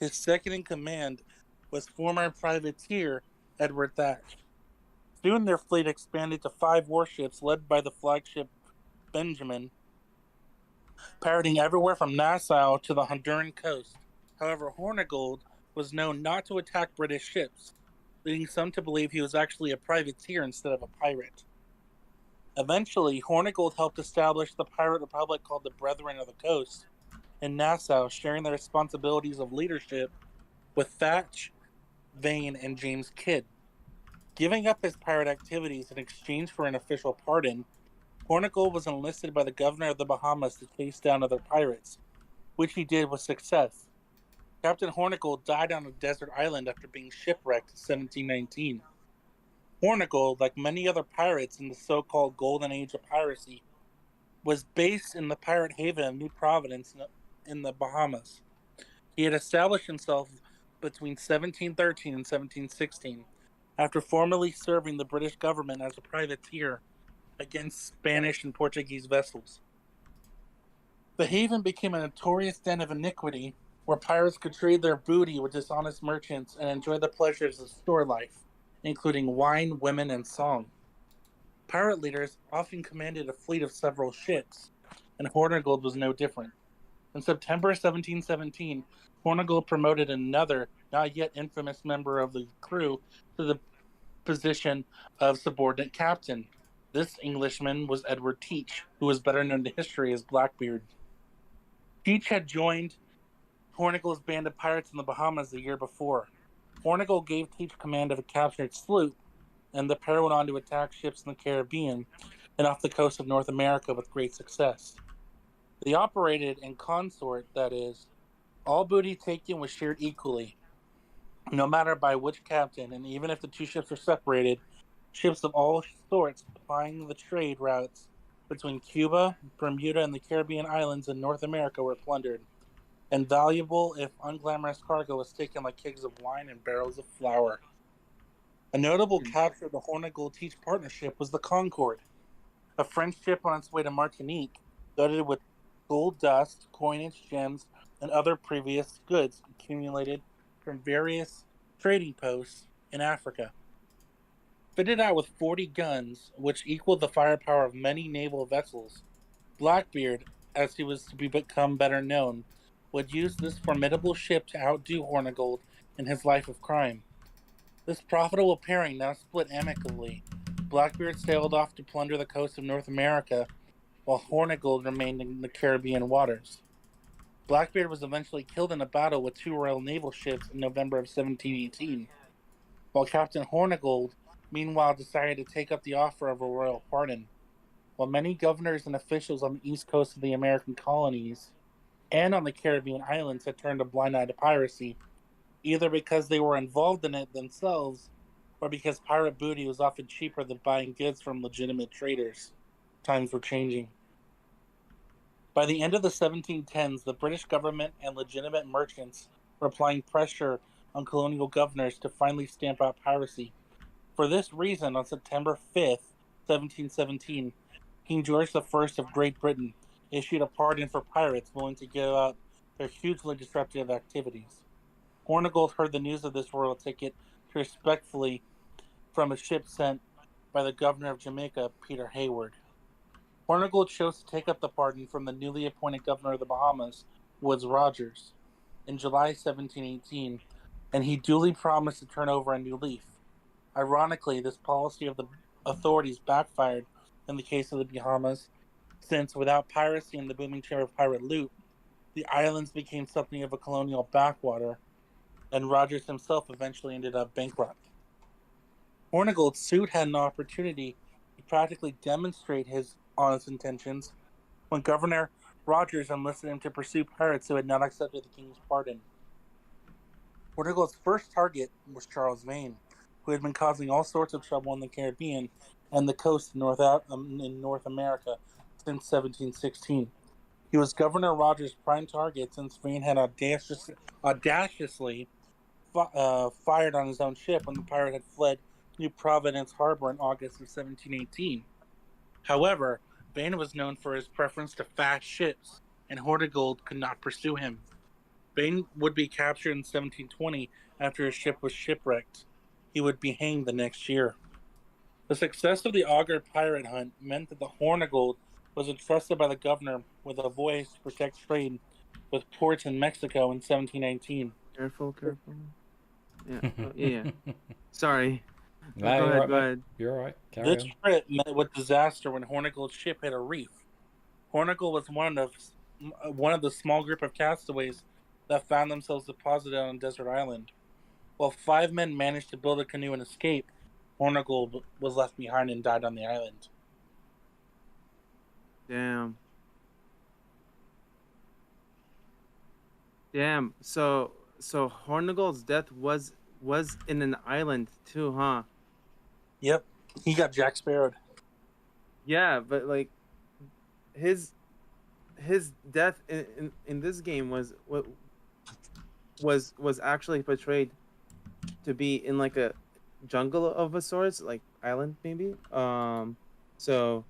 his second in command was former privateer Edward Thatch. Soon their fleet expanded to 5 warships led by the flagship Benjamin, pirating everywhere from Nassau to the Honduran coast. However, Hornigold was known not to attack British ships, leading some to believe he was actually a privateer instead of a pirate. Eventually, Hornigold helped establish the pirate republic called the Brethren of the Coast in Nassau, sharing the responsibilities of leadership with Thatch, Vane, and James Kidd. Giving up his pirate activities in exchange for an official pardon, Hornigold was enlisted by the governor of the Bahamas to chase down other pirates, which he did with success. Captain Hornigold died on a desert island after being shipwrecked in 1719. Hornigold, like many other pirates in the so-called Golden Age of piracy, was based in the pirate haven of New Providence in the Bahamas. He had established himself between 1713 and 1716, after formerly serving the British government as a privateer against Spanish and Portuguese vessels. The haven became a notorious den of iniquity, where pirates could trade their booty with dishonest merchants and enjoy the pleasures of store life, including wine, women, and song. Pirate leaders often commanded a fleet of several ships, and Hornigold was no different. In September 1717, Hornigold promoted another, not yet infamous member of the crew to the position of subordinate captain. This Englishman was Edward Teach, who was better known to history as Blackbeard. Teach had joined Hornigold's band of pirates in the Bahamas the year before. Hornigold gave Teach command of a captured sloop, and the pair went on to attack ships in the Caribbean and off the coast of North America with great success. They operated in consort, that is, all booty taken was shared equally, no matter by which captain, and even if the two ships were separated, ships of all sorts plying the trade routes between Cuba, Bermuda, and the Caribbean islands in North America were plundered, and valuable, if unglamorous, cargo was taken like kegs of wine and barrels of flour. A notable capture of the Hornigold-Teach partnership was the Concorde, a French ship on its way to Martinique, loaded with gold dust, coinage, gems, and other previous goods accumulated from various trading posts in Africa. Fitted out with 40 guns, which equaled the firepower of many naval vessels, Blackbeard, as he was to become better known, would use this formidable ship to outdo Hornigold in his life of crime. This profitable pairing now split amicably. Blackbeard sailed off to plunder the coast of North America, while Hornigold remained in the Caribbean waters. Blackbeard was eventually killed in a battle with 2 Royal Naval ships in November of 1718, while Captain Hornigold meanwhile decided to take up the offer of a royal pardon. While many governors and officials on the east coast of the American colonies and on the Caribbean islands had turned a blind eye to piracy, either because they were involved in it themselves or because pirate booty was often cheaper than buying goods from legitimate traders. Times were changing. By the end of the 1710s, the British government and legitimate merchants were applying pressure on colonial governors to finally stamp out piracy. For this reason, on September 5th, 1717, King George I of Great Britain issued a pardon for pirates willing to give up their hugely disruptive activities. Hornigold heard the news of this royal ticket respectfully from a ship sent by the governor of Jamaica, Peter Hayward. Hornigold chose to take up the pardon from the newly appointed governor of the Bahamas, Woodes Rogers, in July 1718, and he duly promised to turn over a new leaf. Ironically, this policy of the authorities backfired in the case of the Bahamas, since without piracy and the booming trade of pirate loot, the islands became something of a colonial backwater, and Rogers himself eventually ended up bankrupt. Hornigold soon had an opportunity to practically demonstrate his honest intentions when Governor Rogers enlisted him to pursue pirates who had not accepted the king's pardon. Hornigold's first target was Charles Vane, who had been causing all sorts of trouble in the Caribbean and the coast in North America since 1716. He was Governor Rogers' prime target since Vane had audaciously fired on his own ship when the pirate had fled New Providence Harbor in August of 1718. However, Vane was known for his preference to fast ships, and Hornigold could not pursue him. Vane would be captured in 1720 after his ship was shipwrecked. He would be hanged the next year. The success of the Augur pirate hunt meant that the Hornigold was entrusted by the governor with a voyage to protect trade with ports in Mexico in 1719. Careful. Yeah. Yeah. Sorry. No, Go you're ahead. right, Go mate. ahead. You're all right. Carry This on. trip met with disaster when Hornigold's ship hit a reef. Hornigold was one of the small group of castaways that found themselves deposited on a desert island. While 5 men managed to build a canoe and escape, Hornigold was left behind and died on the island. Damn. So Hornigold's death was in an island too, huh? Yep, he got Jack Sparrowed. Yeah, but like his death in this game was actually portrayed to be in like a jungle of a sorts, like island maybe. So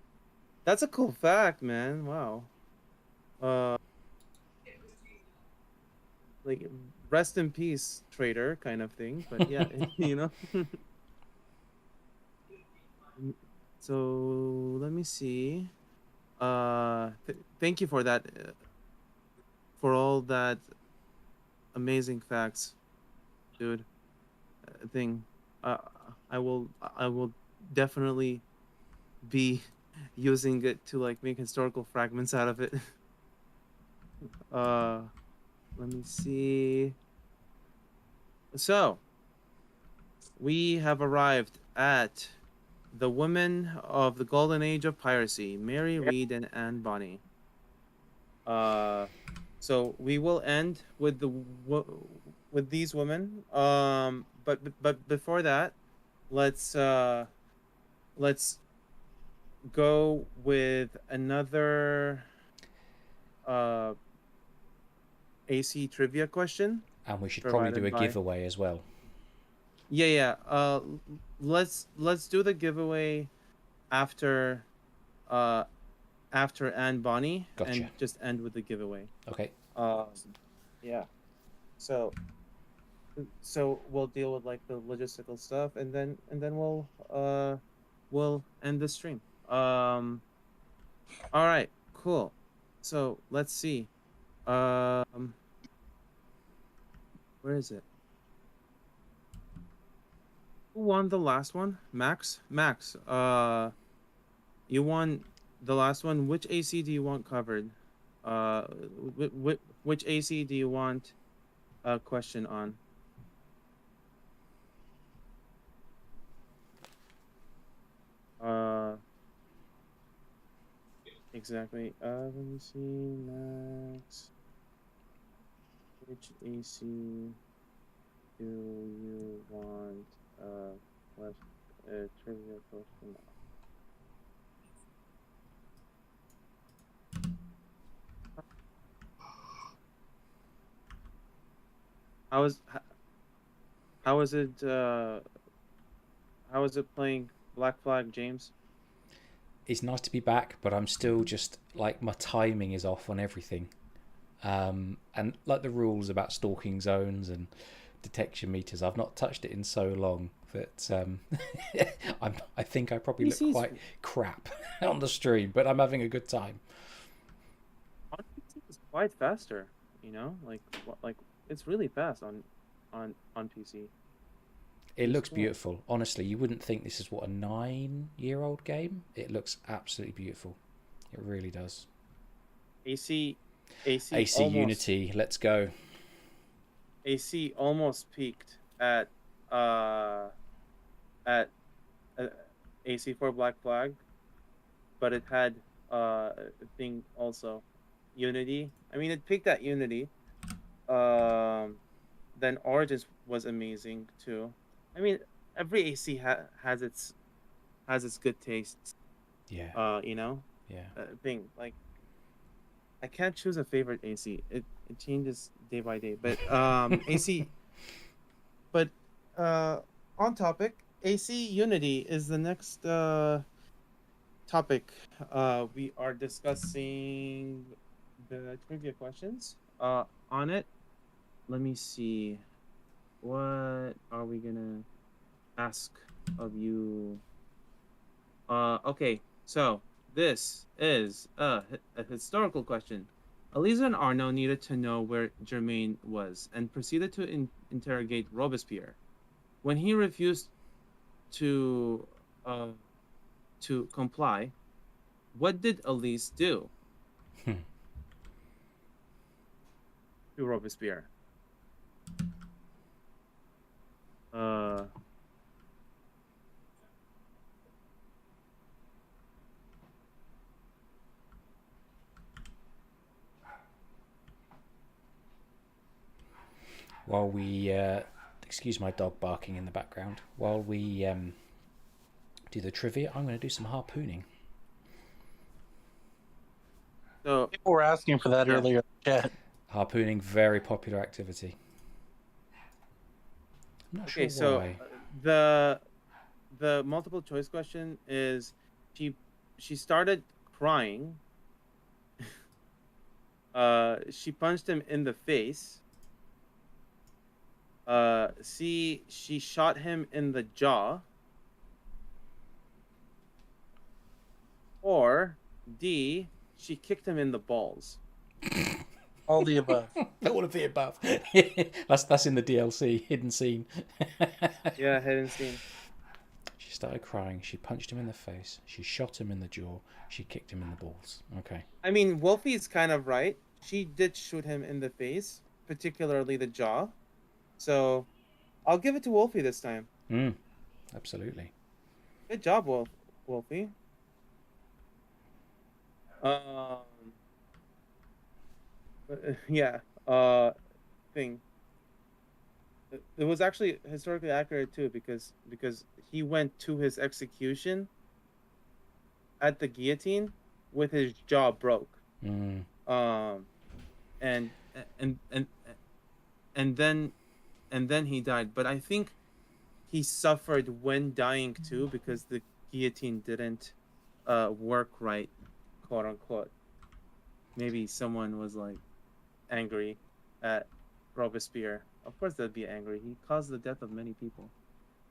that's a cool fact, man. Wow. Like rest in peace, traitor, kind of thing. But yeah, you know. So let me see. Thank you for that, for all that amazing facts, dude. Thing. I will definitely be using it to like make historical fragments out of it. Let me see. So we have arrived at the women of the golden age of piracy, Mary Read and Anne Bonny. So we will end with with these women. But before that, let's go with another AC trivia question. And we should probably do a by... giveaway as well. Yeah. Let's do the giveaway after Anne Bonny, Gotcha. and just end with the giveaway. Okay. Yeah. So we'll deal with like the logistical stuff, and then we'll end the stream. All right, cool. So let's see. Where is it? Who won the last one? Max, you won the last one. Which AC do you want covered? Which AC do you want a question on? Exactly. Let me see, Max. Which AC do you want trivia question on? How is it playing Black Flag, James? It's nice to be back, but I'm still just like my timing is off on everything. And like the rules about stalking zones and detection meters, I've not touched it in so long that I think I probably look quite crap on the stream, but I'm having a good time. On PC it's quite faster, you know, like it's really fast on PC. It looks beautiful. Honestly, you wouldn't think this is what, a 9-year-old game? It looks absolutely beautiful. It really does. AC almost... Unity, let's go. AC almost peaked uh at uh, AC for Black Flag, but it had a thing also, Unity. I mean, it peaked at Unity. Um, then Origins was amazing too. I mean, every AC has its good tastes. Yeah, You know, yeah. thing like I can't choose a favorite AC. It changes day by day. But AC. But uh, on topic, AC Unity is the next topic. We are discussing the trivia questions. On it. Let me see. What are we gonna ask of you? Okay. So this is a historical question. Elisa and Arno needed to know where Germain was and proceeded to interrogate Robespierre. When he refused to uh, to comply, what did Elise do to Robespierre? Uh, While we excuse my dog barking in the background. While we do the trivia, I'm going to do some harpooning. so People were asking for that Yeah. earlier in the chat. Harpooning, very popular activity. I'm not okay, sure so why. The multiple choice question is she started crying. She punched him in the face. C, she shot him in the jaw. Or D, she kicked him in the balls. All the above. All of the above. That's in the DLC hidden scene. Yeah, hidden scene. She started crying. She punched him in the face. She shot him in the jaw. She kicked him in the balls. Okay. I mean, Wolfie's kind of right. She did shoot him in the face, particularly the jaw. So I'll give it to Wolfie this time. Absolutely. Good job, Wolfie. Um, yeah. Thing. It was actually historically accurate too, because he went to his execution at the guillotine with his jaw broke. Mm. And and and and then he died. But I think he suffered when dying too, because the guillotine didn't work right, quote unquote. Maybe someone was like angry at Robespierre. Of course they'd be angry. He caused the death of many people.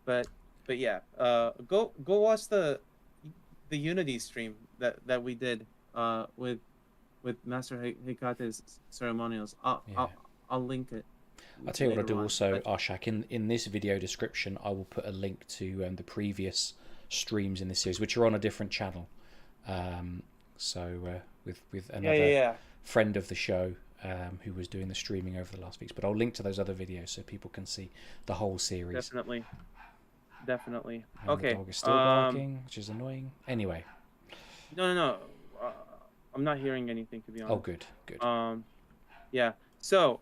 But yeah, go watch the Unity stream that we did with Master Hikate's ceremonials. I'll link it. I'll tell you what I'll later do on. also, But Arshak. In this video description, I will put a link to the previous streams in this series, which are on a different channel. So with another yeah. friend of the show who was doing the streaming over the last weeks. But I'll link to those other videos so people can see the whole series. Definitely. And Okay. the dog is still barking, which is annoying. Anyway. No. I'm not hearing anything, to be honest. Oh, good. Yeah. So,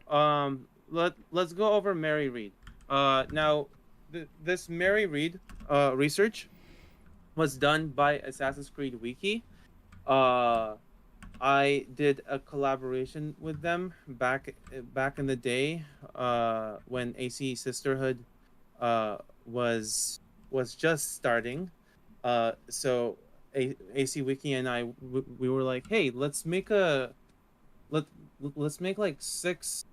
let's go over Mary Read. Now, this Mary Read research was done by Assassin's Creed Wiki. I did a collaboration with them back in the day, when AC Sisterhood was just starting. So AC Wiki and we were like, hey, let's make like six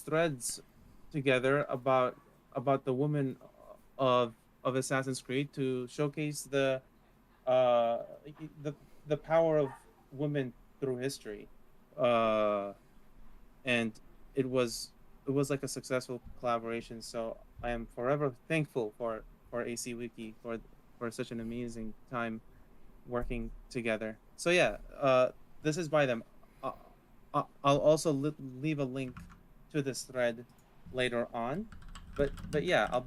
threads together about the women of Assassin's Creed, to showcase uh the power of women through history. And it was like a successful collaboration, so I am forever thankful for AC Wiki for such an amazing time working together. So yeah, this is by them. I'll also leave a link to this thread later on. But yeah, I'll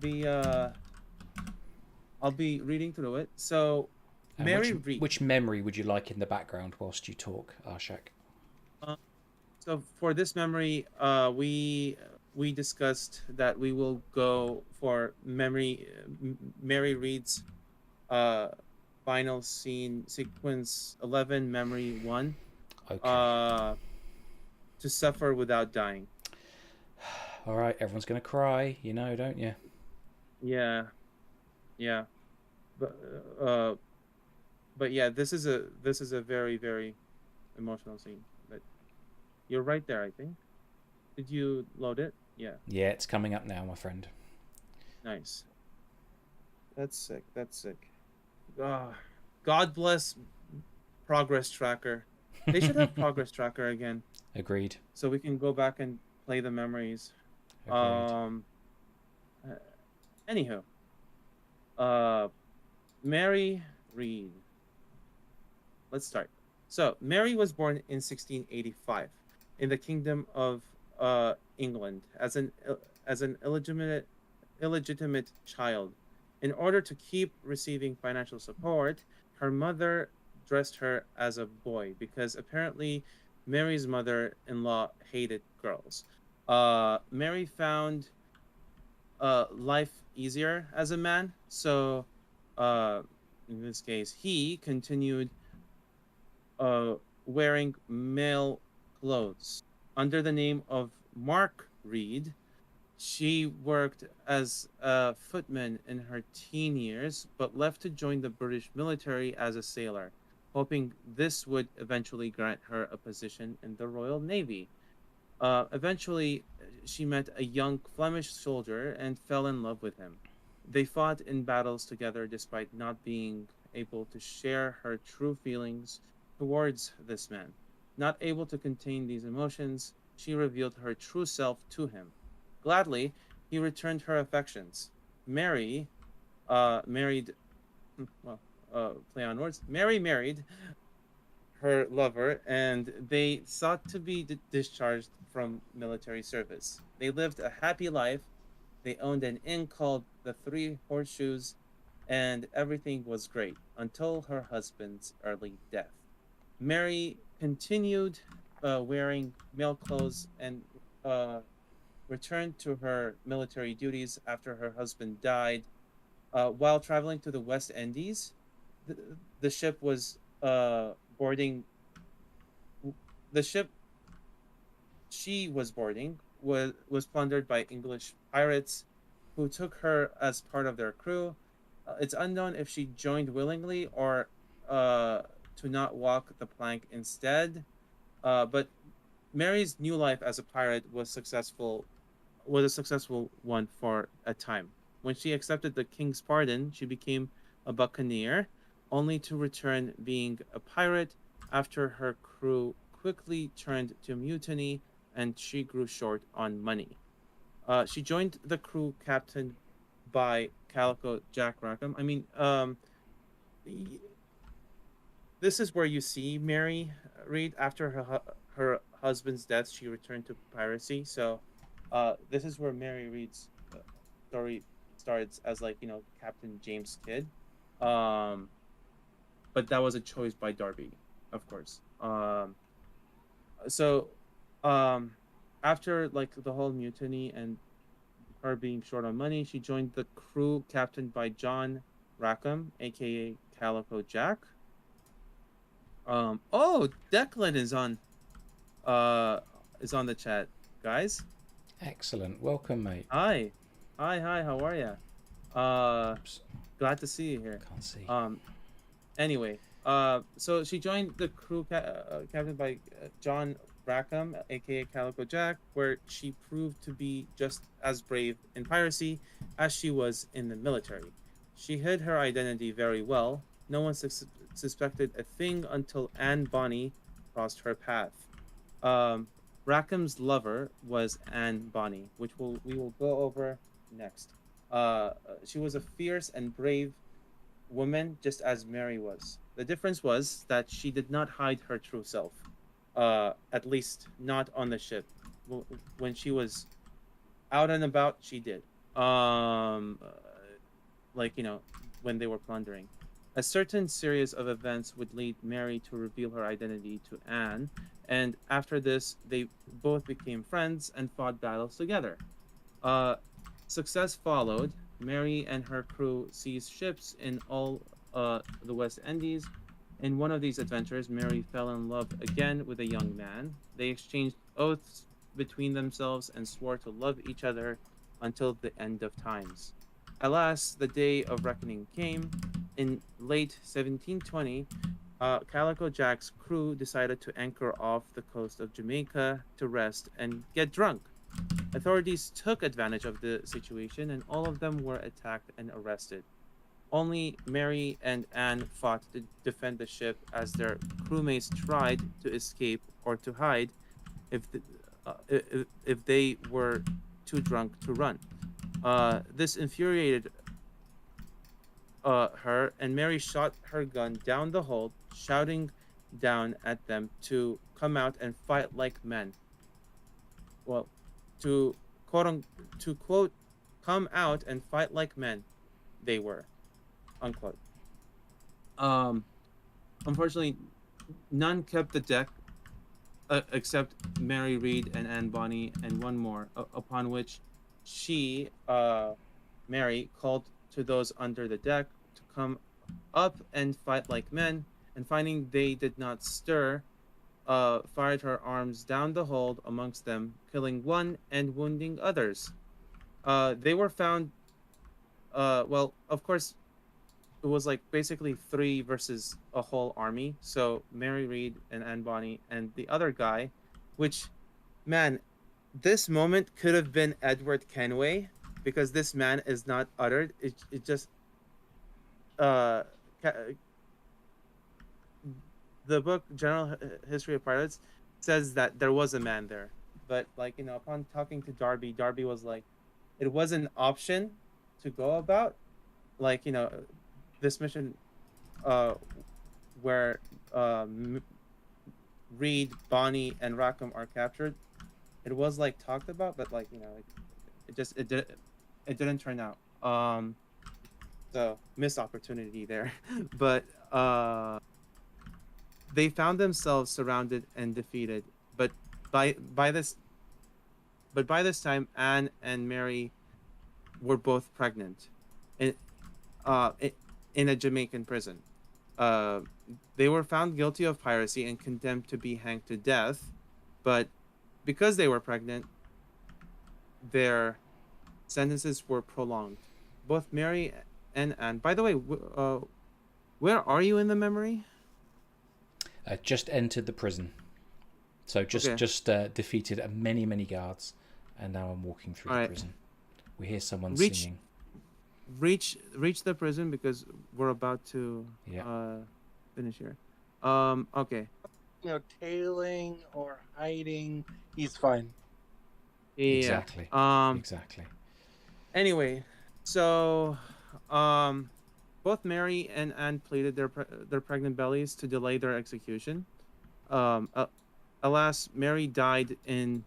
be reading through it. So And which Mary Reed. which memory would you like in the background whilst you talk, Arshak? Uh, so for this memory, we discussed that we will go for Mary Reed's uh final scene sequence 11 memory 1 Okay. uh to suffer without dying. All right. Everyone's gonna cry, you know, don't you? Yeah, yeah. But uh but yeah, this is a very very emotional scene. But you're right there, I think. Did you load it? Yeah. Yeah, it's coming up now, my friend. Nice. That's sick. That's sick. Ah, God bless progress tracker. They should have progress tracker again Agreed. so we can go back and play the memories. Agreed. Um uh, Anywho, uh Mary Reed. Let's start. So, Mary was born in 1685 in the Kingdom of England as an illegitimate child. In order to keep receiving financial support, her mother dressed her as a boy because apparently Mary's mother-in-law hated girls. Mary found life easier as a man, so uh, in this case, he continued uh, wearing male clothes under the name of Mark Reed. She worked as a footman in her teen years, but left to join the British military as a sailor, hoping this would eventually grant her a position in the Royal Navy. Eventually, she met a young Flemish soldier and fell in love with him. They fought in battles together despite not being able to share her true feelings towards this man. Not able to contain these emotions, she revealed her true self to him. Gladly, he returned her affections. Mary, married, well, play on words. Mary married her lover, and they sought to be discharged from military service. They lived a happy life. They owned an inn called the Three Horseshoes, and everything was great until her husband's early death. Mary continued wearing male clothes and uh, returned to her military duties after her husband died. While traveling to the West Indies, the ship was boarding. The ship she was boarding was plundered by English pirates, who took her as part of their crew. It's unknown if she joined willingly or uh, to not walk the plank instead. But Mary's new life as a pirate was a successful one for a time. When she accepted the king's pardon, she became a buccaneer, only to return being a pirate after her crew quickly turned to mutiny and she grew short on money. She joined the crew captained by Calico Jack Rackham. I mean, this is where you see Mary Reed after her husband's death. She returned to piracy. So, this is where Mary Reed's story starts as like Captain James Kidd, um, but that was a choice by Darby, of course. So, um, after like the whole mutiny and her being short on money, she joined the crew captained by John Rackham, aka Calico Jack. Oh, Declan uh is on the chat, guys. Excellent. Welcome, mate. Hi, hi. How are ya? Uh, Oops. Glad to see you here. Can't see. Anyway, so she joined the crew captained by John Rackham, aka Calico Jack, where she proved to be just as brave in piracy as she was in the military. She hid her identity very well. No one suspected a thing until Bonny crossed her path. Um, Rackham's lover was Bonny, which we will go over next. She was a fierce and brave woman, just as Mary was. The difference was that she did not hide her true self, at least not on the ship. when she was out and about, she did. Like when they were plundering. A certain series of events would lead Mary to reveal her identity to Anne, and after this, they both became friends and fought battles together. Uh, Success followed. Mary and her crew seized ships in all the West Indies. In one of these adventures, Mary fell in love again with a young man. They exchanged oaths between themselves and swore to love each other until the end of times. Alas, the day of reckoning came. In late 1720, Calico Jack's crew decided to anchor off the coast of Jamaica to rest and get drunk. Authorities took advantage of the situation and all of them were attacked and arrested. Only Mary and Anne fought to defend the ship as their crewmates tried to escape or to hide if if they were too drunk to run. This infuriated her, and Mary shot her gun down the hold, shouting down at them to come out and fight like men. Well, to to quote, come out and fight like men. They were unquote. Um, Unfortunately, none kept the deck except Mary Reed and Anne Bonny and one more. Upon which she, Mary, called to those under the deck to come up and fight like men. And finding they did not stir, fired her arms down the hold amongst them, killing one and wounding others. They were found. Well, of course, it was like basically three versus a whole army. So Mary Reed and Anne Bonny and the other guy, which, man, this moment could have been Edward Kenway because this man is not uttered. It just uh, the book General History of Pirates says that there was a man there, but like upon talking to Darby, Darby was like, it was an option to go about, like this mission, uh, where Reed, Bonnie, and Rackham are captured. It was like talked about, but like it didn't turn out. So missed opportunity there, but they found themselves surrounded and defeated. But by by this by this time, Anne and Mary were both pregnant, in uh i- in a Jamaican prison. Uh, they were found guilty of piracy and condemned to be hanged to death, but because they were pregnant, their sentences were prolonged. Both Mary and Anne. By the way, where are you in the memory? Just entered the prison. So Okay, just defeated many guards, and now I'm walking through all the right. prison. We hear someone Reach singing. reach the prison because we're about to Yeah, uh finish here. Okay. Tailing or hiding, he's fine. Yeah. exactly, exactly. Anyway, so um both Mary and Anne pleaded their pregnant bellies to delay their execution. Um uh, Alas, Mary died in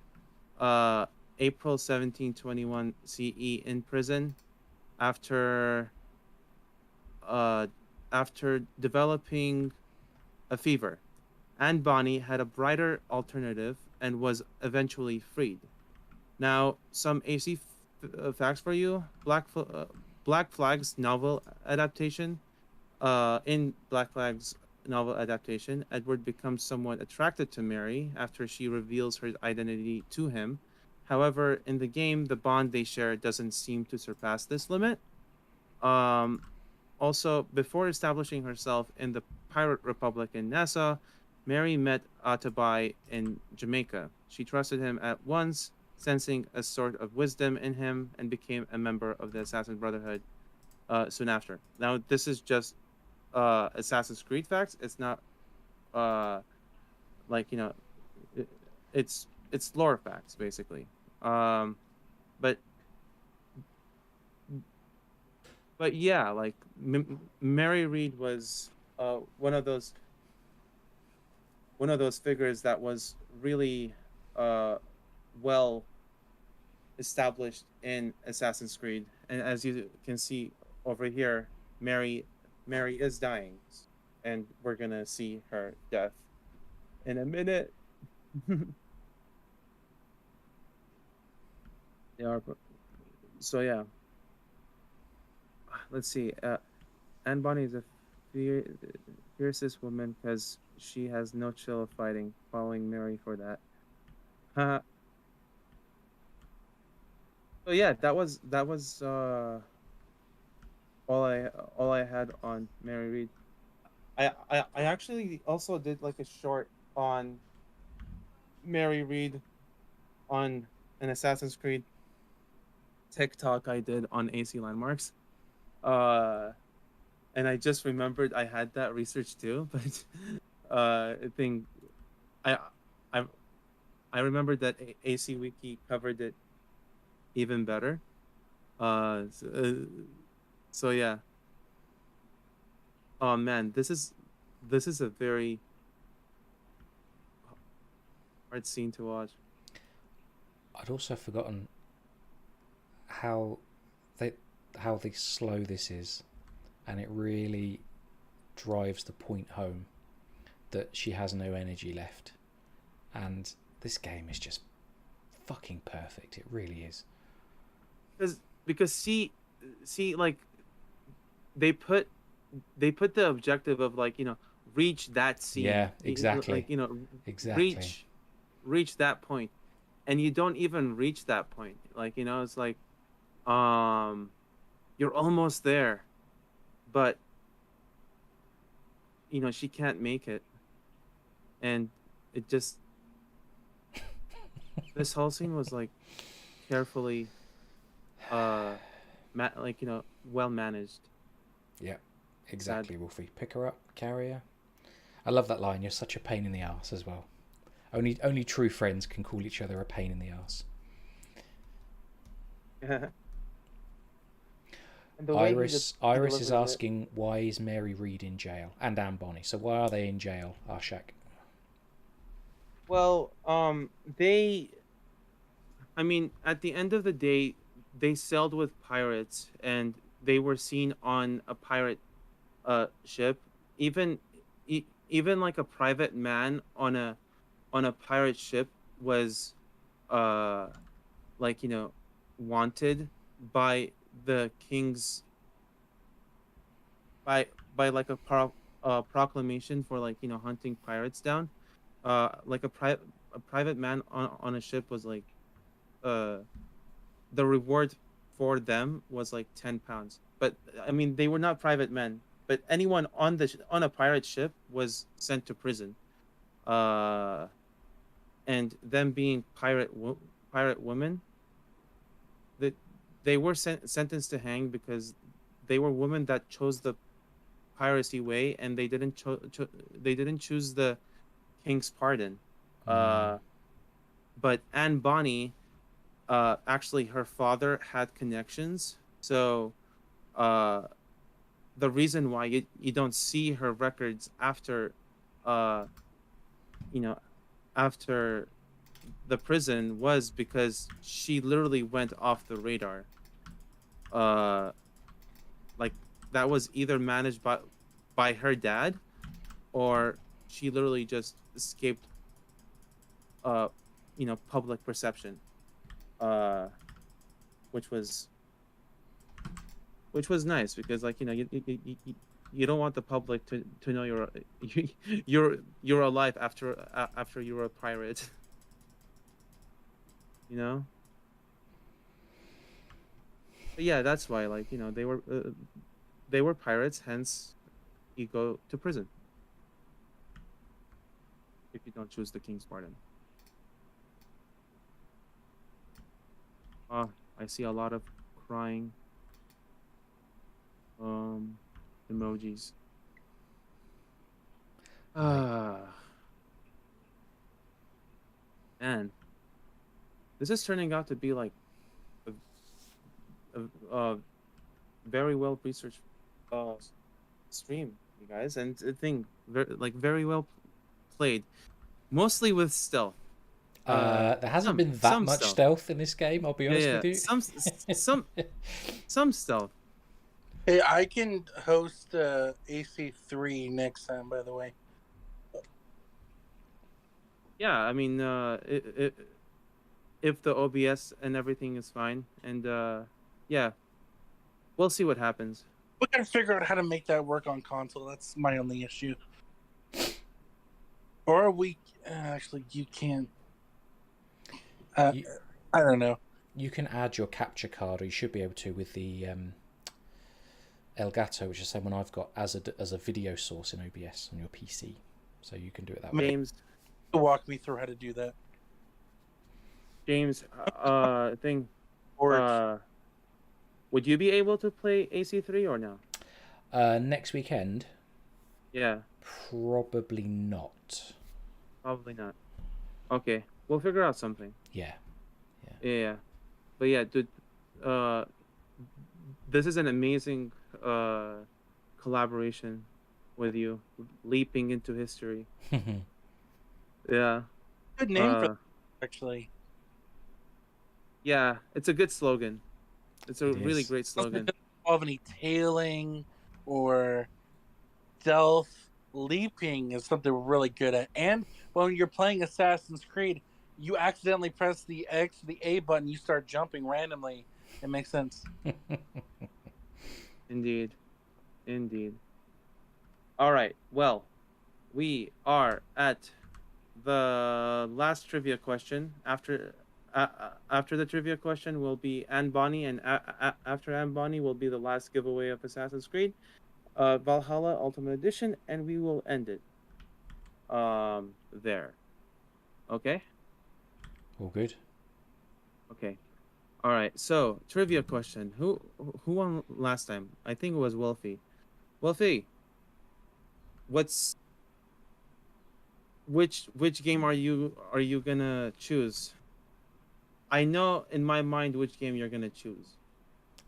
uh April 1721 CE in prison after uh after developing a fever. Anne Bonny had a brighter alternative and was eventually freed. Now, some facts for you. Black Flag's novel adaptation. In Black Flag's novel adaptation, Edward becomes somewhat attracted to Mary after she reveals her identity to him. However, in the game, the bond they share doesn't seem to surpass this limit. Um, Also, before establishing herself in the Pirate Republic in Nassau, Mary met Atabai in Jamaica. She trusted him at once, sensing a sort of wisdom in him, and became a member of the Assassin Brotherhood soon after. Now, this is just Assassin's Creed facts. It's not uh, like it, it's lore facts basically. Um, but yeah, like Mary Reed was uh, one of those figures that was really uh, well established in Assassin's Creed. And as you can see over here, Mary is dying, and we're gonna see her death in a minute. They are so yeah. Let's see. Anne Bonny is a fiercest woman because she has no chill of fighting. Following Mary for that. So yeah, that was all I had on Mary Read. I actually also did like a short on Mary Read on an Assassin's Creed TikTok I did on AC Landmarks. Uh and I just remembered I had that research too, but I think I I I remembered that AC Wiki covered it even better. So yeah. Oh man, this is a very hard scene to watch. I'd also forgotten how they how slow this is, and it really drives the point home that she has no energy left, and this game is just fucking perfect. It really is. Because see like they put the objective of like reach that Yeah, scene, exactly, like exactly. reach that point, and you don't even reach that point. Like it's like um you're almost there, but she can't make it, and it just this whole scene was like carefully uh like well managed. Yeah, Sad. exactly, Wolfie. Pick her up, carry her. I love that line. You're such a pain in the ass as well. Only true friends can call each other a pain in the ass. And the way he Iris is delivers it. asking, why is Mary Read in jail and Anne Bonny? So why are they in jail, Arshak? Well, I mean, at the end of the day, they sailed with pirates, and they were seen on a pirate ship. Even even like a private man on a pirate ship was uh like wanted by the king's by like proclamation for like hunting pirates down. Like a private man on a ship was like uh the reward for them was like 10 pounds. But I mean, they were not private men, but anyone on on a pirate ship was sent to prison. uh and them being pirate women, that they were sentenced to hang because they were women that chose the piracy way, and they didn't choose the king's pardon. Mm, uh but Anne Bonny, actually her father had connections, so uh the reason why you don't see her records after uh you know after the prison was because she literally went off the radar. uh like that was either managed by her dad, or she literally just escaped uh public perception, uh which was nice because like you don't want the public to know you're alive after you're a pirate. you know but yeah, that's why like they were pirates, hence you go to prison if you don't choose the king's pardon. Oh, I see a lot of crying um emojis. right. Ah, man, this is turning out to be like a, a very well researched uh stream, you guys, and I think very well played, mostly with stealth. There hasn't been that some much stealth. stealth in this game, I'll be honest Yeah, with you. some stealth. Hey, I can host AC3 next time, by the way. Yeah, I mean, if the OBS and everything is fine, and yeah, we'll see what happens. We gotta figure out how to make that work on console. That's my only issue. Or we actually, you can't. I don't know. You can add your capture card, or you should be able to, with the Elgato, which is the same one I've got, as a video source in OBS on your PC. So you can do it that way. James, Walk me through how to do that. James, would you be able to play AC3 or no? Next weekend? Yeah. Probably not. Probably not. Okay, we'll figure out something. Yeah. Yeah. But yeah, dude, this is an amazing collaboration with you, leaping into history. Yeah. Good name for actually. Yeah, it's a good slogan. It's a really is. great slogan. Doesn't involve any tailing or stealth. Leaping is something we're really good at. And when you're playing Assassin's Creed, you accidentally press the X, the A button, you start jumping randomly. It makes sense. Indeed. All right. Well, we are at the last trivia question. After the trivia question will be Anne Bonny, and after Anne Bonny will be the last giveaway of Assassin's Creed, Valhalla Ultimate Edition, and we will end it there. Okay? All good. Okay. All right. So, trivia question. Who won last time? I think it was Wolfie. Wolfie, which game are you gonna choose? I know in my mind which game you're gonna choose.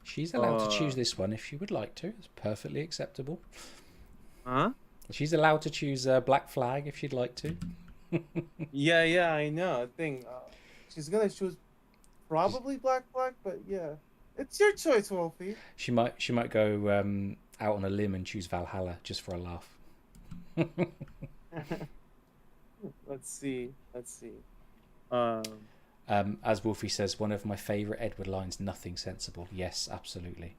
She's allowed to choose this one if she would like to. It's perfectly acceptable. Huh? She's allowed to choose Black Flag if she'd like to. Yeah, I know. I think she's gonna choose probably Black Flag, but yeah, it's your choice, Wolfie. She might go out on a limb and choose Valhalla just for a laugh. Let's see. As Wolfie says, one of my favourite Edward lines, nothing sensible. Yes, absolutely.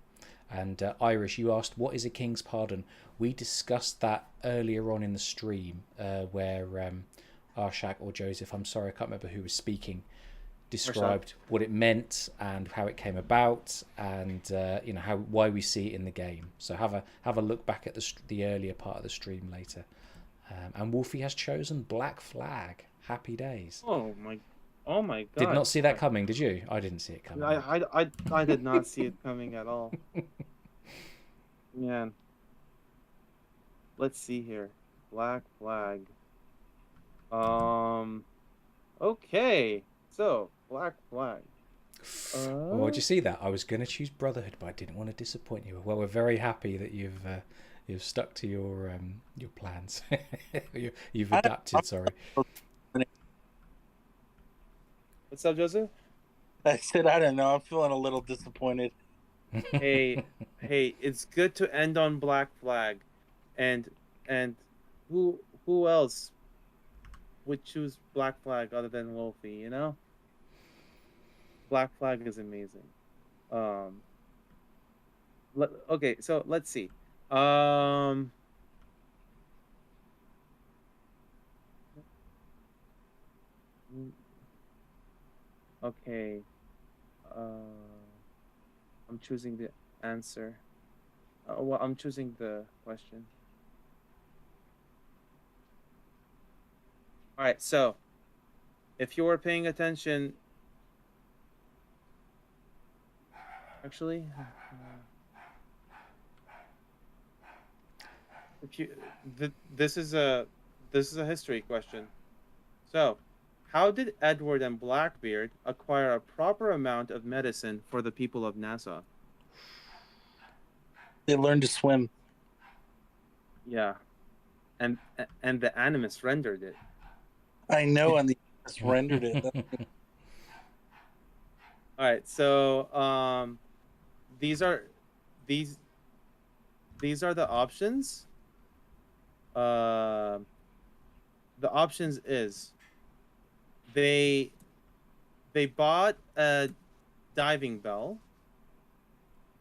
And Irish, you asked, what is a king's pardon? We discussed that earlier on in the stream where Arshak or Joseph, I'm sorry, I can't remember who was speaking, described what it meant and how it came about, and why we see it in the game. So have a look back at the earlier part of the stream later. And Wolfie has chosen Black Flag. Happy days. Oh my god! Did not see that coming, did you? I didn't see it coming. I did not see it coming at all. Man. Let's see here. Black Flag. Okay. So Black Flag. Well, did you see that? I was going to choose Brotherhood, but I didn't want to disappoint you. Well, we're very happy that you've stuck to your plans. You've adapted. Sorry. What's up, Joseph? I said, I don't know. I'm feeling a little disappointed. Hey, it's good to end on Black Flag, and who else would choose Black Flag other than Wolfie? You know, Black Flag is amazing. Okay, so let's see. Okay. I'm choosing the answer. Well, I'm choosing the question. All right, so if you were paying attention, actually, this is a history question. So, how did Edward and Blackbeard acquire a proper amount of medicine for the people of Nassau? They learned to swim. Yeah, and the Animus rendered it. I know, and the Just rendered it. All right, so these are these these are the options. Uh, the options is they they bought a diving bell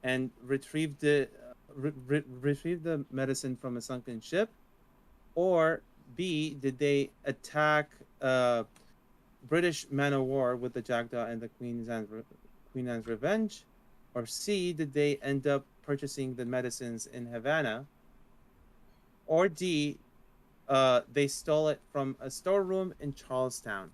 and retrieved the medicine from a sunken ship, or B, did they attack British man of war with the Jackdaw and the Queen Anne's Revenge, or C, did they end up purchasing the medicines in Havana, or D, they stole it from a storeroom in Charlestown.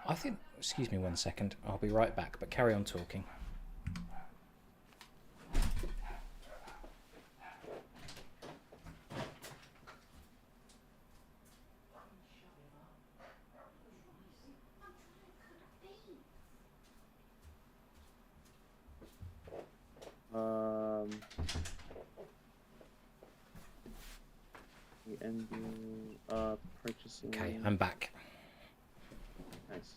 I think. Excuse me 1 second. I'll be right back. But carry on talking. The ending purchasing. Okay, I'm back. Nice.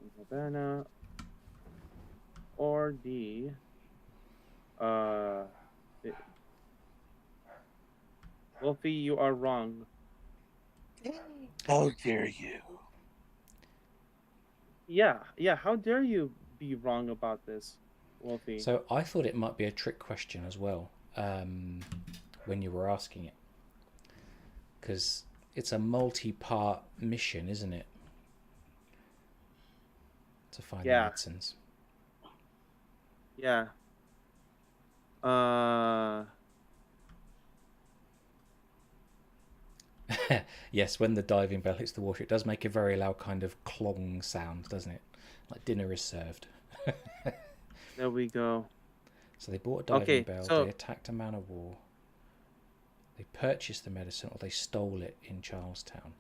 In Havana, or D. Wolfie, you are wrong. How dare you? Yeah. How dare you be wrong about this, Wolfie? So I thought it might be a trick question as well, when you were asking it, because it's a multi-part mission, isn't it? To find the medicines. Yeah. Yes, when the diving bell hits the water, it does make a very loud kind of clong sound, doesn't it? Like dinner is served. There we go. So they bought a diving bell, they attacked a man of war, they purchased the medicine, or they stole it in Charlestown.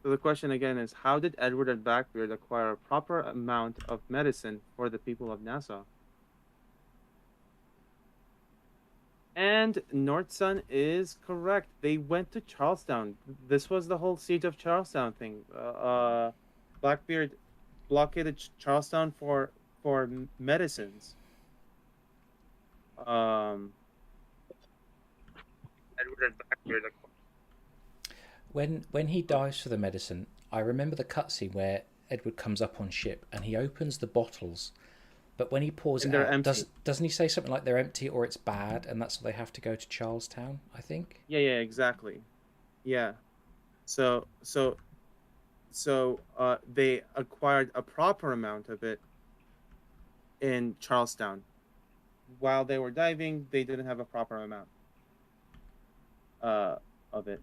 So the question again is, how did Edward and Blackbeard acquire a proper amount of medicine for the people of Nassau? And Nordson is correct. They went to Charlestown. This was the whole siege of Charlestown thing. Blackbeard blockaded Charlestown for medicines. Edward and Blackbeard. When he dives for the medicine, I remember the cutscene where Edward comes up on ship and he opens the bottles, but when he pours it out, doesn't he say something like they're empty or it's bad, and that's why they have to go to Charlestown, I think? Yeah, exactly. Yeah. So they acquired a proper amount of it in Charlestown. While they were diving, they didn't have a proper amount of it.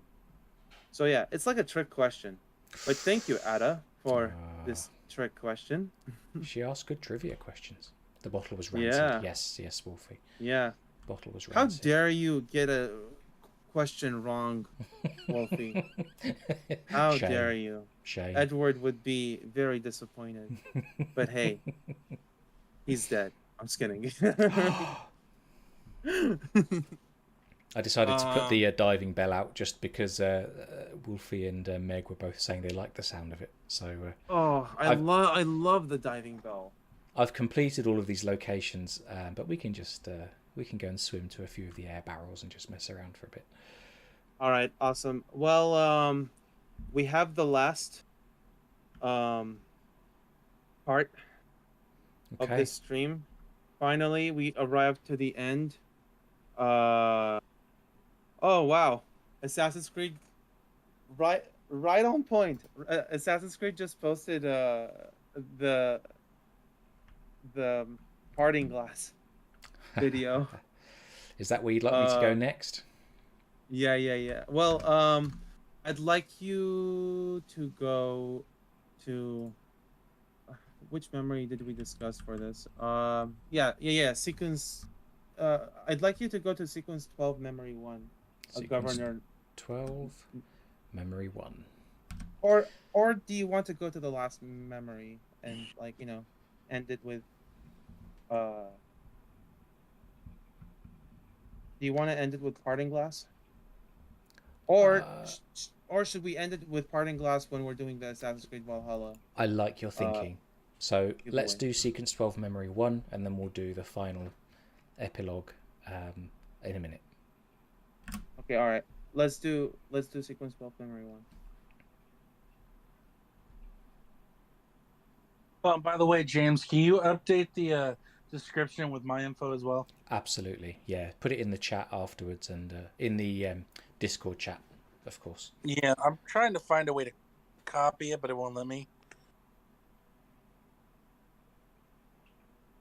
So yeah, it's like a trick question. But thank you, Ada, for this trick question. She asked good trivia questions. The bottle was rancid. Yeah. Yes, Wolfie. Yeah. Bottle was How rancid. dare you get a question wrong, Wolfie? How dare you? Shame. Edward would be very disappointed. But hey, he's dead. I'm just kidding. I decided to put the diving bell out just because Wolfie and Meg were both saying they liked the sound of it. So I love the diving bell. I've completed all of these locations, but we can just we can go and swim to a few of the air barrels and just mess around for a bit. All right, awesome. Well, we have the last part of this stream. Finally, we arrived to the end. Oh wow, Assassin's Creed, right on point. Assassin's Creed just posted the parting glass video. Is that where you'd like me to go next? Yeah. Well, I'd like you to go to which memory did we discuss for this? Yeah. Sequence. I'd like you to go to sequence 12, memory 1. Governor 12, memory 1. Or do you want to go to the last memory and end it with Do you want to end it with Parting Glass, Uh, or should we end it with Parting Glass when we're doing the Assassin's Creed Valhalla I like your uh thinking. So let's giveaway? do sequence 12 memory 1, and then we'll do the final epilogue in a minute. Okay, all right. Let's do sequence 12 memory one. By the way, James, can you update the description with my info as well? Absolutely, yeah. Put it in the chat afterwards, and in the Discord chat, of course. Yeah, I'm trying to find a way to copy it, but it won't let me.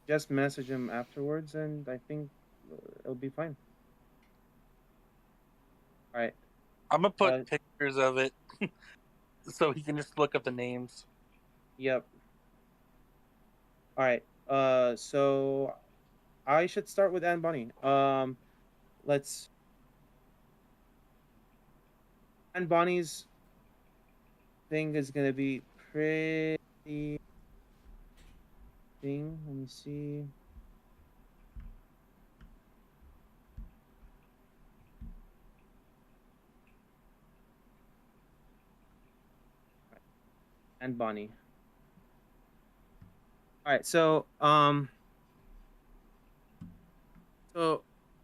Just message him afterwards, and I think it'll be fine. All right. I'm gonna put pictures of it so he can just look up the names. Yep. All right. So I should start with Anne Bonny. Let's. Anne Bonny's thing is gonna be pretty. Thing. Let me see. Anne Bonny. All right. So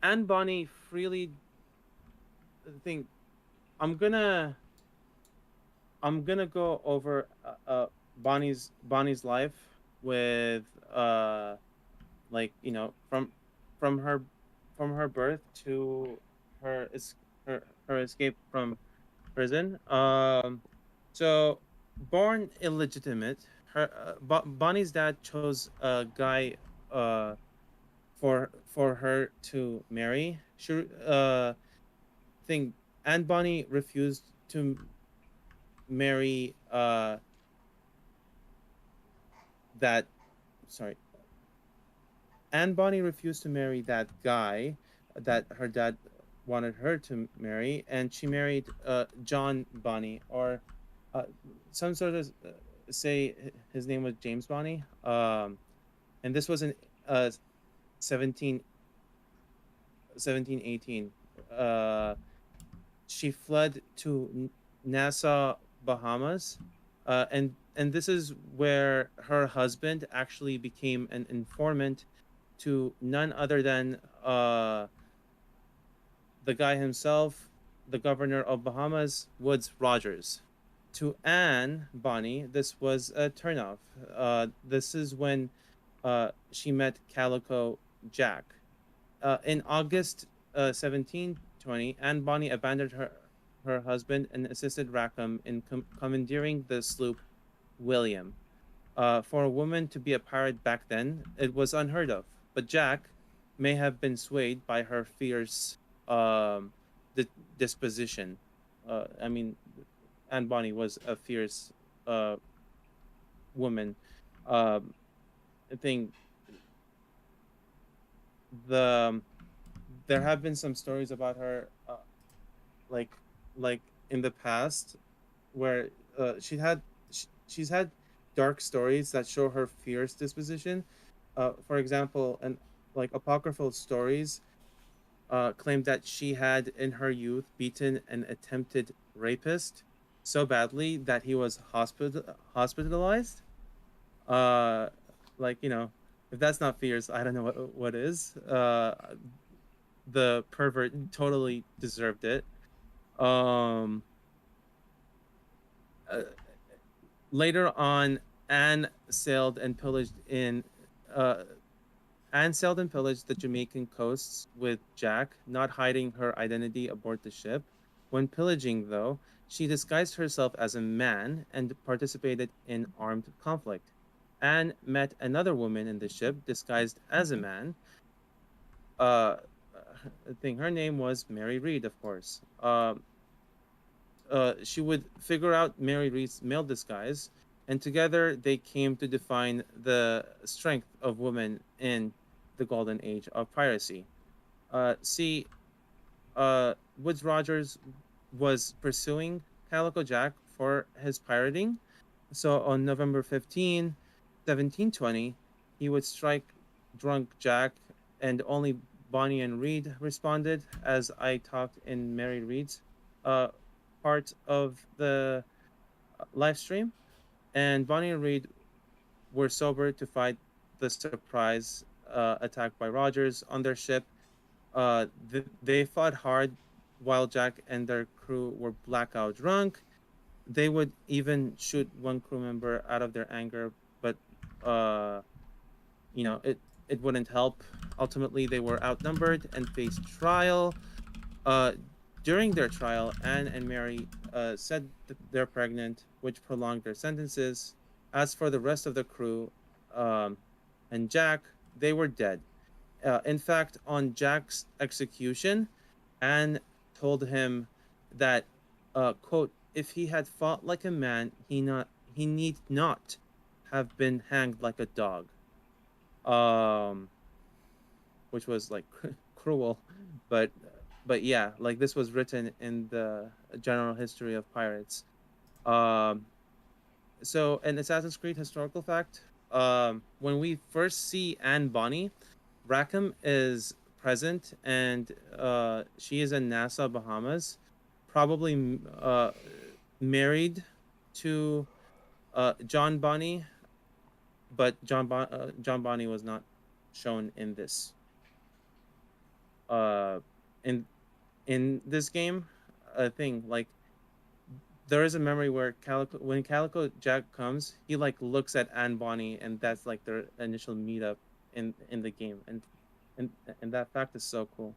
Anne Bonny freely. Thing. I'm gonna. I'm gonna go over Bonnie's life with like from her from her birth to her escape from prison. So born illegitimate, Bonnie's dad chose a guy for her to marry. She think and Bonnie refused to marry that sorry Anne Bonny refused to marry that guy that her dad wanted her to marry, and she married John Bonny, or uh, some sort of say his name was James Bonny. And this was in uh, 17, 1718. She fled to Nassau, Bahamas, and this is where her husband actually became an informant to none other than the guy himself, the governor of Bahamas, Woodes Rogers. To Anne Bonny, this was a turnoff. This is when she met Calico Jack. In August 1720, Anne Bonny abandoned her husband and assisted Rackham in commandeering the sloop William. For a woman to be a pirate back then, it was unheard of. But Jack may have been swayed by her fierce um, disposition. I mean, Anne Bonny was a fierce uh, woman. Um, I think the there have been some stories about her, like like in the past, where she's had dark stories that show her fierce disposition. For example, and like apocryphal stories claim that she had in her youth beaten an attempted rapist so badly that he was hospitalized. Uh, like if that's not fierce, I don't know what is. The pervert totally deserved it. Um, uh, Later on, Anne sailed and pillaged in uh, Anne sailed and pillaged the Jamaican coasts with Jack, not hiding her identity aboard the ship. When pillaging, though, she disguised herself as a man and participated in armed conflict. Anne met another woman in the ship disguised as a man. Uh, I think her name was Mary Reed, of course. She would figure out Mary Reed's male disguise, and together they came to define the strength of women in the golden age of piracy. See, Woodes Rogers was pursuing Calico Jack for his pirating. So on November 15, 1720, he would strike drunk Jack and only Bonnie and Reed responded as I talked in Mary Reed's uh, part of the live stream. And Bonnie and Reed were sober to fight the surprise attack by Rogers on their ship. They fought hard while Jack and their crew were blackout drunk. They would even shoot one crew member out of their anger, but uh, it wouldn't help. Ultimately, they were outnumbered and faced trial. Uh, During their trial, Anne and Mary said they're pregnant, which prolonged their sentences. As for the rest of the crew um, and Jack, they were dead. In fact, on Jack's execution, Anne told him that, quote, if he had fought like a man, he need not have been hanged like a dog. Um, which was like cruel, but yeah, like this was written in the general history of pirates. Um, so an Assassin's Creed historical fact: when we first see Anne Bonny, Rackham is present, and she is in Nassau, Bahamas, probably married to John Bonny, but John Bonny was not shown in this uh in this game thing. Like there is a memory where when Calico Jack comes, he like looks at Anne Bonny, and that's like their initial meetup in the game, and and that fact is so cool.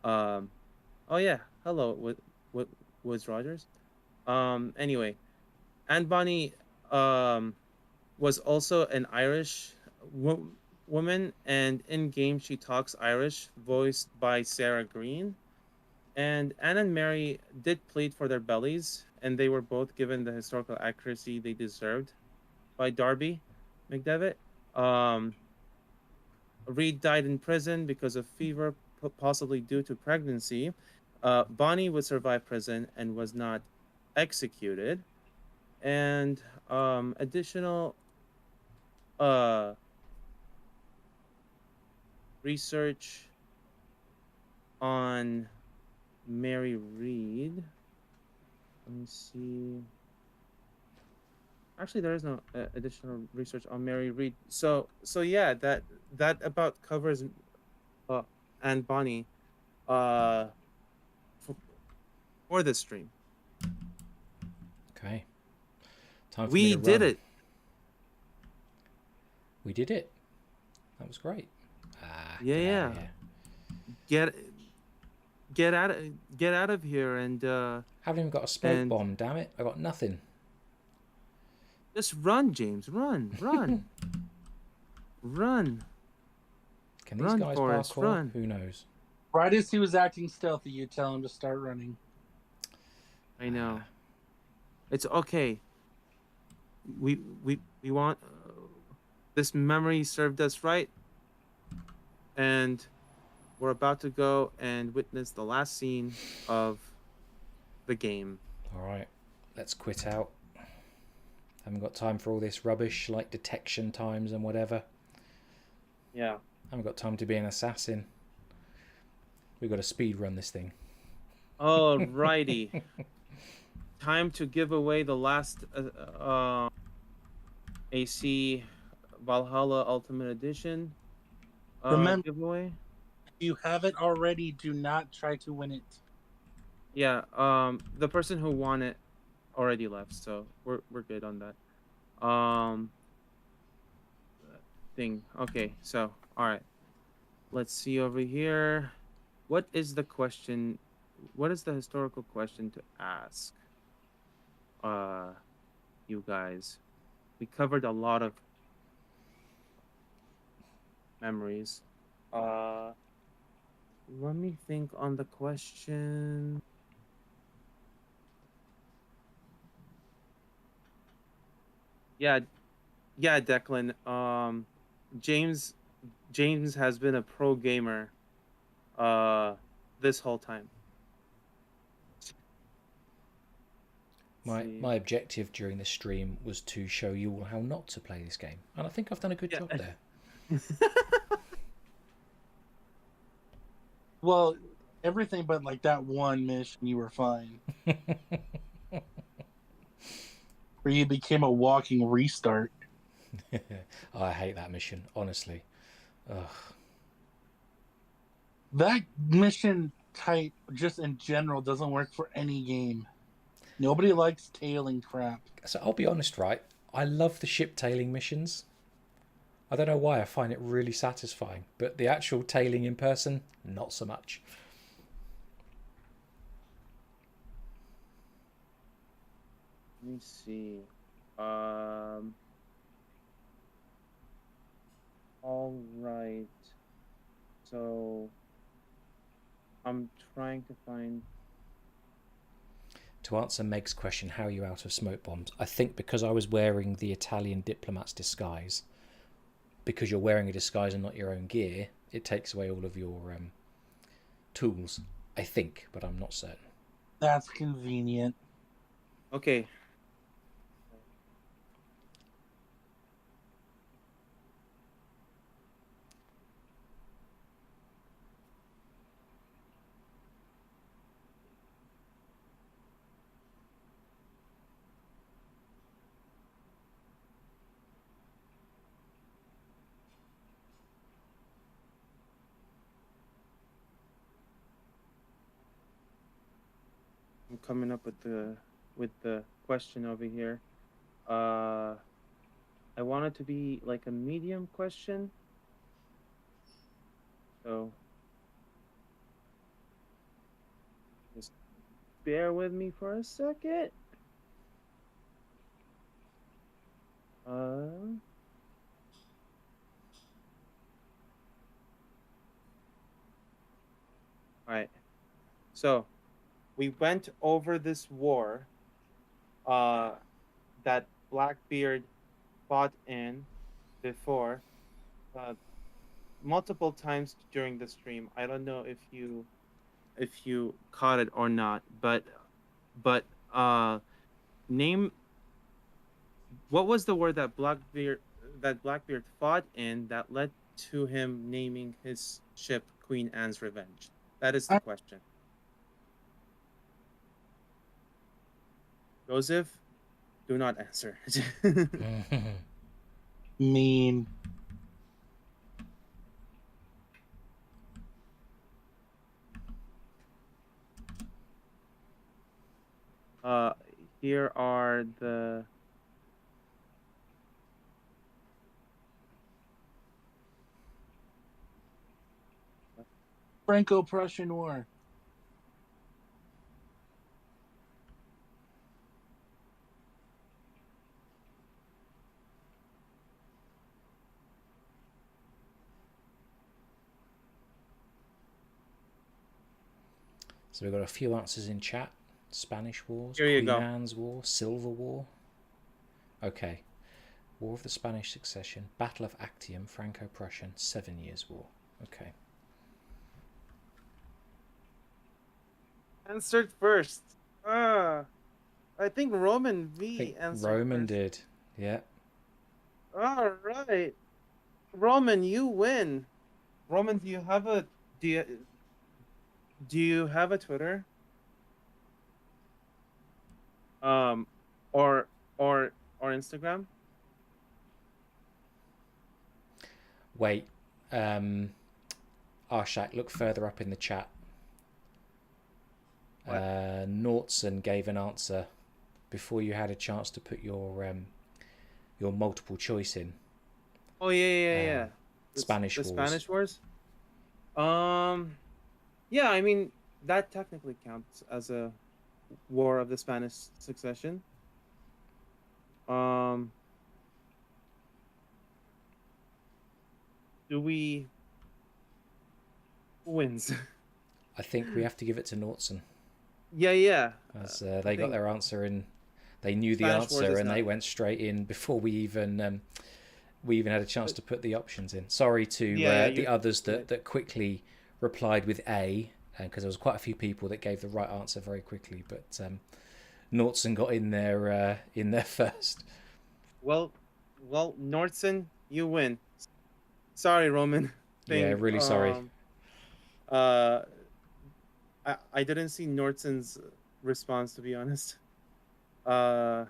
um oh yeah, hello, what was Rogers. Anyway, Anne Bonny um was also an Irish woman, and in game she talks Irish, voiced by Sarah Green. And Anne and Mary did plead for their bellies, and they were both given the historical accuracy they deserved by Darby McDevitt. Um, Reed died in prison because of fever, possibly due to pregnancy. Bonnie would survive prison and was not executed. And additional uh, research on Mary Reed. Let me see. Actually, there is no additional research on Mary Reed. So yeah, that about covers uh, Anne Bonny uh, for, for this stream. Okay. Time for me We to did run. it. We did it. That was great. Yeah, Get out yeah. of here. Get get out of here and Haven't even got a smoke and bomb, damn it. I got nothing. just run, James. Run, run, run, Can these run, guys Forrest, parkour? run. Who knows? Right as he was acting stealthy, you tell him to start running. I know. It's okay. We want this memory served us right, and we're about to go and witness the last scene of the game. All right. Let's quit out. Haven't got time for all this rubbish like detection times and whatever. Yeah. Haven't got time to be an assassin. We've got to speed run this thing. Alrighty. Time to give away the last AC Valhalla Ultimate Edition Remember, giveaway. if you have it already, do not try to win it. Yeah. The person who won it already left, so we're good on that. Thing. Okay. So all right. Let's see over here. What is the question? What is the historical question to ask? You guys. We covered a lot of memories. Uh, Let me think on the question. Yeah, yeah, Declan. James James has been a pro gamer this whole time. My objective during this stream was to show you all how not to play this game. And I think I've done a good job there. Well, everything but like that one mission, you were fine. Where you became a walking restart. Oh, I hate that mission, honestly. Ugh. That mission type, just in general, doesn't work for any game. Nobody likes tailing crap. So I'll be honest, right? I love the ship tailing missions. I don't know why, I find it really satisfying, but the actual tailing in person, not so much. Let me see. Um. All right. So I'm trying to find. To answer Meg's question, how are you out of smoke bombs? I think because I was wearing the Italian diplomat's disguise, because you're wearing a disguise and not your own gear, it takes away all of your tools. I think, but I'm not certain. That's convenient. Okay. I'm coming up with the question over here. Uh, I want it to be like a medium question. So just bear with me for a second. Uh, all right. So we went over this war uh that Blackbeard fought in before multiple times during the stream. I don't know if you caught it or not, but name what was the word that Blackbeard fought in that led to him naming his ship Queen Anne's Revenge? That is the question. Joseph, do not answer. Mean. uh Here are the Franco-Prussian War. So we've got a few answers in chat. Spanish Wars, here you Queen go. Anne's War, Silver War. Okay. War of the Spanish Succession, Battle of Actium, Franco-Prussian, 7 Years' War. Okay. Answered first. I think Roman V I think answered Roman first. did. Yeah. All right. Roman, you win. Roman, do you have a Twitter? Um or or or Instagram? Wait. Arshak, look further up in the chat. What? Nortson gave an answer before you had a chance to put your multiple choice in. Oh yeah. Spanish The Wars. Spanish Wars? Yeah, I mean that technically counts as a war of the Spanish Succession. Um do we Who wins? I think we have to give it to Nortson. Yeah. As they got their answer and they knew the Spanish Wars answer is and not. they went straight in before we even had a chance to put the options in. Sorry to the others that quickly replied with A, because there was quite a few people that gave the right answer very quickly, but Nortson got in there first. Well, Nordson, you win. Sorry, Roman. Yeah, really sorry. Uh, I didn't see Nordson's response, to be honest. All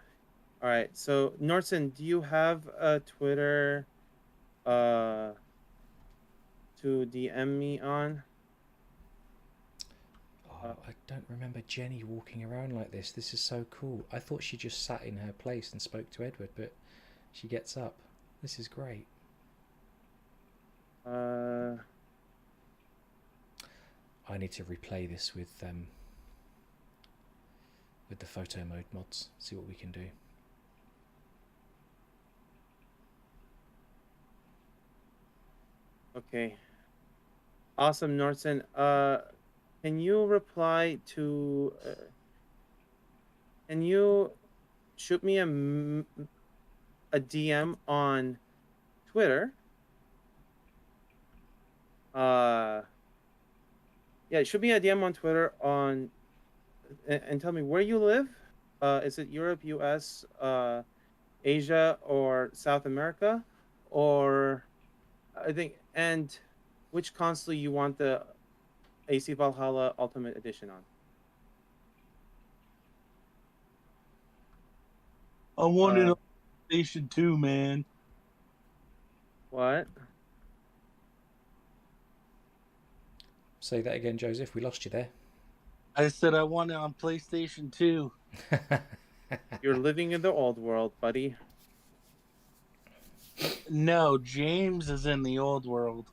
right. So Nordson, do you have a Twitter uh to DM me on? Oh, I don't remember Jenny walking around like this. This is so cool. I thought she just sat in her place and spoke to Edward, but she gets up. This is great. Uh, I need to replay this with the photo mode mods. See what we can do. okay. Awesome, Nordson. Can you reply to? Can you shoot me a DM on Twitter? Yeah, shoot me a DM on Twitter and tell me where you live. Is it Europe, US, Asia, or South America, or I think, and which console you want the AC Valhalla Ultimate Edition on? I wanted a PlayStation 2, man. What? Say that again, Joseph. We lost you there. I said I want it on PlayStation 2. You're living in the old world, buddy. No, James is in the old world.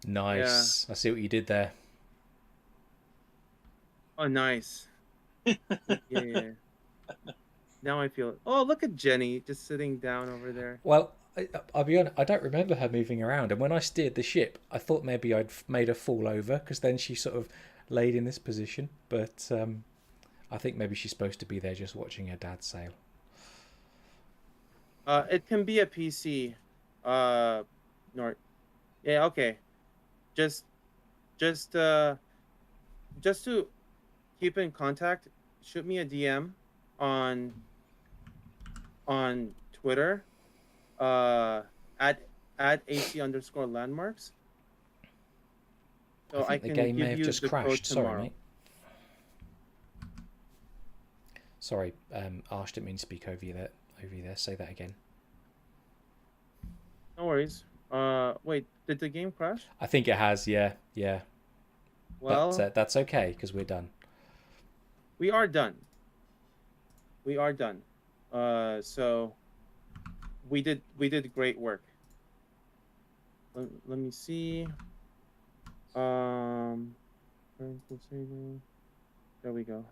Nice. I see what you did there. Oh, nice. Yeah. Now I feel it. Oh, look at Jenny just sitting down over there. Well, I'll be honest, I don't remember her moving around. And when I steered the ship, I thought maybe I'd made her fall over because then she sort of laid in this position. But I think maybe she's supposed to be there just watching her dad sail. It can be a PC. Nort. Yeah, okay. Just to keep in contact, shoot me a DM on Twitter. At AC_landmarks. So I think the game may have just crashed. Sorry, mate. Sorry, Arsh, didn't mean to speak over you there. Say that again. No worries. Wait, did the game crash? I think it has. Yeah. Well, but that's okay because we're done. We are done. So we did great work. Let me see. There we go.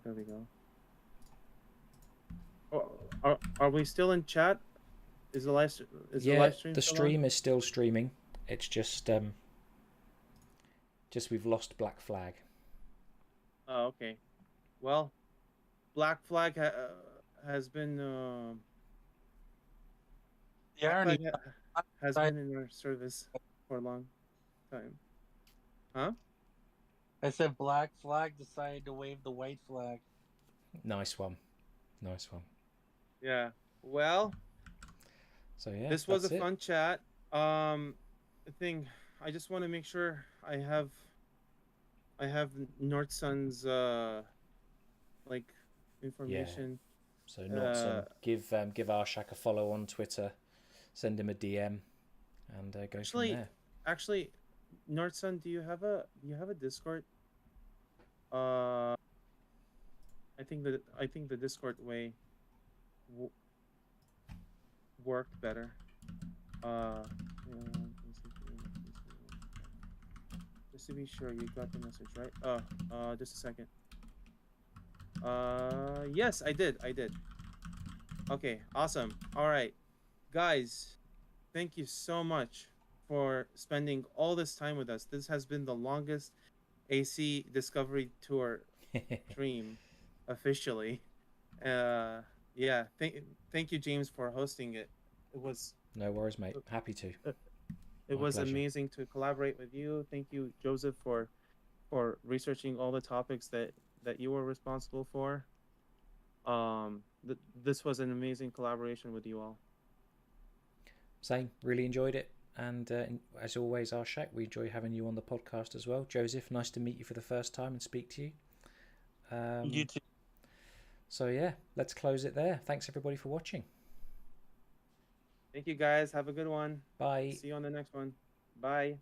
Oh, are we still in chat? Is the live stream? The stream is still streaming. It's just we've lost Black Flag. Oh, okay. Well, Black Flag has been has been in our service for a long time. Huh? I said Black Flag decided to wave the white flag. Nice one. Yeah. Well. So yeah, this was a fun chat. Thing. I just want to make sure I have Nordson's like information. Yeah. So Nordson, give Arshak a follow on Twitter, send him a DM, and go from there. Actually, Nordson, do you have a Discord? I think the Discord way worked better. Just to be sure you got the message, right? Just a second. Yes, I did. Okay, awesome. All right, guys, thank you so much for spending all this time with us. This has been the longest AC Discovery Tour stream officially. Yeah, thank you, James, for hosting it. It was no worries, mate. Happy to. It was amazing to collaborate with you. Thank you, Joseph, for researching all the topics that you were responsible for. This was an amazing collaboration with you all. Same. Really enjoyed it. And as always, Arshak, we enjoy having you on the podcast as well. Joseph, nice to meet you for the first time and speak to you. You too. So yeah, let's close it there. Thanks everybody for watching. Thank you guys. Have a good one. Bye. See you on the next one. Bye.